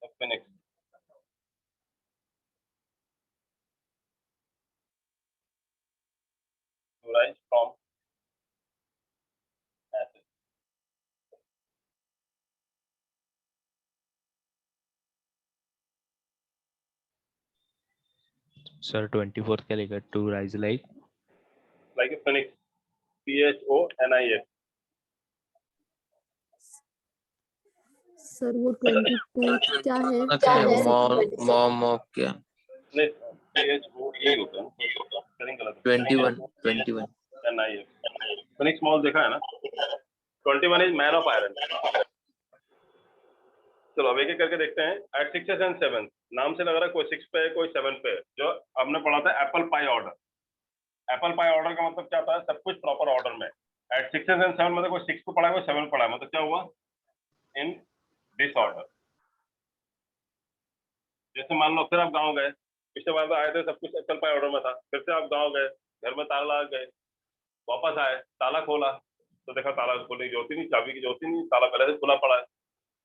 a phoenix. To rise from ashes. Sir 24 क्या लिखा? To rise like Like a phoenix. PHONIX. Sir वो 22 क्या है? क्या mom क्या नहीं यही होता है स्पेलिंग गलत है। 21 फिनिक्स मॉल देखा है ना। 21 इज मैन ऑफ आयरन। चलो अब एक एक करके देखते हैं। एट 6 एंड 7 नाम से लग रहा है कोई 6 पे है कोई 7 पे है। जो हमने पढ़ा था Apple pie order. Apple pie order का मतलब क्या होता है? सब कुछ प्रॉपर ऑर्डर में। एट 6 एंड 7 मतलब कोई 6 को पढ़ा है कोई 7 पढ़ा है, मतलब क्या हुआ? इन डिसऑर्डर। जैसे मान लो फिर आप गाँव गए, पिछले बार तो आए थे सब कुछ एप्पल पाई ऑर्डर में था, फिर से आप गाँव गए, घर में ताला लगा गए, वापस आए, ताला खोला तो देखा ताला खोलने की जरूरत ही नहीं, चाबी की जरूरत ही नहीं, ताला पहले से खुला पड़ा है।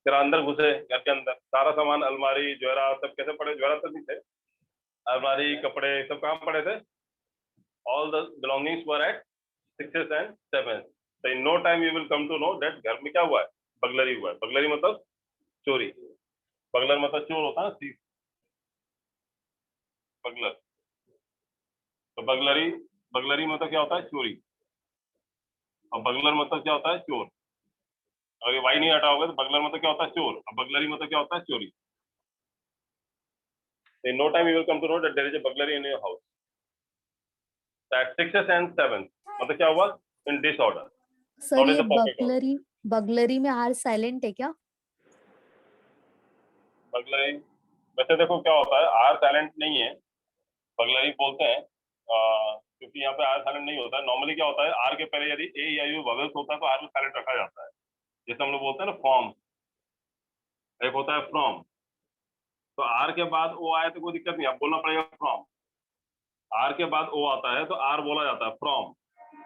फिर अंदर घुसे घर के अंदर, सारा सामान अलमारी ज्वेरा सब कैसे पड़े? ज्वेरा तो नहीं थे, अलमारी कपड़े सब कहाँ पड़े थे? All the belongings were at 6 and 7। So in no time you will come to know that घर में क्या हुआ है? बगलरी हुआ है। बगलरी मतलब चोरी। बगलर मतलब चोर होता है, thief। बगलर तो बगलरी मतलब क्या होता है? चोरी। और बगलर मतलब क्या होता है? चोर। और ये वाई नहीं हटाओगे तो बगलर मतलब क्या होता है? चोर। और बगलरी मतलब क्या होता है? चोरी। In no time you will come to know that there is a burglary in your house. At 6 and 7 मतलब क्या हुआ? In disorder. Sir Not in ये the pocket order. बगलरी में आर साइलेंट है क्या? बगलरी वैसे देखो क्या होता है, आर साइलेंट नहीं है, बगलरी बोलते हैं क्योंकि यहाँ पे आर साइलेंट नहीं होता है। नॉर्मली क्या होता है, आर के पहले यदि ए या यू ववेल्स होता है तो आर में साइलेंट रखा जाता है। जैसे हम लोग बोलते हैं ना फ्रॉम, एक होता है फ्रॉम, तो आर के बाद ओ आए तो कोई दिक्कत नहीं, आप बोलना पड़ेगा फ्रॉम। आर के बाद ओ आता है तो आर बोला जाता है फ्रॉम।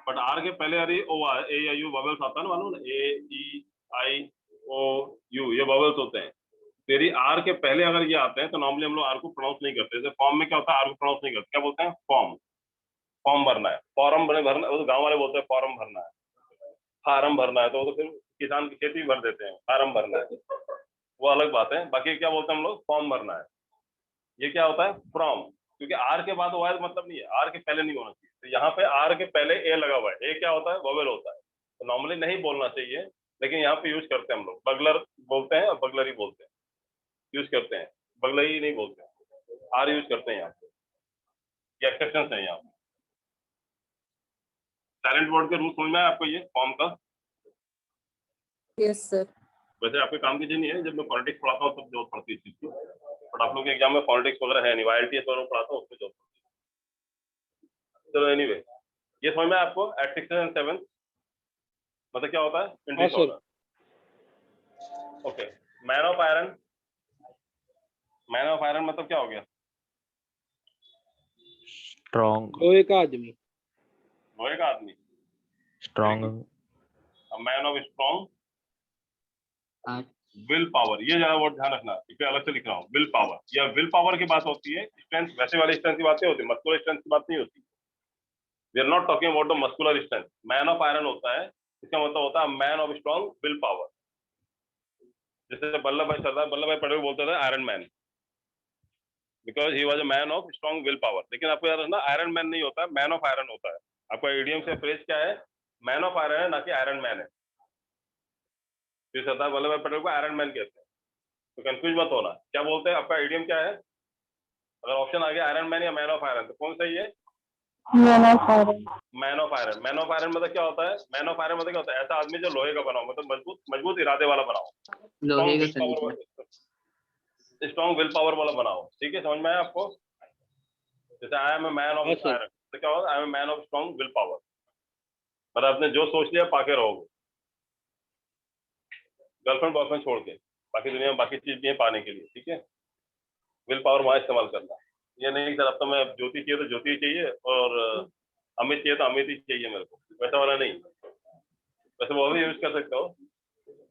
बट आर के पहले यदि ओ आए, ए या यू ववेल्स आता है ना, मालूम ना, ए ई आई ओ यू, ये ववेल्स होते हैं। यदि आर के पहले अगर ये आते हैं तो नॉर्मली हम लोग आर को प्रोनाउंस नहीं करते। जैसे फॉर्म में क्या होता है? आर को प्रोनाउंस नहीं करते, क्या बोलते हैं? फॉर्म। फॉर्म भरना है, फॉर्म भरना, वो तो गाँव वाले बोलते हैं फॉर्म भरना है। फार्म भरना है तो वो तो फिर किसान की खेती भर देते हैं, फार्म भरना है, वो अलग बात है। बाकी क्या बोलते हैं हम लोग? फॉर्म भरना है। ये क्या होता है? फ्रॉम। क्योंकि आर के बाद वायर मतलब नहीं है, आर के पहले नहीं होना चाहिए। तो यहाँ पे आर के पहले ए लगा हुआ है। ए क्या होता है? वोवेल होता है। तो नॉर्मली नहीं बोलना चाहिए, लेकिन यहाँ पे यूज करते हैं हम लोग। बगलर बोलते हैं और बगलरी बोलते हैं, यूज करते हैं। बगलरी नहीं बोलते हैं, आर यूज करते हैं यहाँ पे। ये एक्सेप्शन है यहाँ पे। साइलेंट वर्ड के रूल समझ में आया आपको ये फॉर्म का? Yes sir. वैसे आपके काम की चीज नहीं है, जब मैं पॉलिटिक्स पढ़ाता हूँ तब जरूरत पड़ती है इस चीज की, बट आप लोग के एग्जाम में पॉलिटिक्स वगैरह है नहीं, IELTS वगैरह पढ़ाता हूँ उसमें जरूरत पड़ती है। चलो एनीवे, ये समझ में आया आपको? एट 6 एंड 7 मतलब क्या होता है? इन हाँ, disorder. Okay. Man of iron, man of iron मतलब क्या हो गया? strong लोहे का आदमी। लोहे का आदमी। strong मैन ऑफ स्ट्रॉन्ग हाँ विल पावर। ये ज्यादा वर्ड ध्यान रखना, इस पे अलग से लिख रहा हूँ। विल पावर, या विल पावर की बात होती है। स्ट्रेंथ वैसे वाली स्ट्रेंथ की बात नहीं होती, मस्कुलर स्ट्रेंथ की बात नहीं होती। We are not talking about the muscular strength. Man of iron होता है, इसका मतलब होता है man of strong will power. जैसे वल्लभ भाई सरदार वल्लभ भाई पटेल बोलते थे iron man, because he was a man of strong will power. लेकिन आपको याद रखना, आयरन मैन नहीं होता है, मैन ऑफ आयरन होता है। आपका इडियम से फ्रेज क्या है? मैन ऑफ आयरन है, ना कि आयरन मैन है। फिर सरदार वल्लभ भाई पटेल को आयरन मैन कहते हैं, तो कंफ्यूज मत होना। क्या बोलते हैं? आपका इडियम क्या है? अगर ऑप्शन आ गया आयरन मैन या मैन ऑफ आयरन, तो कौन सही है? Man of iron. Man of iron. Man of iron मतलब क्या होता है? मैन ऑफ आयरन मतलब क्या होता है? ऐसा आदमी जो लोहे का बनाओ, मतलब मजबूत मजबूत इरादे वाला बनाओ, लोहे का शरीर। स्ट्रॉन्ग विल पावर वाला बनाओ। ठीक है, समझ में आया आपको? जैसे आई एम ए मैन हाँ ऑफ सर। आयरन, तो क्या होगा? I am a man of strong will power. मतलब आपने जो सोच लिया पाके रहोगे, गर्लफ्रेंड बॉयफ्रेंड छोड़ के, बाकी दुनिया में बाकी चीज भी है पाने के लिए। ठीक है, विल पावर वहां इस्तेमाल करना। ये नहीं सर अब तो मैं ज्योति चाहिए तो ज्योति चाहिए, और अमित चाहिए तो अमित ही चाहिए मेरे को, वैसा वाला नहीं। वैसे वो भी यूज कर सकते हो।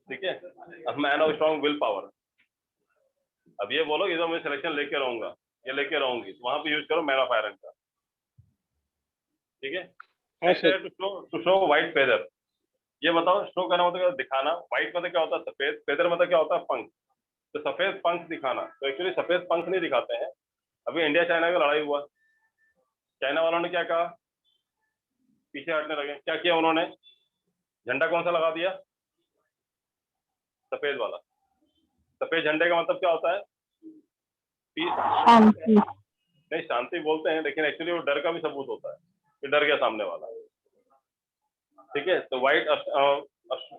ठीक है, man of strong will power. अब ये बोलो इधर मैं सिलेक्शन लेके रहूंगा, ये लेके रहूंगी, तो वहां पे यूज करो मैन ऑफ आयरन का। ठीक है। हाँ sir. To show white feather. ये बताओ, शो करना मतलब क्या? दिखाना। व्हाइट मतलब क्या होता है? सफेद। फेदर मतलब क्या होता है? पंख। तो सफेद पंख दिखाना। तो एक्चुअली सफेद पंख नहीं दिखाते हैं। अभी इंडिया चाइना का लड़ाई हुआ, चाइना वालों ने क्या कहा? पीछे हटने लगे। क्या किया उन्होंने? झंडा कौन सा लगा दिया? सफेद वाला। सफेद झंडे का मतलब क्या होता है? शांति। नहीं, शांति बोलते हैं, लेकिन एक्चुअली वो डर का भी सबूत होता है कि डर गया सामने वाला। ठीक है, तो white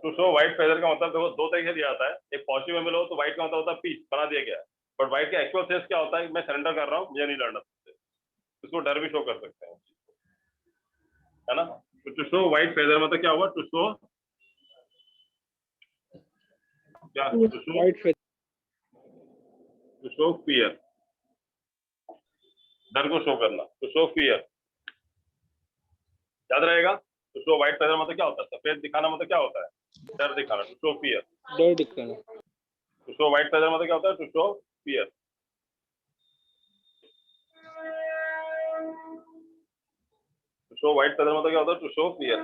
to show white feather का मतलब देखो दो तरीके से दिया जाता है। एक पॉजिटिव में मिलो तो व्हाइट का मतलब होता है पीस, बना दिया गया है। बट व्हाइट का एक्चुअल सेंस क्या होता है? मैं सरेंडर कर रहा हूँ, मुझे नहीं लड़ना तुमसे। उसको डर भी शो कर सकते हैं, है ना। तो टू शो व्हाइट फेदर मतलब क्या हुआ? टू शो क्या? White टू शो फियर, डर को शो करना, टू शो फियर, याद रहेगा। टू शो व्हाइट फेदर मतलब क्या होता है? सफेद दिखाना मतलब क्या होता है? डर दिखाना, टू शो फियर। डर दिखाना। टू शो व्हाइट फेदर मतलब क्या होता है? To show fear. To show white feather मतलब क्या होता है? To show fear.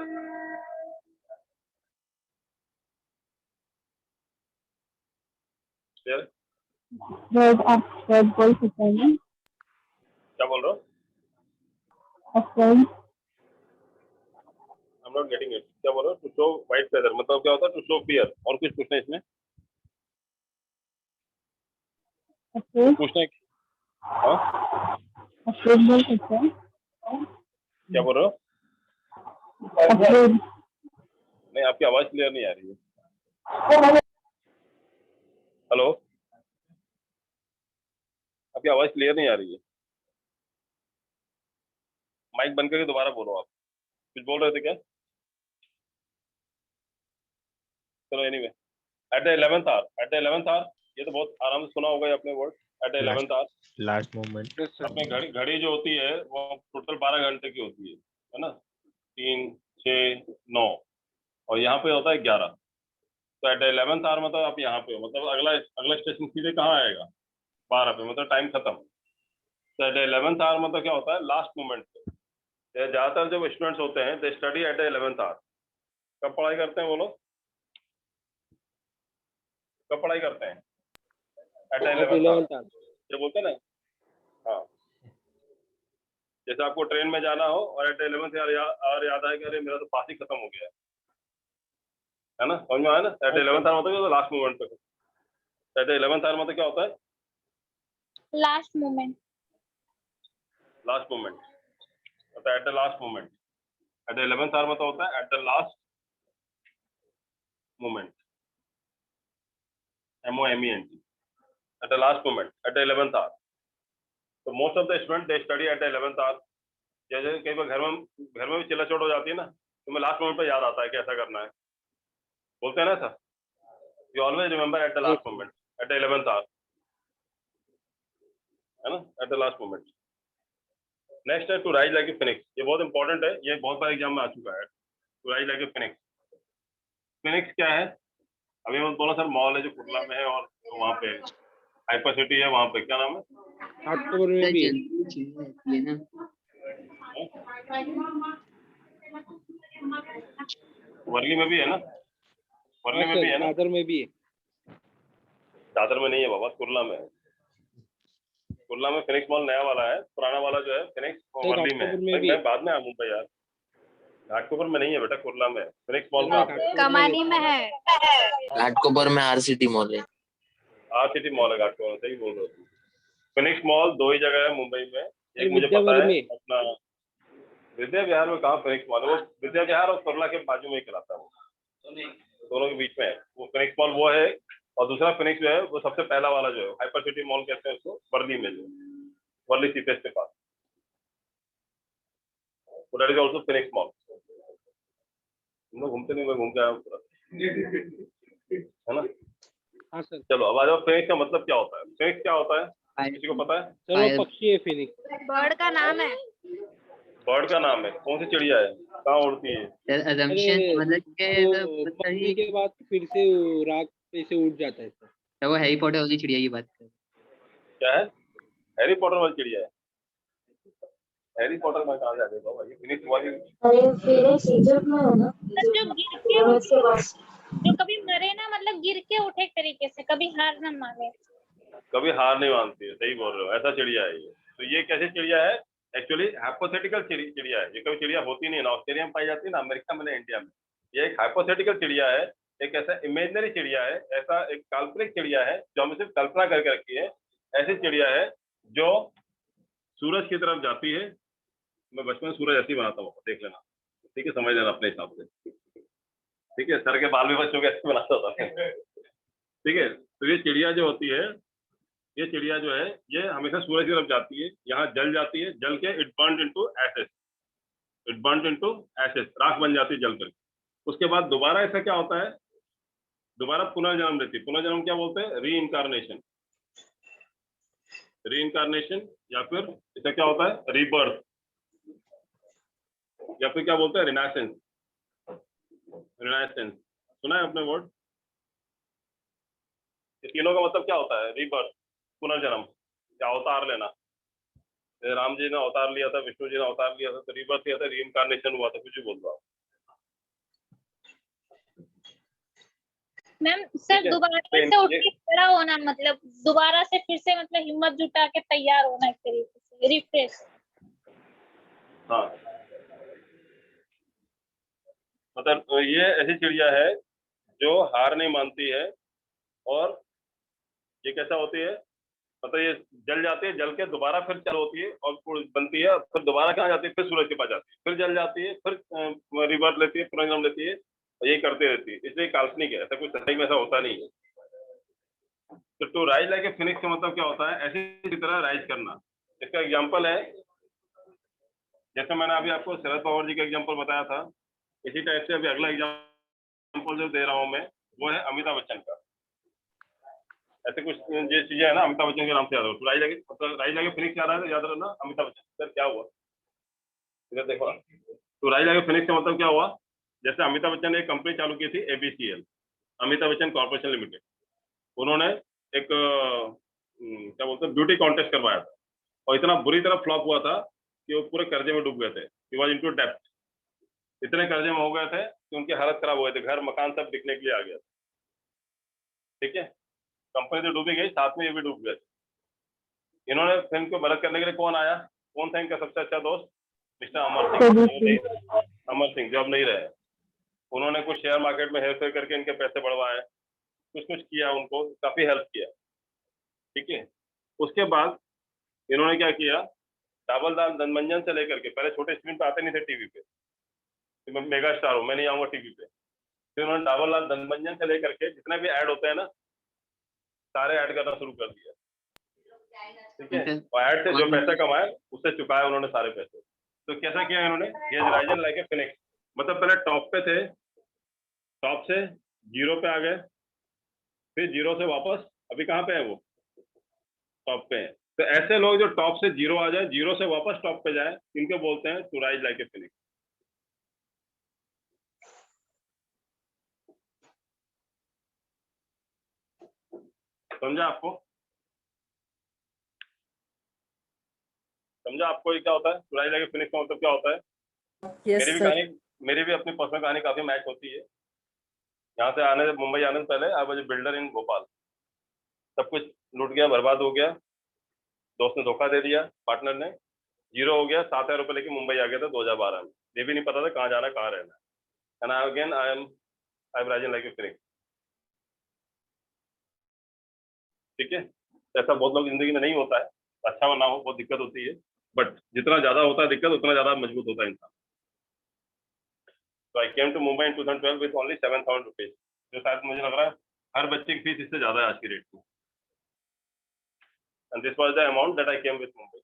Clear? Red upspread बोल सकते हैं। क्या बोल रहे हो? Upspread। I'm not getting it. क्या बोल रहे हो? टू शो व्हाइट फेदर मतलब क्या होता है? To show fear. और कुछ पूछना है इसमें? Upspread। पूछना है? हाँ, Upspread बोल सकते हैं। क्या बोल रहे हो? Upspread। नहीं, आपकी आवाज क्लियर नहीं आ रही है। हेलो, आपकी आवाज क्लियर नहीं आ रही है। माइक बंद करके दोबारा बोलो। आप कुछ बोल रहे थे क्या? चलो anyway, at the 11th hour, at the 11th hour, ये तो बहुत आराम से सुना होगा ये अपने word. At the 11th hour, last moment. अपने घड़ी जो होती है वो टोटल 12 घंटे की होती है ना। 3, 6, 9 और यहाँ पे होता है 11। तो एट द 11th आवर मतलब आप यहाँ पे हो, मतलब अगला स्टेशन सीधे कहाँ आएगा? 12 पे, मतलब टाइम खत्म। तो एट द 11th आवर मतलब क्या होता है? लास्ट मोमेंट पे। ज्यादातर जो स्टूडेंट्स होते हैं they study at the 11th hour. कब पढ़ाई करते हैं वो लोग? कब पढ़ाई करते हैं? At the 11th hour. ये बोलते हैं ना, हाँ। जैसे आपको ट्रेन में जाना हो और एट द 11th आवर याद आए कि अरे मेरा तो पास ही खत्म हो गया है ना। समझ में आया ना? एट द 11th आवर मतलब लास्ट मोमेंट पे। एट द 11th आवर मतलब क्या होता है? Last moment. लास्ट मोमेंट, मतलब at the last moment. At the 11th hour मतलब होता है at the last moment, MOMENT, at the last moment, at the 11th hour. तो most of the student they study at the 11th hour. जैसे कई बार घर में भी चिल्ला चोट हो जाती है ना, तो मैं लास्ट मोमेंट पे याद आता है कि ऐसा करना है, बोलते हैं ना sir. You always remember at the last moment, at the 11th hour, है ना, at the last moment. Next है to rise like a phoenix. ये बहुत इंपॉर्टेंट है, ये बहुत बार एग्जाम में आ चुका है। To rise like a phoenix. Phoenix क्या है? अभी हम बोला सर मॉल है जो कुर्ला में है और वहाँ पे हाइपर सिटी है, वहाँ पे क्या नाम है? अक्टूबर में भी है। जल्दी चीजें रहती है ना। वर्ली में भी है ना? वर्ली में भी है ना? दादर में भी है। दादर में नहीं है बाबा, कुर्ला में है। कुर्ला में फिनिक्स मॉल नया वाला है, पुराना वाला जो है फिनिक्स वो तो वर्ली में है। घाटकोपर में भाई भी मैं है। बाद में आऊंगा यार। घाटकोपर में नहीं है बेटा, कुर्ला में है फिनिक्स मॉल। कहाँ पे? कमानी में है। घाटकोपर में RCT मॉल है। RCT मॉल है घाटकोपर, सही बोल रहे हो। फिनिक्स मॉल 2 ही जगह है मुंबई में। एक मुझे विद्या पता विहार है में। अपना विद्या विहार में। कहाँ फिनिक्स मॉल है? वो विद्या विहार और कुर्ला के बाजू में ही कहलाता है, वो दोनों के बीच में है वो फिनिक्स मॉल, वो है। और दूसरा फिनिक्स जो है वो सबसे पहला वाला जो है हाइपर सिटी मॉल कहते हैं उसको, वर्ली में, जो वर्ली सीपेस के पास, that is also Phoenix mall. हम लोग घूमते नहीं, मैं घूम के आया हूँ पूरा, है ना। हाँ सर। चलो अब आ जाओ, फिनिक्स का मतलब क्या होता है? फिनिक्स क्या होता है, किसी को पता है? सर वो पक्षी है फिनिक्स। बर्ड का नाम है। बर्ड का नाम है? कौन सी चिड़िया है, कहाँ उड़ती है? assumption मतलब के वो तो मरने के बाद फिर से वो रात पे से उड़ जाता है सर। तो वो हैरी पॉटर वाली चिड़िया की बात कर। क्या है? हैरी पॉटर वाली चिड़िया है? हैरी पॉटर में कहाँ जाते बाबा, ये फिनिक्स वाली। जो गिर के उठे, जो कभी मरे ना, मतलब गिर के उठे एक तरीके से, कभी हार ना माने। कभी हार नहीं मानती है, सही बोल रहे हो, ऐसा चिड़िया है ये। तो ये कैसी चिड़िया है? एक्चुअली हाइपोथेटिकल चिड़िया है ये, कभी चिड़िया होती नहीं है ना, ऑस्ट्रेलिया में पाई जाती है ना, अमेरिका में ना, इंडिया में। ये एक हाइपोथेटिकल चिड़िया है एक ऐसा इमेजिनरी चिड़िया है, ऐसा एक काल्पनिक चिड़िया है जो हमने सिर्फ कल्पना करके रखी है। ऐसी चिड़िया है जो सूरज की तरफ जाती है। मैं बचपन में सूरज ऐसे ही बनाता हूँ, देख लेना, ठीक है, समझ लेना अपने हिसाब से, ठीक है। सर के बाल भी बच्चों के ऐसे बनाता था, ठीक है। तो ये चिड़िया जो होती है, ये चिड़िया जो है ये हमेशा सूरज की तरफ जाती है, यहाँ जल जाती है, जल के it burn into ashes, it burn into ashes, राख बन जाती है जल करके। उसके बाद दोबारा ऐसा क्या होता है, दोबारा पुनर्जन्म लेती है। पुनर्जन्म क्या बोलते हैं, री इनकारनेशन, री इनकारनेशन, या फिर इसका क्या होता है, रीबर्थ, या फिर क्या बोलते हैं, रिनासेंस, रिनासेंस। सुना है आपने वर्ड? ये तीनों का मतलब क्या होता है, रीबर्थ, पुनर्जन्म या अवतार लेना। जैसे राम जी ने अवतार लिया था, विष्णु जी ने अवतार लिया था, तो रीबर्थ लिया था, रीइनकारनेशन हुआ था, कुछ भी बोल दो आप। मैम सर दोबारा से उठ के खड़ा होना, मतलब दोबारा से फिर से मतलब हिम्मत जुटा के तैयार होना एक तरीके से, रिफ्रेश। हाँ, मतलब ये ऐसी चिड़िया है जो हार नहीं मानती है। और ये कैसा होती है, मतलब ये जल जाती है, जल के दोबारा फिर चालू होती है और बनती है, फिर दोबारा कहाँ जाती है, फिर सूरज के पास जाती है, फिर जल जाती है, फिर रिवर्स लेती है, पुनर्जन्म लेती है, और यही करती रहती है। इसलिए काल्पनिक है, ऐसा कुछ सच्चाई में ऐसा होता नहीं है। तो to rise like a phoenix का मतलब क्या होता है, ऐसी तरह राइज करना। इसका एग्जाम्पल है, जैसे मैंने अभी आपको शरद पवार जी का एग्जाम्पल बताया था, इसी टाइप से अभी अगला एग्जाम्पल जो दे रहा हूँ मैं, वो है अमिताभ बच्चन का। ऐसे कुछ ये चीजें है ना, अमिताभ बच्चन के नाम से याद हो, राइज लाइक फिनिक्स याद आया तो याद रखना अमिताभ बच्चन। सर क्या हुआ, इधर देखो। तो राइज लाइक फिनिक्स का मतलब क्या हुआ, जैसे अमिताभ बच्चन ने एक कंपनी चालू की थी, ABCL, Amitabh Bachchan corporation limited. उन्होंने एक क्या बोलते हैं, ब्यूटी कॉन्टेस्ट करवाया था, और इतना बुरी तरह फ्लॉप हुआ था कि वो पूरे कर्जे में डूब गए थे। ही वॉज इनटू डेब्ट, इतने कर्जे में हो गए थे कि उनकी हालत खराब हो गई थी, घर मकान सब बिकने के लिए आ गया, ठीक है। कंपनी तो डूबी गई, साथ में ये भी डूब गए। इन्होंने फिल्म को मदद करने के लिए कौन आया, कौन था इनका सबसे अच्छा दोस्त, मिस्टर अमर सिंह। अमर सिंह जो अब नहीं रहे, उन्होंने कुछ शेयर मार्केट में हेर फेर करके इनके पैसे बढ़वाए, कुछ कुछ किया, उनको काफी हेल्प किया, ठीक है। उसके बाद इन्होंने क्या किया, डाबलदार धनमंजन से लेकर के, पहले छोटे स्क्रीन पे आते नहीं थे टीवी पे, कि मैं मेगा स्टार हूँ, मैं नहीं आऊंगा टीवी पे। फिर उन्होंने डाबलदार धनमंजन से लेकर के जितने भी ऐड होते हैं ना, सारे ऐड करना शुरू कर दिया, ठीक है। और ऐड से जो पैसा कमाए उससे चुकाए उन्होंने सारे पैसे। तो कैसा किया इन्होंने, ये राइजन लाइक ए फिनिक्स, मतलब पहले टॉप पे थे, टॉप से जीरो पे आ गए, फिर जीरो से वापस अभी कहाँ पे है वो, टॉप पे है। तो ऐसे लोग जो टॉप से जीरो आ जाए, जीरो से वापस टॉप पे जाए, इनको बोलते हैं to rise like a phoenix. समझा आपको, समझा आपको ये क्या होता है, to rise like a phoenix का मतलब क्या होता है। मेरी भी कहानी, मेरी भी अपनी पर्सनल कहानी काफी मैच होती है। यहाँ से आने, मुंबई आने से पहले आई वाज ए बिल्डर इन भोपाल, सब कुछ लूट गया, बर्बाद हो गया, दोस्त ने धोखा दे दिया, पार्टनर ने, जीरो हो गया, 7,000 रुपये लेके मुंबई आ गया था 2012 में। ये भी नहीं पता था कहाँ जाना कहाँ रहना, and I am rising like a Phoenix, ठीक है। ऐसा बहुत लोग जिंदगी में नहीं होता है, अच्छा हो ना हो, बहुत दिक्कत होती है, बट जितना ज्यादा होता है दिक्कत, उतना ज्यादा मजबूत होता है इंसान। तो I came to Mumbai in 2012 with only 7,000 rupees, जो शायद मुझे लग रहा है हर बच्चे की फीस इससे ज्यादा है आज की रेट में। And this was the amount that I came with Mumbai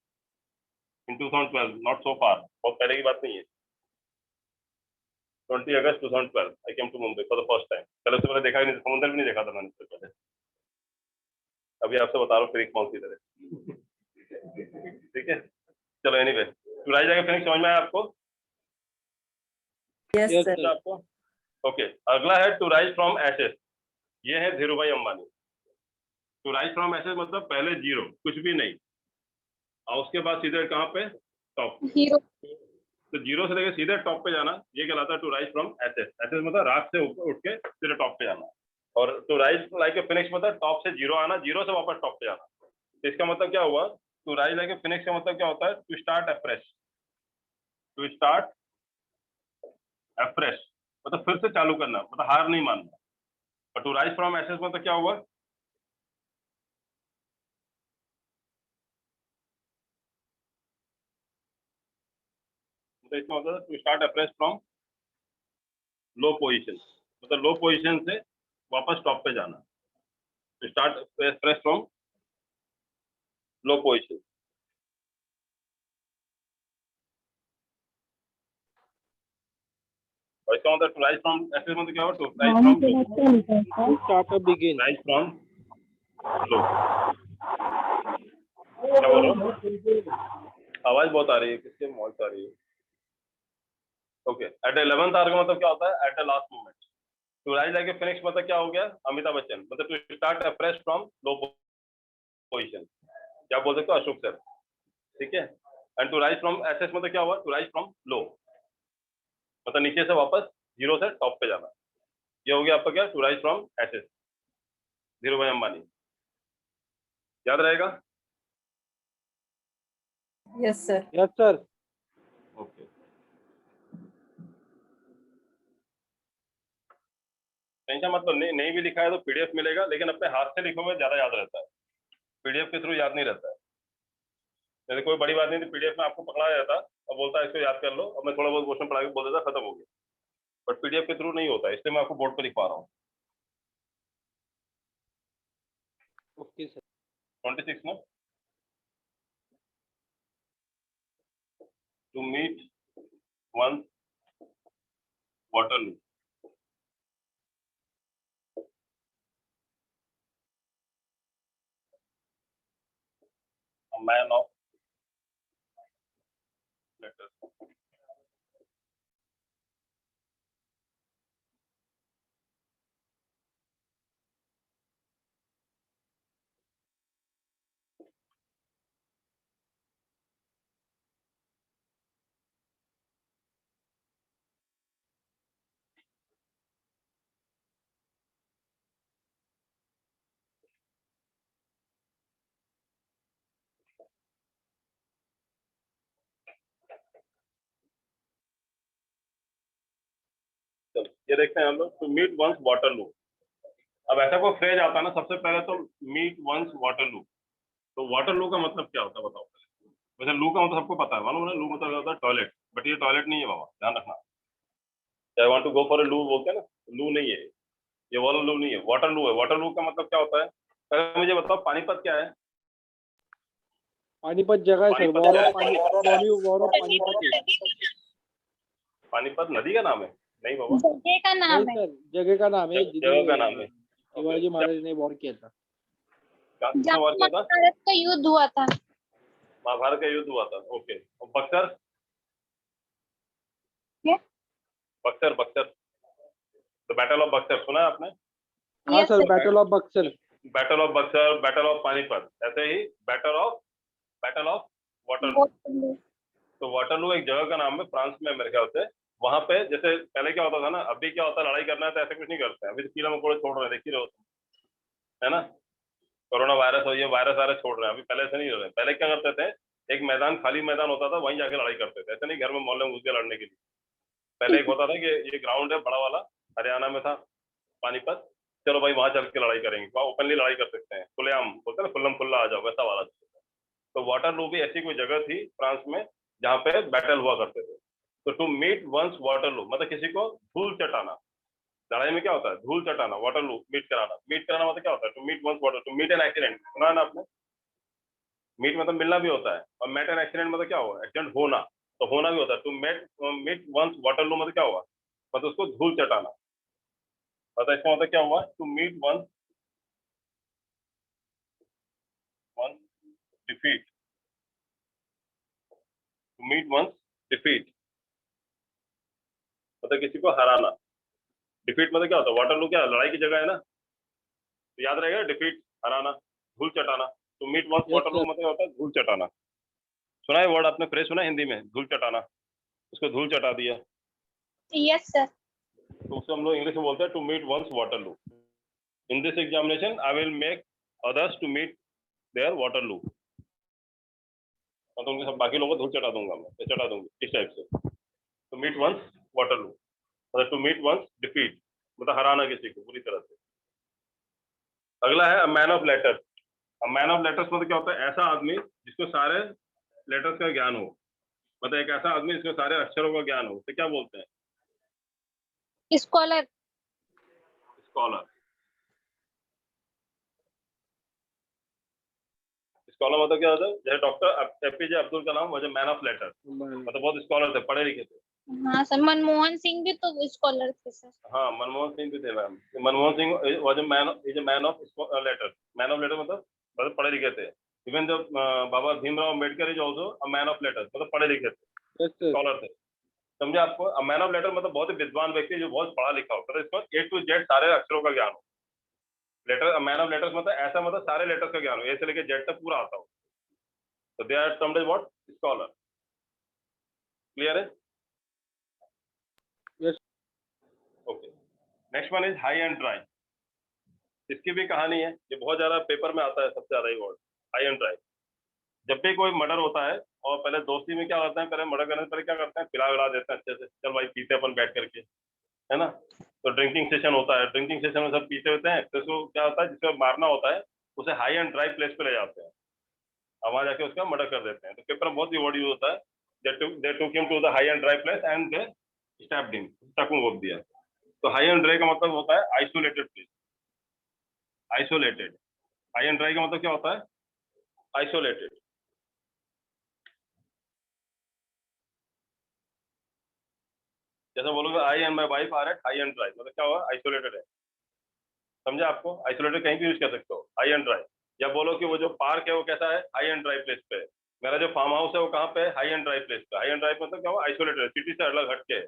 in 2012, not so far, बहुत पहले की बात नहीं है। 20 अगस्त 2012 I came to Mumbai for the first time. पहले से मैंने देखा ही नहीं, समुद्र भी नहीं देखा था मैंने इससे पहले। अभी आपसे बता रहा हूँ फिनिक्स मॉल की तरह, ठीक है। चलो anyway, to rise like a phoenix समझ में आया आपको? Yes, sir. आपको ओके। अगला है टू राइज फ्रॉम एशेस, ये है Dhirubhai Ambani. To rise from ashes मतलब पहले जीरो, कुछ भी नहीं, और उसके बाद सीधे कहाँ पे, टॉप। हीरो। तो जीरो से लेकर सीधे टॉप पे जाना, ये कहलाता है to rise from ashes. Ashes मतलब राख से ऊपर उठ के सीधे टॉप पे जाना, और to rise like a phoenix मतलब टॉप से जीरो आना, जीरो से वापस टॉप पे जाना। तो इसका मतलब क्या हुआ, to rise like a phoenix का मतलब क्या होता है, to start afresh, to start afresh मतलब फिर से चालू करना, मतलब हार नहीं मानना, और टू राइज फ्रॉम एसेस मतलब क्या हुआ? तो इसका मतलब to start afresh from low position, मतलब लो पोजीशन से वापस टॉप पे जाना। To start afresh from low position. और इसका मतलब टू राइज फ्रॉम एसेस मतलब क्या हुआ? टू राइज नाम फ्रॉम के बाद क्या लिखा है sir? Start up begin. Rise from low. क्या बोल रहा हूँ? आवाज बहुत आ रही है, किसके मॉल से आ रही है? ओके, एट 11th आवर का मतलब क्या होता है? At the last moment. To rise like a phoenix मतलब क्या हो गया? अमिताभ बच्चन, मतलब to start afresh from low position. क्या बोल सकते हो? अशोक सर, ठीक है। And to rise from ashes मतलब क्या हुआ? टू राइज फ्रॉम लो, मतलब नीचे से वापस जीरो से टॉप पे जाना। ये हो गया आपका क्या? To rise from ashes, Dhirubhai Ambani. याद रहेगा? Yes, sir. ओके, टेंशन मतलब नहीं भी लिखा है तो पीडीएफ मिलेगा, लेकिन अपने हाथ से लिखोगे ज्यादा याद रहता है, पीडीएफ के थ्रू याद नहीं रहता है। जैसे कोई बड़ी बात नहीं थी, पीडीएफ में आपको पकड़ा जाता और बोलता है इसको याद कर लो, और मैं थोड़ा बहुत क्वेश्चन पढ़ा के बोल देता, खत्म हो गया। बट पीडीएफ के थ्रू नहीं होता, इसलिए मैं आपको बोर्ड पे लिखवा रहा हूँ। Okay, sir. 26 ना, to meet one Waterloo. A man of letters. चलो ये देखते हैं हम लोग, टू मीट वंस वाटरलू। अब ऐसा कोई फ्रेज आता है ना, सबसे पहले तो मीट वंस वाटरलू, तो वाटरलू का मतलब क्या होता है बताओ? वैसे लू का मतलब सबको पता है, मालूम है ना? लू मतलब होता है टॉयलेट, बट ये टॉयलेट नहीं है बाबा, ध्यान रखना। I want to go for a loo बोलते हैं ना, लू नहीं है ये, वाला लू नहीं है, वाटर लू है। वाटर लू का मतलब क्या होता है? पहले मुझे बताओ पानीपत क्या है? पानीपत जगह है सर, पानीपत वॉर है। ऑफ पानीपत है। पानीपत नदी का नाम है? नहीं बाबा, जगह का नाम नहीं है। सर, जगह का नाम है। जगह का नाम है। शिवाजी महाराज ने वॉर किया था। किसने वॉर किया था? महाभारत का युद्ध हुआ था। महाभारत का युद्ध हुआ था, ओके। और बक्सर? क्या? बक्सर, बक्सर, तो बैटल ऑफ बक्सर सुना है आपने? हाँ Yes, sir, sir. Battle of Buxar. Battle of Buxar, battle of Panipat, ऐसे ही बैटल ऑफ वाटरलू। तो वाटरलू एक जगह का नाम है, फ्रांस में मेरे ख्याल से। वहां पे जैसे पहले क्या होता था ना, अभी क्या होता है, लड़ाई करना है तो ऐसे कुछ नहीं करते हैं, अभी तो कीड़ा मकोड़े छोड़ रहे हैं, देख ही रहे हो तुम, है ना? कोरोना वायरस हो, ये वायरस छोड़ रहे हैं, अभी पहले से नहीं हो रहे। पहले क्या करते थे, एक मैदान, खाली मैदान होता था, वहीं जाके लड़ाई करते थे, ऐसे नहीं घर में मोहल्ले में घुस के लड़ने के लिए। पहले एक होता था कि ये ग्राउंड है बड़ा वाला, हरियाणा में था पानीपत, चलो भाई वहां चल के लड़ाई करेंगे, वहाँ ओपनली लड़ाई कर सकते हैं, खुलेआम बोलते हैं ना, खुल्लम खुल्ला आ जाओ, वैसा वाला। तो वाटरलू भी ऐसी कोई जगह थी फ्रांस में जहाँ पे बैटल हुआ करते थे। तो टू मीट वंस वाटरलू मतलब किसी को धूल चटाना। लड़ाई में क्या होता है? धूल चटाना। वाटरलू मीट कराना, मीट कराना मतलब क्या होता है? To meet one's water, to meet an accident, सुना है ना आपने? मीट मतलब मिलना भी होता है, और मेट एन एक्सीडेंट मतलब क्या हुआ? एक्सीडेंट होना, तो होना भी होता है। टू मीट वंस वाटरलू मतलब क्या हुआ? मतलब उसको धूल चटाना। पता इसका मतलब क्या हुआ? To meet one's defeat, to meet one's defeat मतलब किसी को हराना। डिफीट मतलब क्या होता है? वाटरलू क्या लड़ाई की जगह है ना, तो याद रहेगा, डिफीट हराना, धूल चटाना। टू मीट वंस वाटरलू मतलब क्या होता है? धूल चटाना। सुना है वर्ड आपने, फ्रेज सुना है हिंदी में, धूल चटाना? उसको धूल चटा दिया, यस सर। तो उसको हम लोग इंग्लिश में बोलते हैं to meet one's Waterloo. In this examination I will make others to meet their Waterloo, तो उनके सब बाकी लोगों को धूल चटा दूंगा मैं, चटा दूंगी इस टाइप से। टू मीट वंस वाटरलू मतलब टू मीट वंस डिफीट मतलब हराना किसी को पूरी तरह से। अगला है मैन ऑफ लेटर्स। अब मैन ऑफ लेटर्स मतलब क्या होता है? ऐसा आदमी जिसको सारे लेटर्स का ज्ञान हो, मतलब एक ऐसा आदमी जिसको सारे अक्षरों का ज्ञान हो, तो क्या बोलते हैं? स्कॉलर। स्कॉलर। स्कॉलर मतलब क्या होता है? जैसे doctor APJ Abdul Kalam was a man of letter, मतलब बहुत स्कॉलर थे, पढ़े लिखे थे। हाँ सर, मनमोहन सिंह भी तो स्कॉलर थे सर। हाँ, मनमोहन सिंह भी थे ma'am. Manmohan Singh was a man of letter. Man of letter मतलब पढ़े लिखे थे। इवन जब Baba Bhimrao Ambedkar is also a man of letter, मतलब पढ़े लिखे थे, स्कॉलर थे। समझे आपको? मैन ऑफ लेटर मतलब बहुत ही विद्वान व्यक्ति जो बहुत पढ़ा लिखा होता है, इसको A to Z सारे अक्षरों का ज्ञान हो। लेटर मैन ऑफ लेटर्स मतलब ऐसा, मतलब सारे लेटर्स का ज्ञान हो, ए से लेकर जेड तक पूरा आता हो, तो they are termed as what? Scholar. Clear है? Yes. Okay. Next one is high and dry. इसकी भी कहानी है, ये बहुत ज्यादा पेपर में आता है, सबसे ज्यादा ही वर्ड हाई एंड ड्राई। जब भी कोई मर्डर होता है, और पहले दोस्ती में क्या करते हैं, पहले मर्डर करने से पहले क्या करते हैं, पिला विला देते हैं अच्छे से, चल भाई पीते अपन बैठ करके, है ना। तो ड्रिंकिंग सेशन होता है, ड्रिंकिंग सेशन में सब पीते होते हैं, तो उसको क्या होता है, जिसको मारना होता है उसे हाई एंड ड्राई प्लेस पे ले जाते हैं, और वहां जाके उसका मर्डर कर देते हैं। तो पेपर में बहुत ही वर्ड यूज होता है, they took him to the high and dry place and they stabbed him, चाकू घोंप दिया। तो हाई एंड ड्राई का मतलब होता है isolated place, isolated. High and dry का मतलब क्या होता है? आइसोलेटेड। जैसे बोलोगे I and my wife are at high and dry, मतलब क्या हुआ? आइसोलेटेड है। समझे आपको? आइसोलेटेड कहीं भी यूज कर सकते हो, हाई एंड ड्राई। या बोलो कि वो जो पार्क है वो कैसा है? हाई एंड ड्राई प्लेस पे है। मेरा जो फार्म हाउस है वो कहाँ पे है? हाई एंड ड्राई प्लेस पे। हाई एंड ड्राई मतलब क्या हुआ? आइसोलेटेड है, सिटी से अलग हट के है।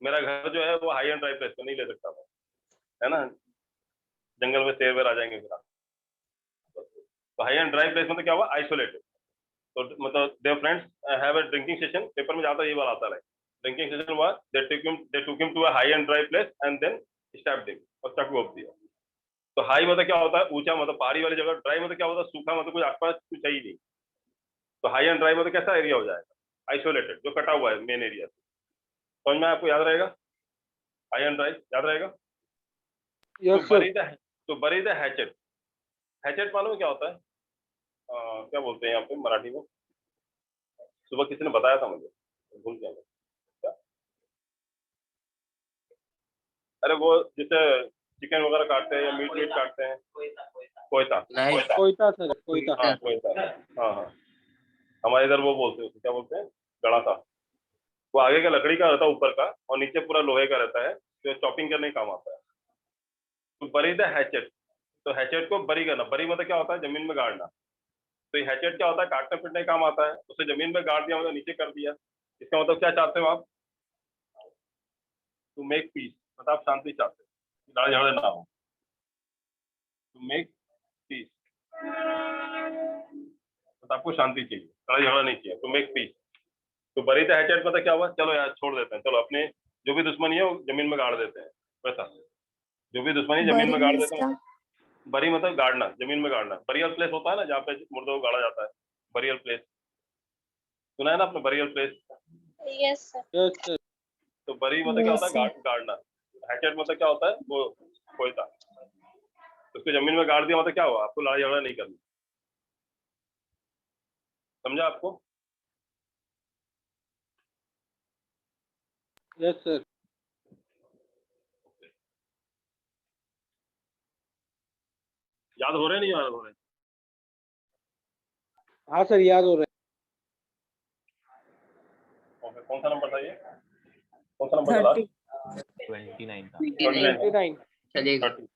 मेरा घर जो है वो हाई एंड ड्राई प्लेस पे नहीं ले सकता मैं, है ना, जंगल में शेर वेर आ जाएंगे फिर। तो हाई एंड ड्राई प्लेस मतलब क्या हुआ? आइसोलेटेड। तो मतलब their friends have a drinking session, paper में ज्यादा ये बात आता है। ड्रिंकिंग सेशन हुआ, they took him to a high and dry place and then stabbed him, और चाकू घोंप दिया। तो हाई मतलब क्या होता है? ऊंचा, मतलब पहाड़ी वाली जगह। ड्राई मतलब क्या होता है? सूखा, मतलब कुछ आसपास कुछ है ही नहीं। तो हाई एंड ड्राई मतलब कैसा एरिया हो जाएगा? आइसोलेटेड, जो कटा हुआ है मेन एरिया से। समझ में आपको? याद रहेगा? हाई एंड ड्राई याद रहेगा? Yes, sir. तो बरी द हैचेट। हैचेट मालूम है क्या होता है? क्या बोलते हैं यहाँ पे मराठी में? सुबह किसी ने बताया था मुझे, भूल गया मैं। क्या? अरे वो जैसे चिकन वगैरह काटते हैं या मीट वीट काटते हैं, कोयता। नहीं कोयता सर, कोयता। हाँ कोयता, हाँ हाँ। हमारे इधर वो बोलते हैं, उसको क्या बोलते हैं? गड़ा सा। वो आगे का लकड़ी का रहता है ऊपर का, और नीचे पूरा लोहे का रहता है, जो चॉपिंग करने का काम आता है। तो बरी द हैचेट। तो हैचेट को बरी करना, बरी मतलब क्या होता है? जमीन में गाड़ना। तो ये हैचेट क्या होता है? काटने पीटने का काम आता है। उसे जमीन में गाड़ दिया, मतलब नीचे कर दिया। इसका मतलब क्या चाहते हो आप? टू मेक पीस, मतलब आप शांति चाहते हो, लड़ाई झगड़े ना हो। टू मेक पीस मतलब आपको शांति चाहिए, लड़ाई झगड़ा नहीं चाहिए। To make peace. तो बरी द हैचेट मतलब क्या हुआ? चलो यार छोड़ देते हैं, चलो अपने जो भी दुश्मनी है वो जमीन में गाड़ देते हैं, वैसा। जो भी दुश्मनी जमीन बरी में गाड़ मीन्स देते क्या? हैं। बरी मतलब गाड़ना, जमीन में गाड़ना। बरियल प्लेस होता है ना, जहाँ पे मुर्दों को गाड़ा जाता है, बरियल प्लेस। सुना है ना आपने? Burial place. Yes sir. Yes, sir. तो बरी मतलब क्या Yes, होता है? sir. गाड़ना। हैचेट मतलब क्या होता है? वो कोयता। उसको जमीन में गाड़ दिया मतलब क्या हुआ? आपको लड़ाई झगड़ा नहीं करनी। समझा आपको? Yes, sir. याद हो रहे नहीं याद हो रहे? हाँ सर, याद हो रहा ओके, कौन सा नंबर था ये? कौन सा नंबर था लास्ट? 29 था। है। 29. चलेगा। 30।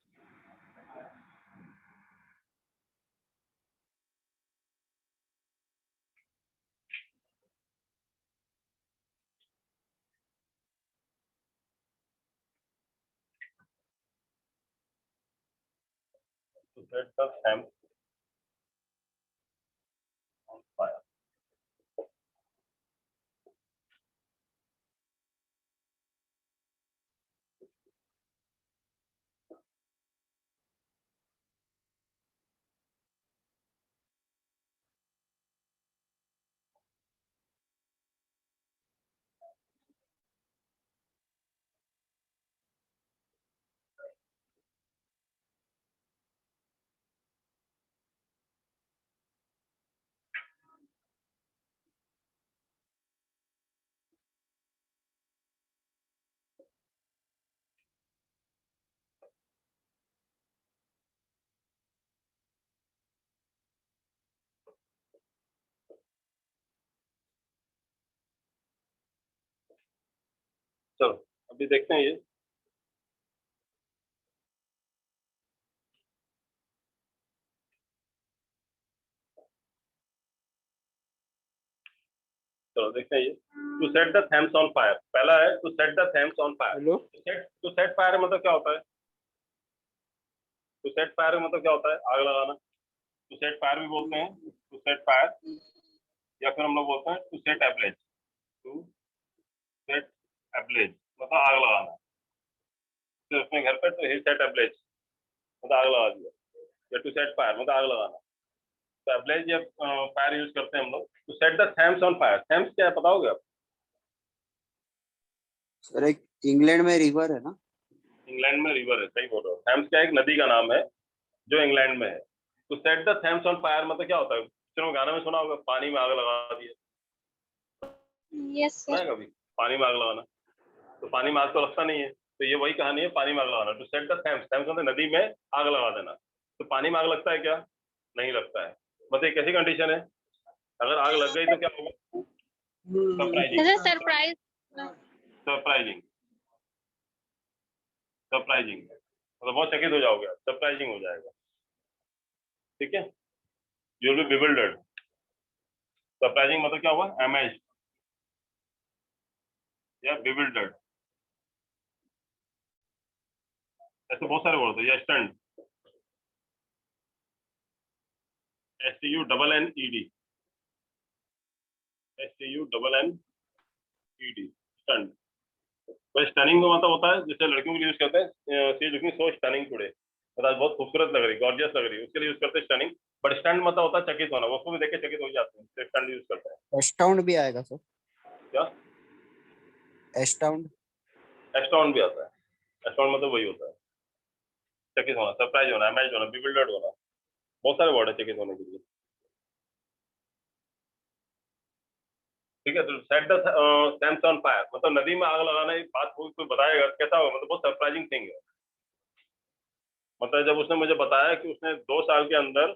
To set the lamp on fire. चलो अभी देखते हैं ये। चलो देखते हैं ये। To set the Thames on fire, पहला है to set the Thames on fire. Hello to set fire मतलब क्या होता है? टू सेट फायर मतलब क्या होता है? आग लगाना। टू सेट फायर भी बोलते हैं, टू सेट फायर, या फिर हम लोग बोलते हैं to set ablaze. To set ablaze मतलब आग लगाना। तो अपने घर पे तो ही सेट एब्लेज मतलब आग लगा दिया, या टू सेट फायर मतलब आग लगाना। तो एब्लेज या फायर यूज करते हैं हम लोग। To set the Thames on fire, Thames क्या है बताओगे आप? सर एक इंग्लैंड में रिवर है ना? इंग्लैंड में रिवर है, सही बोल रहे हो। थैम्स क्या है? एक नदी का नाम है जो इंग्लैंड में है। तो set the Thames on fire मतलब क्या होता है? चलो गाना में सुना होगा, पानी में आग लगा दिए, यस सुना सर। है कभी? पानी में आग लगाना, तो पानी में आग तो लगता नहीं है, तो ये वही कहानी है, पानी में आग लगाना। टू सेट द थैम्स, थैम्स मतलब नदी में आग लगा देना। तो पानी में आग लगता है क्या? नहीं लगता है। मतलब एक ऐसी कंडीशन है, अगर आग लग गई तो क्या होगा? सरप्राइजिंग, जैसे सरप्राइज। सरप्राइजिंग, सरप्राइजिंग मतलब बहुत चकित हो जाओगे, सरप्राइजिंग हो जाएगा। ठीक है, you will be bewildered. Surprising मतलब क्या हुआ? अमेज्ड या बिविल्डर्ड, ऐसे बहुत सारे वर्ड होते हैं। या स्टन्ड, STUNNED, STUNNED, स्टन्ड। तो स्टनिंग का मतलब होता है, जैसे लड़कियों के लिए यूज करते हैं, she is looking so stunning today, मतलब बहुत खूबसूरत लग रही, गॉर्जियस लग रही है, उसके लिए यूज करते हैं स्टनिंग। बट स्टंट मतलब होता है चकित होना, वो उसको भी देख के चकित हो जाते हैं, स्टंट यूज करते हैं। एस्टाउंड भी आएगा सर? क्या? एस्टाउंड? एस्टॉन भी आता है। एस्टॉन मतलब वही होता है, चकित होना, सरप्राइज होना, अमेज्ड होना, बिविल्डर्ड होना। बहुत सारे वर्ड है चकित होने के लिए। ठीक है, तो set the Thames on fire मतलब नदी में आग लगाना। एक बात कोई बताएगा कैसा होगा, मतलब बहुत सरप्राइजिंग थिंग है। मतलब जब उसने मुझे बताया कि उसने 2 साल के अंदर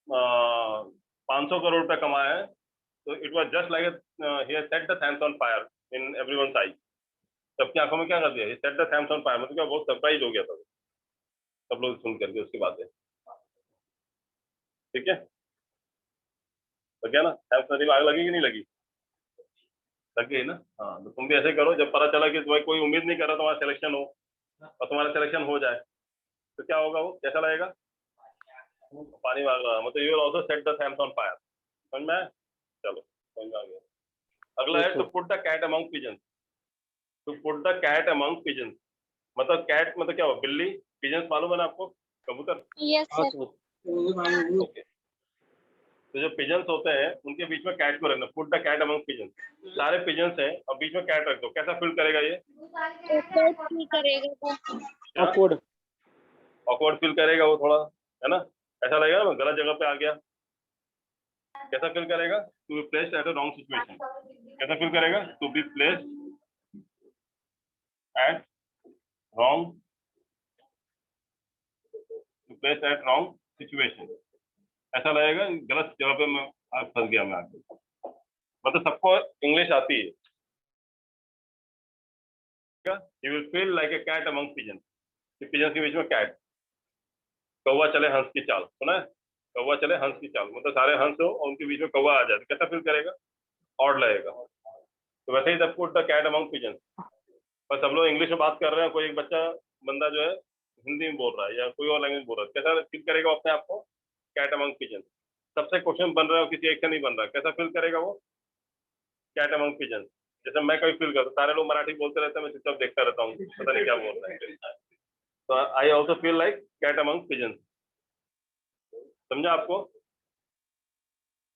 500 करोड़ रुपए कमाए हैं, तो it was just like he has set the Thames on fire in everyone's eye. सबकी आंखों में क्या कर दिया? He set the Thames on fire, मतलब क्या बहुत सरप्राइज हो गया था सब लोग सुन करके उसकी बातें। ठीक है, तो क्या ना, थैम्स नदी में आग लगी कि नहीं लगी? लग गई ना। हाँ, तो तुम भी ऐसे करो, जब पता चला कि तुम्हें कोई उम्मीद नहीं कर रहा तुम्हारा सिलेक्शन हो और तुम्हारा सिलेक्शन हो जाए, तो क्या होगा? वो कैसा लगेगा? पानी में आग लगा, मतलब you will also set the Thames on fire. समझ में आया? चलो समझ में आ गया। अगला है to put the cat among pigeons. To put the cat among pigeons मतलब कैट मतलब क्या हुआ? बिल्ली। पिजन्स मालूम है ना आपको? कबूतर। Yes sir. ओके, तो जो पिजन्स होते हैं उनके बीच में कैट को रखना। Put the cat among pigeons, सारे पिजन्स हैं और बीच में कैट रख दो, कैसा फील करेगा ये? फील करेगा वो। awkward ऑकवर्ड फील करेगा वो थोड़ा, है ना? ऐसा लगेगा ना मैं गलत जगह पे आ गया। कैसा फील करेगा? To be placed at a wrong situation. कैसा फील करेगा? To be placed at wrong, to place at wrong situation. ऐसा लगेगा गलत जगह पे मैं आज फंस गया मैं आके। मतलब सबको इंग्लिश आती है। You will feel like a cat among pigeon, pigeon के बीच में कैट। कौवा चले हंस की चाल, सुना है? कौवा चले हंस की चाल मतलब सारे हंस हो और उनके बीच में कौवा आ जाए, तो कैसा फील करेगा? ऑड लगेगा। तो वैसे ही the put the cat among pigeon, पर सब लोग इंग्लिश में बात कर रहे हैं, कोई एक बच्चा बंदा जो है हिंदी में बोल रहा है या कोई और लैंग्वेज बोल रहा है, कैसा फील करेगा अपने आप को? Cat among pigeon. सबसे क्वेश्चन बन रहा है, किसी एक से नहीं बन रहा, कैसा फील करेगा वो? Cat among pigeon. जैसे मैं कभी फील करता, सारे लोग मराठी बोलते रहते हैं, मैं चुपचाप देखता रहता हूँ, पता नहीं क्या बोल रहे हैं। तो I also feel like cat among pigeon. समझा आपको?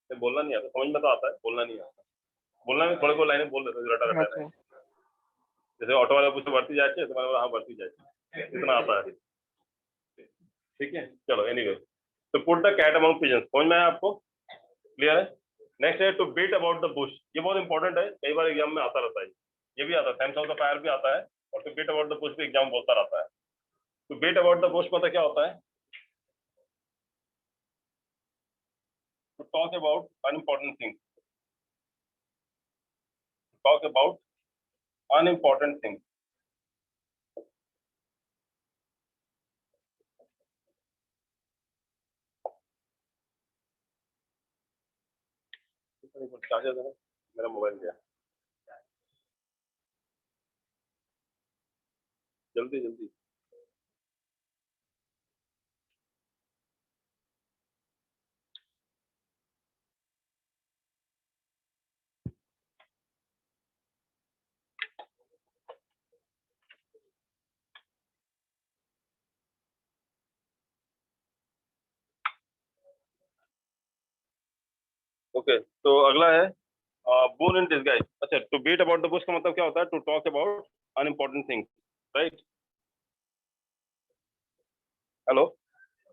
बोलना नहीं आता, समझ में तो आता है, बोलना नहीं आता। बोलना में थोड़े को लाइनें बोल देते रटा रटा है। जैसे ऑटो वाला पूछते बढ़ती जाती है, तुम्हारे हाँ बढ़ती जाती है, इतना आता है। ठीक है, चलो एनीवे, तो put the cat among pigeons, समझ में आया आपको? क्लियर है? नेक्स्ट है to beat about the bush. ये बहुत इंपॉर्टेंट है, कई बार एग्जाम में आता रहता है। ये भी आता है, थैम्स ऑफ द फायर भी आता है, और to beat about the bush भी एग्जाम बोलता रहता है। To beat about the bush मतलब क्या होता है? To talk about unimportant things, talk about unimportant thing. Charger देना, मेरा मोबाइल गया, जल्दी जल्दी। ओके, तो अगला है बोन इन डिस्गाइज। अच्छा, to beat about the bush का मतलब क्या होता है? To talk about unimportant things, right? Hello,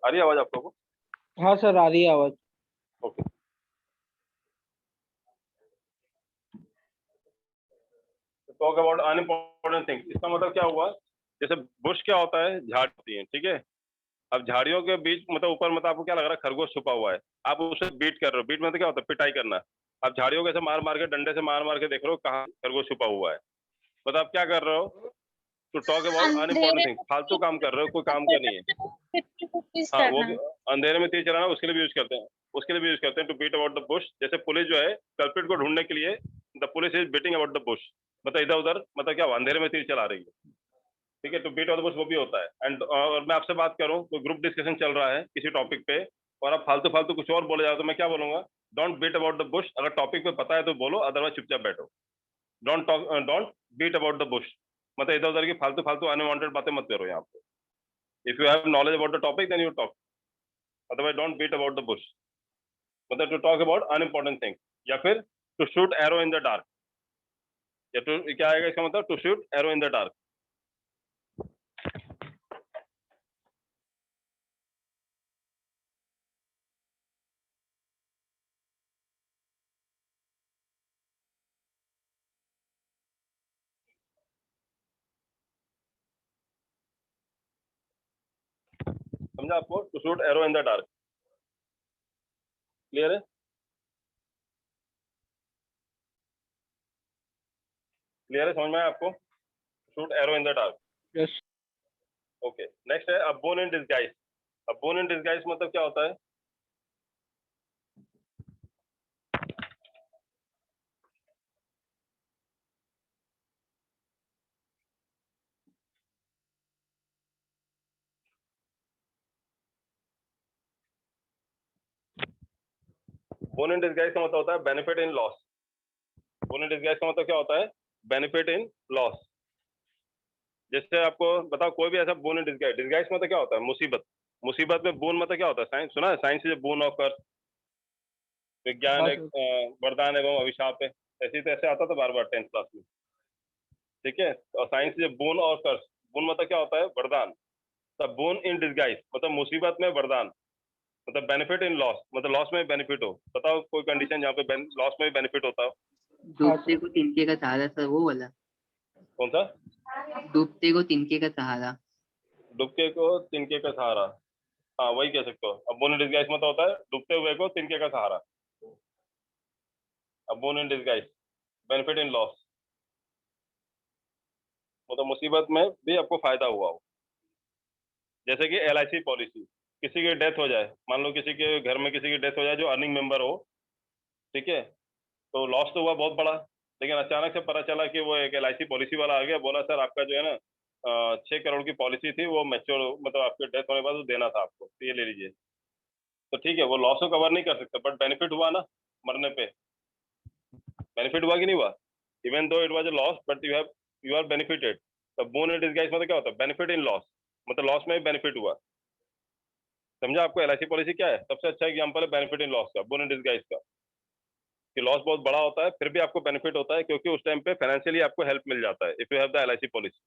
आ रही है आवाज आप लोगों को? हाँ सर, आ रही है आवाज। Okay, talk about unimportant things, इसका मतलब क्या हुआ? जैसे बुश क्या होता है? झाड़ी होती है, ठीक है। अब झाड़ियों के बीच मतलब ऊपर मतलब आपको क्या लग रहा है? खरगोश छुपा हुआ है, आप उसे बीट कर रहे हो। बीट मतलब क्या होता है? पिटाई करना। आप झाड़ियों के ऐसे मार मार के, डंडे से मार मार के देख रहे हो कहाँ खरगोश छुपा हुआ है। मतलब आप क्या कर रहे हो? To talk about unimportant things, फालतू काम कर रहे हो, कोई काम का नहीं है। 50 रुपीज हाँ, वो करना। भी अंधेरे में तीर चलाना, उसके लिए भी यूज करते हैं, उसके लिए भी यूज करते हैं। To beat about the bush, जैसे पुलिस जो है कल्प्रिट को ढूंढने के लिए, the police is beating about the bush, मतलब इधर उधर, मतलब क्या हुआ? अंधेरे में तीर चला रही है, ठीक है। To beat about the bush वो भी होता है। एंड और मैं आपसे बात करूं तो ग्रुप डिस्कशन चल रहा है किसी टॉपिक पे, और आप फालतू फालतू कुछ और बोले जाओ तो मैं क्या बोलूंगा? Don't beat about the bush. अगर टॉपिक पे पता है तो बोलो, अदरवाइज चुपचाप बैठो। Don't talk, don't beat about the bush, मतलब इधर उधर की फालतू फालतू अनवांटेड बातें मत करो यहाँ पे। If you have knowledge about the topic then you talk, otherwise don't beat about the bush, मतलब to talk about unimportant thing. या फिर to shoot arrow in the dark, या टू क्या आएगा इसका मतलब? To shoot arrow in the dark. समझा आपको? To shoot arrow in the dark, clear है? क्लियर है, समझ में आया आपको? Shoot arrow in the dark. Yes. Okay, next है अब बोन इन डिस्गाइज। अब बोन इन डिस्गाइज मतलब क्या होता है? बोन इन डिस्गाइज का मतलब होता है benefit in loss. Bone in disguise का मतलब क्या होता है? Benefit in loss. जैसे आपको बताओ, कोई भी ऐसा बोन इन डिस्गाइज, डिस्गाइज मतलब क्या होता है? मुसीबत। मुसीबत में बोन मतलब क्या होता है? साइंस सुना है? साइंस इज बोन ऑफ कर, विज्ञान हाँ एक सर। वरदान एवं अभिशाप है। ऐसे ही तैसे आता था बार बार 10th क्लास में, ठीक है। और साइंस इज बोन और कर्स। बोन मतलब क्या होता है? वरदान। तब बोन इन डिस्गाइज मतलब मुसीबत में वरदान, मतलब बेनिफिट इन लॉस, मतलब लॉस में बेनिफिट हो। बताओ कोई कंडीशन जहाँ पे लॉस में बेनिफिट होता हो? डूबते को तिनके का सहारा सर, वो वाला। कौन सा? डूबते को तिनके का सहारा। डुबके को तिनके का सहारा, हाँ वही कह सकते हो। अब बोन इन डिस्गाइज मतलब होता है डूबते हुए को तिनके का सहारा। अब bone in disguise benefit in loss, मतलब मुसीबत में भी आपको फायदा हुआ हो। जैसे कि LIC पॉलिसी, किसी की डेथ हो जाए, मान लो किसी के घर में किसी की डेथ हो जाए जो अर्निंग मेंबर हो, ठीक है, तो लॉस तो हुआ बहुत बड़ा, लेकिन अचानक से पता चला कि वो एक LIC पॉलिसी वाला आ गया, बोला सर आपका जो है ना 6 करोड़ की पॉलिसी थी, वो मैच्योर मतलब आपके डेथ होने के बाद वो देना था आपको, तो ये ले लीजिए। तो ठीक है, वो लॉस को कवर नहीं कर सकते, बट बेनिफिट हुआ ना मरने पे। बेनिफिट हुआ कि नहीं हुआ? Even though it was a loss but you are benefited. तो बोन इन डिस्गाइज मतलब क्या होता है? बेनिफिट इन लॉस, मतलब लॉस में भी बेनिफिट हुआ। समझा आपको? LIC पॉलिसी क्या है? सबसे अच्छा एग्जांपल है बेनिफिट इन लॉस का, बोन इन डिस्गाइज का, कि लॉस बहुत बड़ा होता है फिर भी आपको बेनिफिट होता है, क्योंकि उस टाइम पे फाइनेंशियली आपको हेल्प मिल जाता है if you have the LIC policy.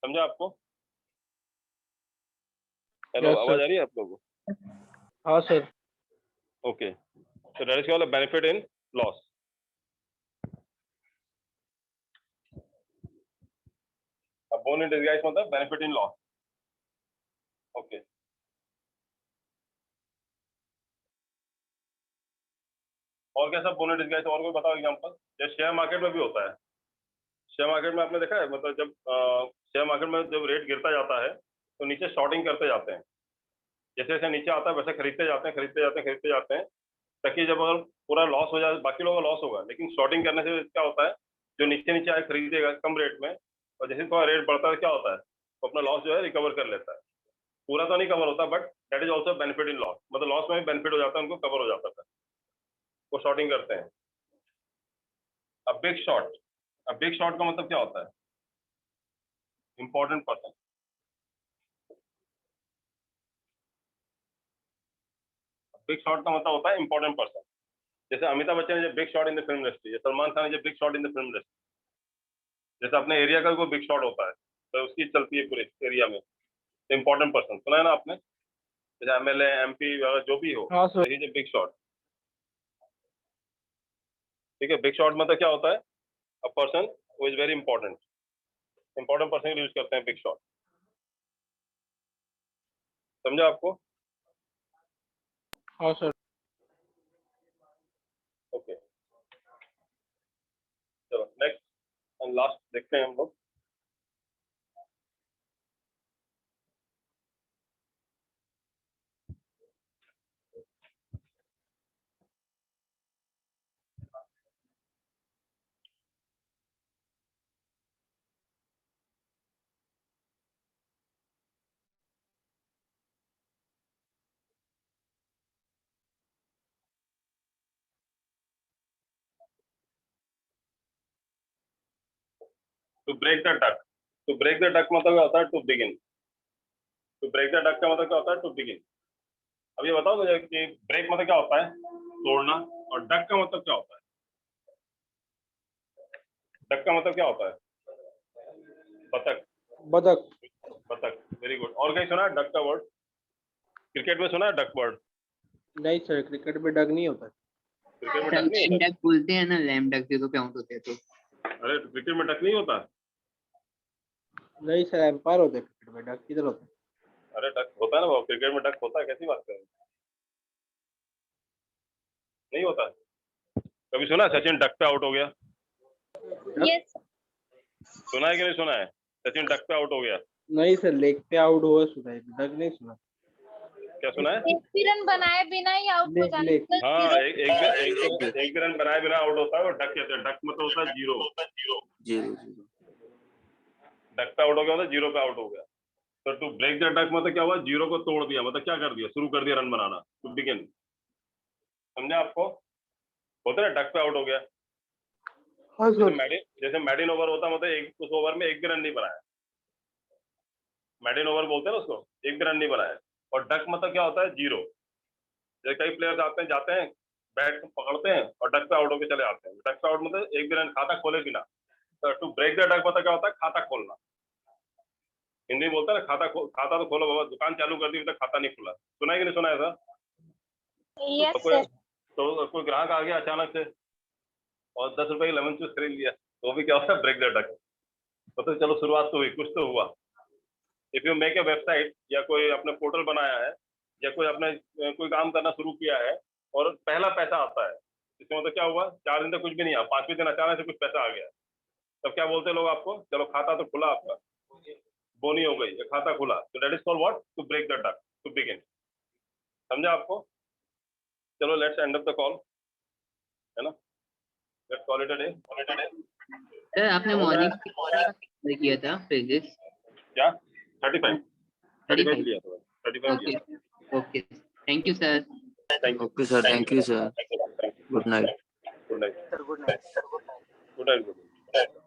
समझा आपको? हेलो, यस आवाज सर। आ रही है आप लोगों को? हाँ सर। Okay, so that is called a benefit in loss. अब बोन इन डिस्गाइज मतलब बेनिफिट इन लॉस। ओके, और क्या सब बोन इन डिस्गाइज? और कोई बताओ एग्जांपल। जैसे शेयर मार्केट में भी होता है, शेयर मार्केट में आपने देखा है, मतलब जब शेयर मार्केट में जब रेट गिरता जाता है तो नीचे शॉर्टिंग करते जाते हैं, जैसे जैसे नीचे आता है वैसे खरीदते जाते हैं, खरीदते जाते हैं, खरीदते जाते हैं, ताकि जब अगर पूरा लॉस हो जाए बाकी लोगों का लॉस होगा, लेकिन शॉर्टिंग करने से क्या होता है, जो नीचे नीचे आए खरीदेगा कम रेट में, और जैसे थोड़ा रेट बढ़ता है क्या होता है, तो अपना लॉस जो है रिकवर कर लेता है। पूरा तो नहीं कवर होता, but that is also benefit in loss, मतलब लॉस में भी बेनिफिट हो जाता है, उनको कवर हो जाता है, वो शॉर्टिंग करते हैं। अब बिग शॉर्ट, अब बिग शॉर्ट का मतलब क्या होता है, इंपॉर्टेंट पर्सन। बिग शॉट का मतलब होता है इंपॉर्टेंट पर्सन, जैसे अमिताभ बच्चन ने जब big shot in the film industry, या सलमान खान ने जब big shot in the film industry, जैसे अपने एरिया का कोई बिग शॉट होता है तो उसकी चलती है पूरे एरिया में, इंपॉर्टेंट पर्सन सुना है ना आपने, जैसे एमएलए एमपी वगैरह जो भी हो, हाँ सर। ये बिग शॉट। ठीक है, बिग शॉट मतलब क्या होता है, a person who is very important, important person use करते हैं बिग शॉट। समझा आपको? हाँ सर। ओके, चलो नेक्स्ट एंड लास्ट देखते हैं हम लोग। To break the duck, to break the duck मतलब क्या होता है, to begin. To break the duck का मतलब क्या होता है, टू बिगिन। अब ये बताओ मुझे कि ब्रेक मतलब क्या होता है, तोड़ना, और डक का मतलब क्या होता है, डक का मतलब क्या होता है, बतख, बतख। बतख, वेरी गुड। और कहीं सुना है डक का वर्ड, क्रिकेट में सुना है डक वर्ड? नहीं सर, क्रिकेट में डक नहीं होता। क्रिकेट में डक नहीं लैम होता? डक बोलते हैं ना, लैम डक जो काउंट होते हैं तो। अरे क्रिकेट में डक नहीं होता? नहीं सर, एम्पायर होते हैं क्रिकेट में, डक किधर होता है? अरे डक होता है ना वो, क्रिकेट में डक होता है, कैसी बात कर रहे हैं, नहीं होता? कभी सुना है सचिन डक पे आउट हो गया? यस सुना है कि नहीं सुना है, सचिन डक पे आउट हो गया? नहीं सर, लेग पे आउट हुआ सुना है, डक नहीं सुना। क्या सुना है? एक भी रन बनाए बिना ही आउट हो लेग जाने लेग। मतलब हाँ, zero। एक भी रन बनाए बिना आउट होता है, और डक कहते हैं, डक मतलब होता है जीरो, जीरो। डक पे आउट हो गया मतलब जीरो पे आउट हो गया। तो टू ब्रेक द डक मतलब क्या हुआ, जीरो को तोड़ दिया, मतलब क्या कर दिया, शुरू कर दिया रन बनाना, टू बिगिन। समझा आपको? होता है डक पे आउट हो गया, हाँ सर। जैसे मैडिन ओवर होता, मतलब एक उस ओवर में एक भी रन नहीं बनाया, मैडिन ओवर बोलते हैं ना उसको, एक भी रन नहीं बनाया। और डक मतलब क्या होता है, जीरो। जैसे कई प्लेयर्स जाते हैं बैट पकड़ते हैं और डक पे आउट होकर चले आते हैं, डक पे आउट मतलब एक भी रन, खाता खोले बिना। तो टू ब्रेक द डक मतलब क्या होता है, खाता खोलना। हिंदी में बोलते हैं ना, खाता तो खोलो बाबा, दुकान चालू कर दी, अभी तक खाता नहीं खुला। सुना है कि नहीं सुना है ऐसा? यस तो कोई सर। तो कोई ग्राहक आ गया अचानक से और 10 रुपए की लेमन जूस खरीद लिया, तो भी क्या होता है, ब्रेक द डक। तो चलो शुरुआत तो हुई, कुछ तो हुआ। If you make a website, या कोई अपने पोर्टल बनाया है, या कोई अपने कोई काम करना शुरू किया है और पहला पैसा आता है, इसमें मतलब क्या हुआ, 4 दिन तक कुछ भी नहीं आया, 5वें दिन अचानक से कुछ पैसा आ गया, तब क्या बोलते हैं लोग आपको, चलो खाता तो खुला आपका, बोनी हो गई, खाता खुला, तो that is called what, to break the duck, to begin. समझा आपको? चलो let's end up the call, है ना, let's call it a day. Sir आपने मॉर्निंग किया था फ्रेजेस क्या 35 35 लिया था, 35 ओके लिया। Okay, thank you sir. Okay sir, thank you sir, good night. Good night, Sir, good night. Good night.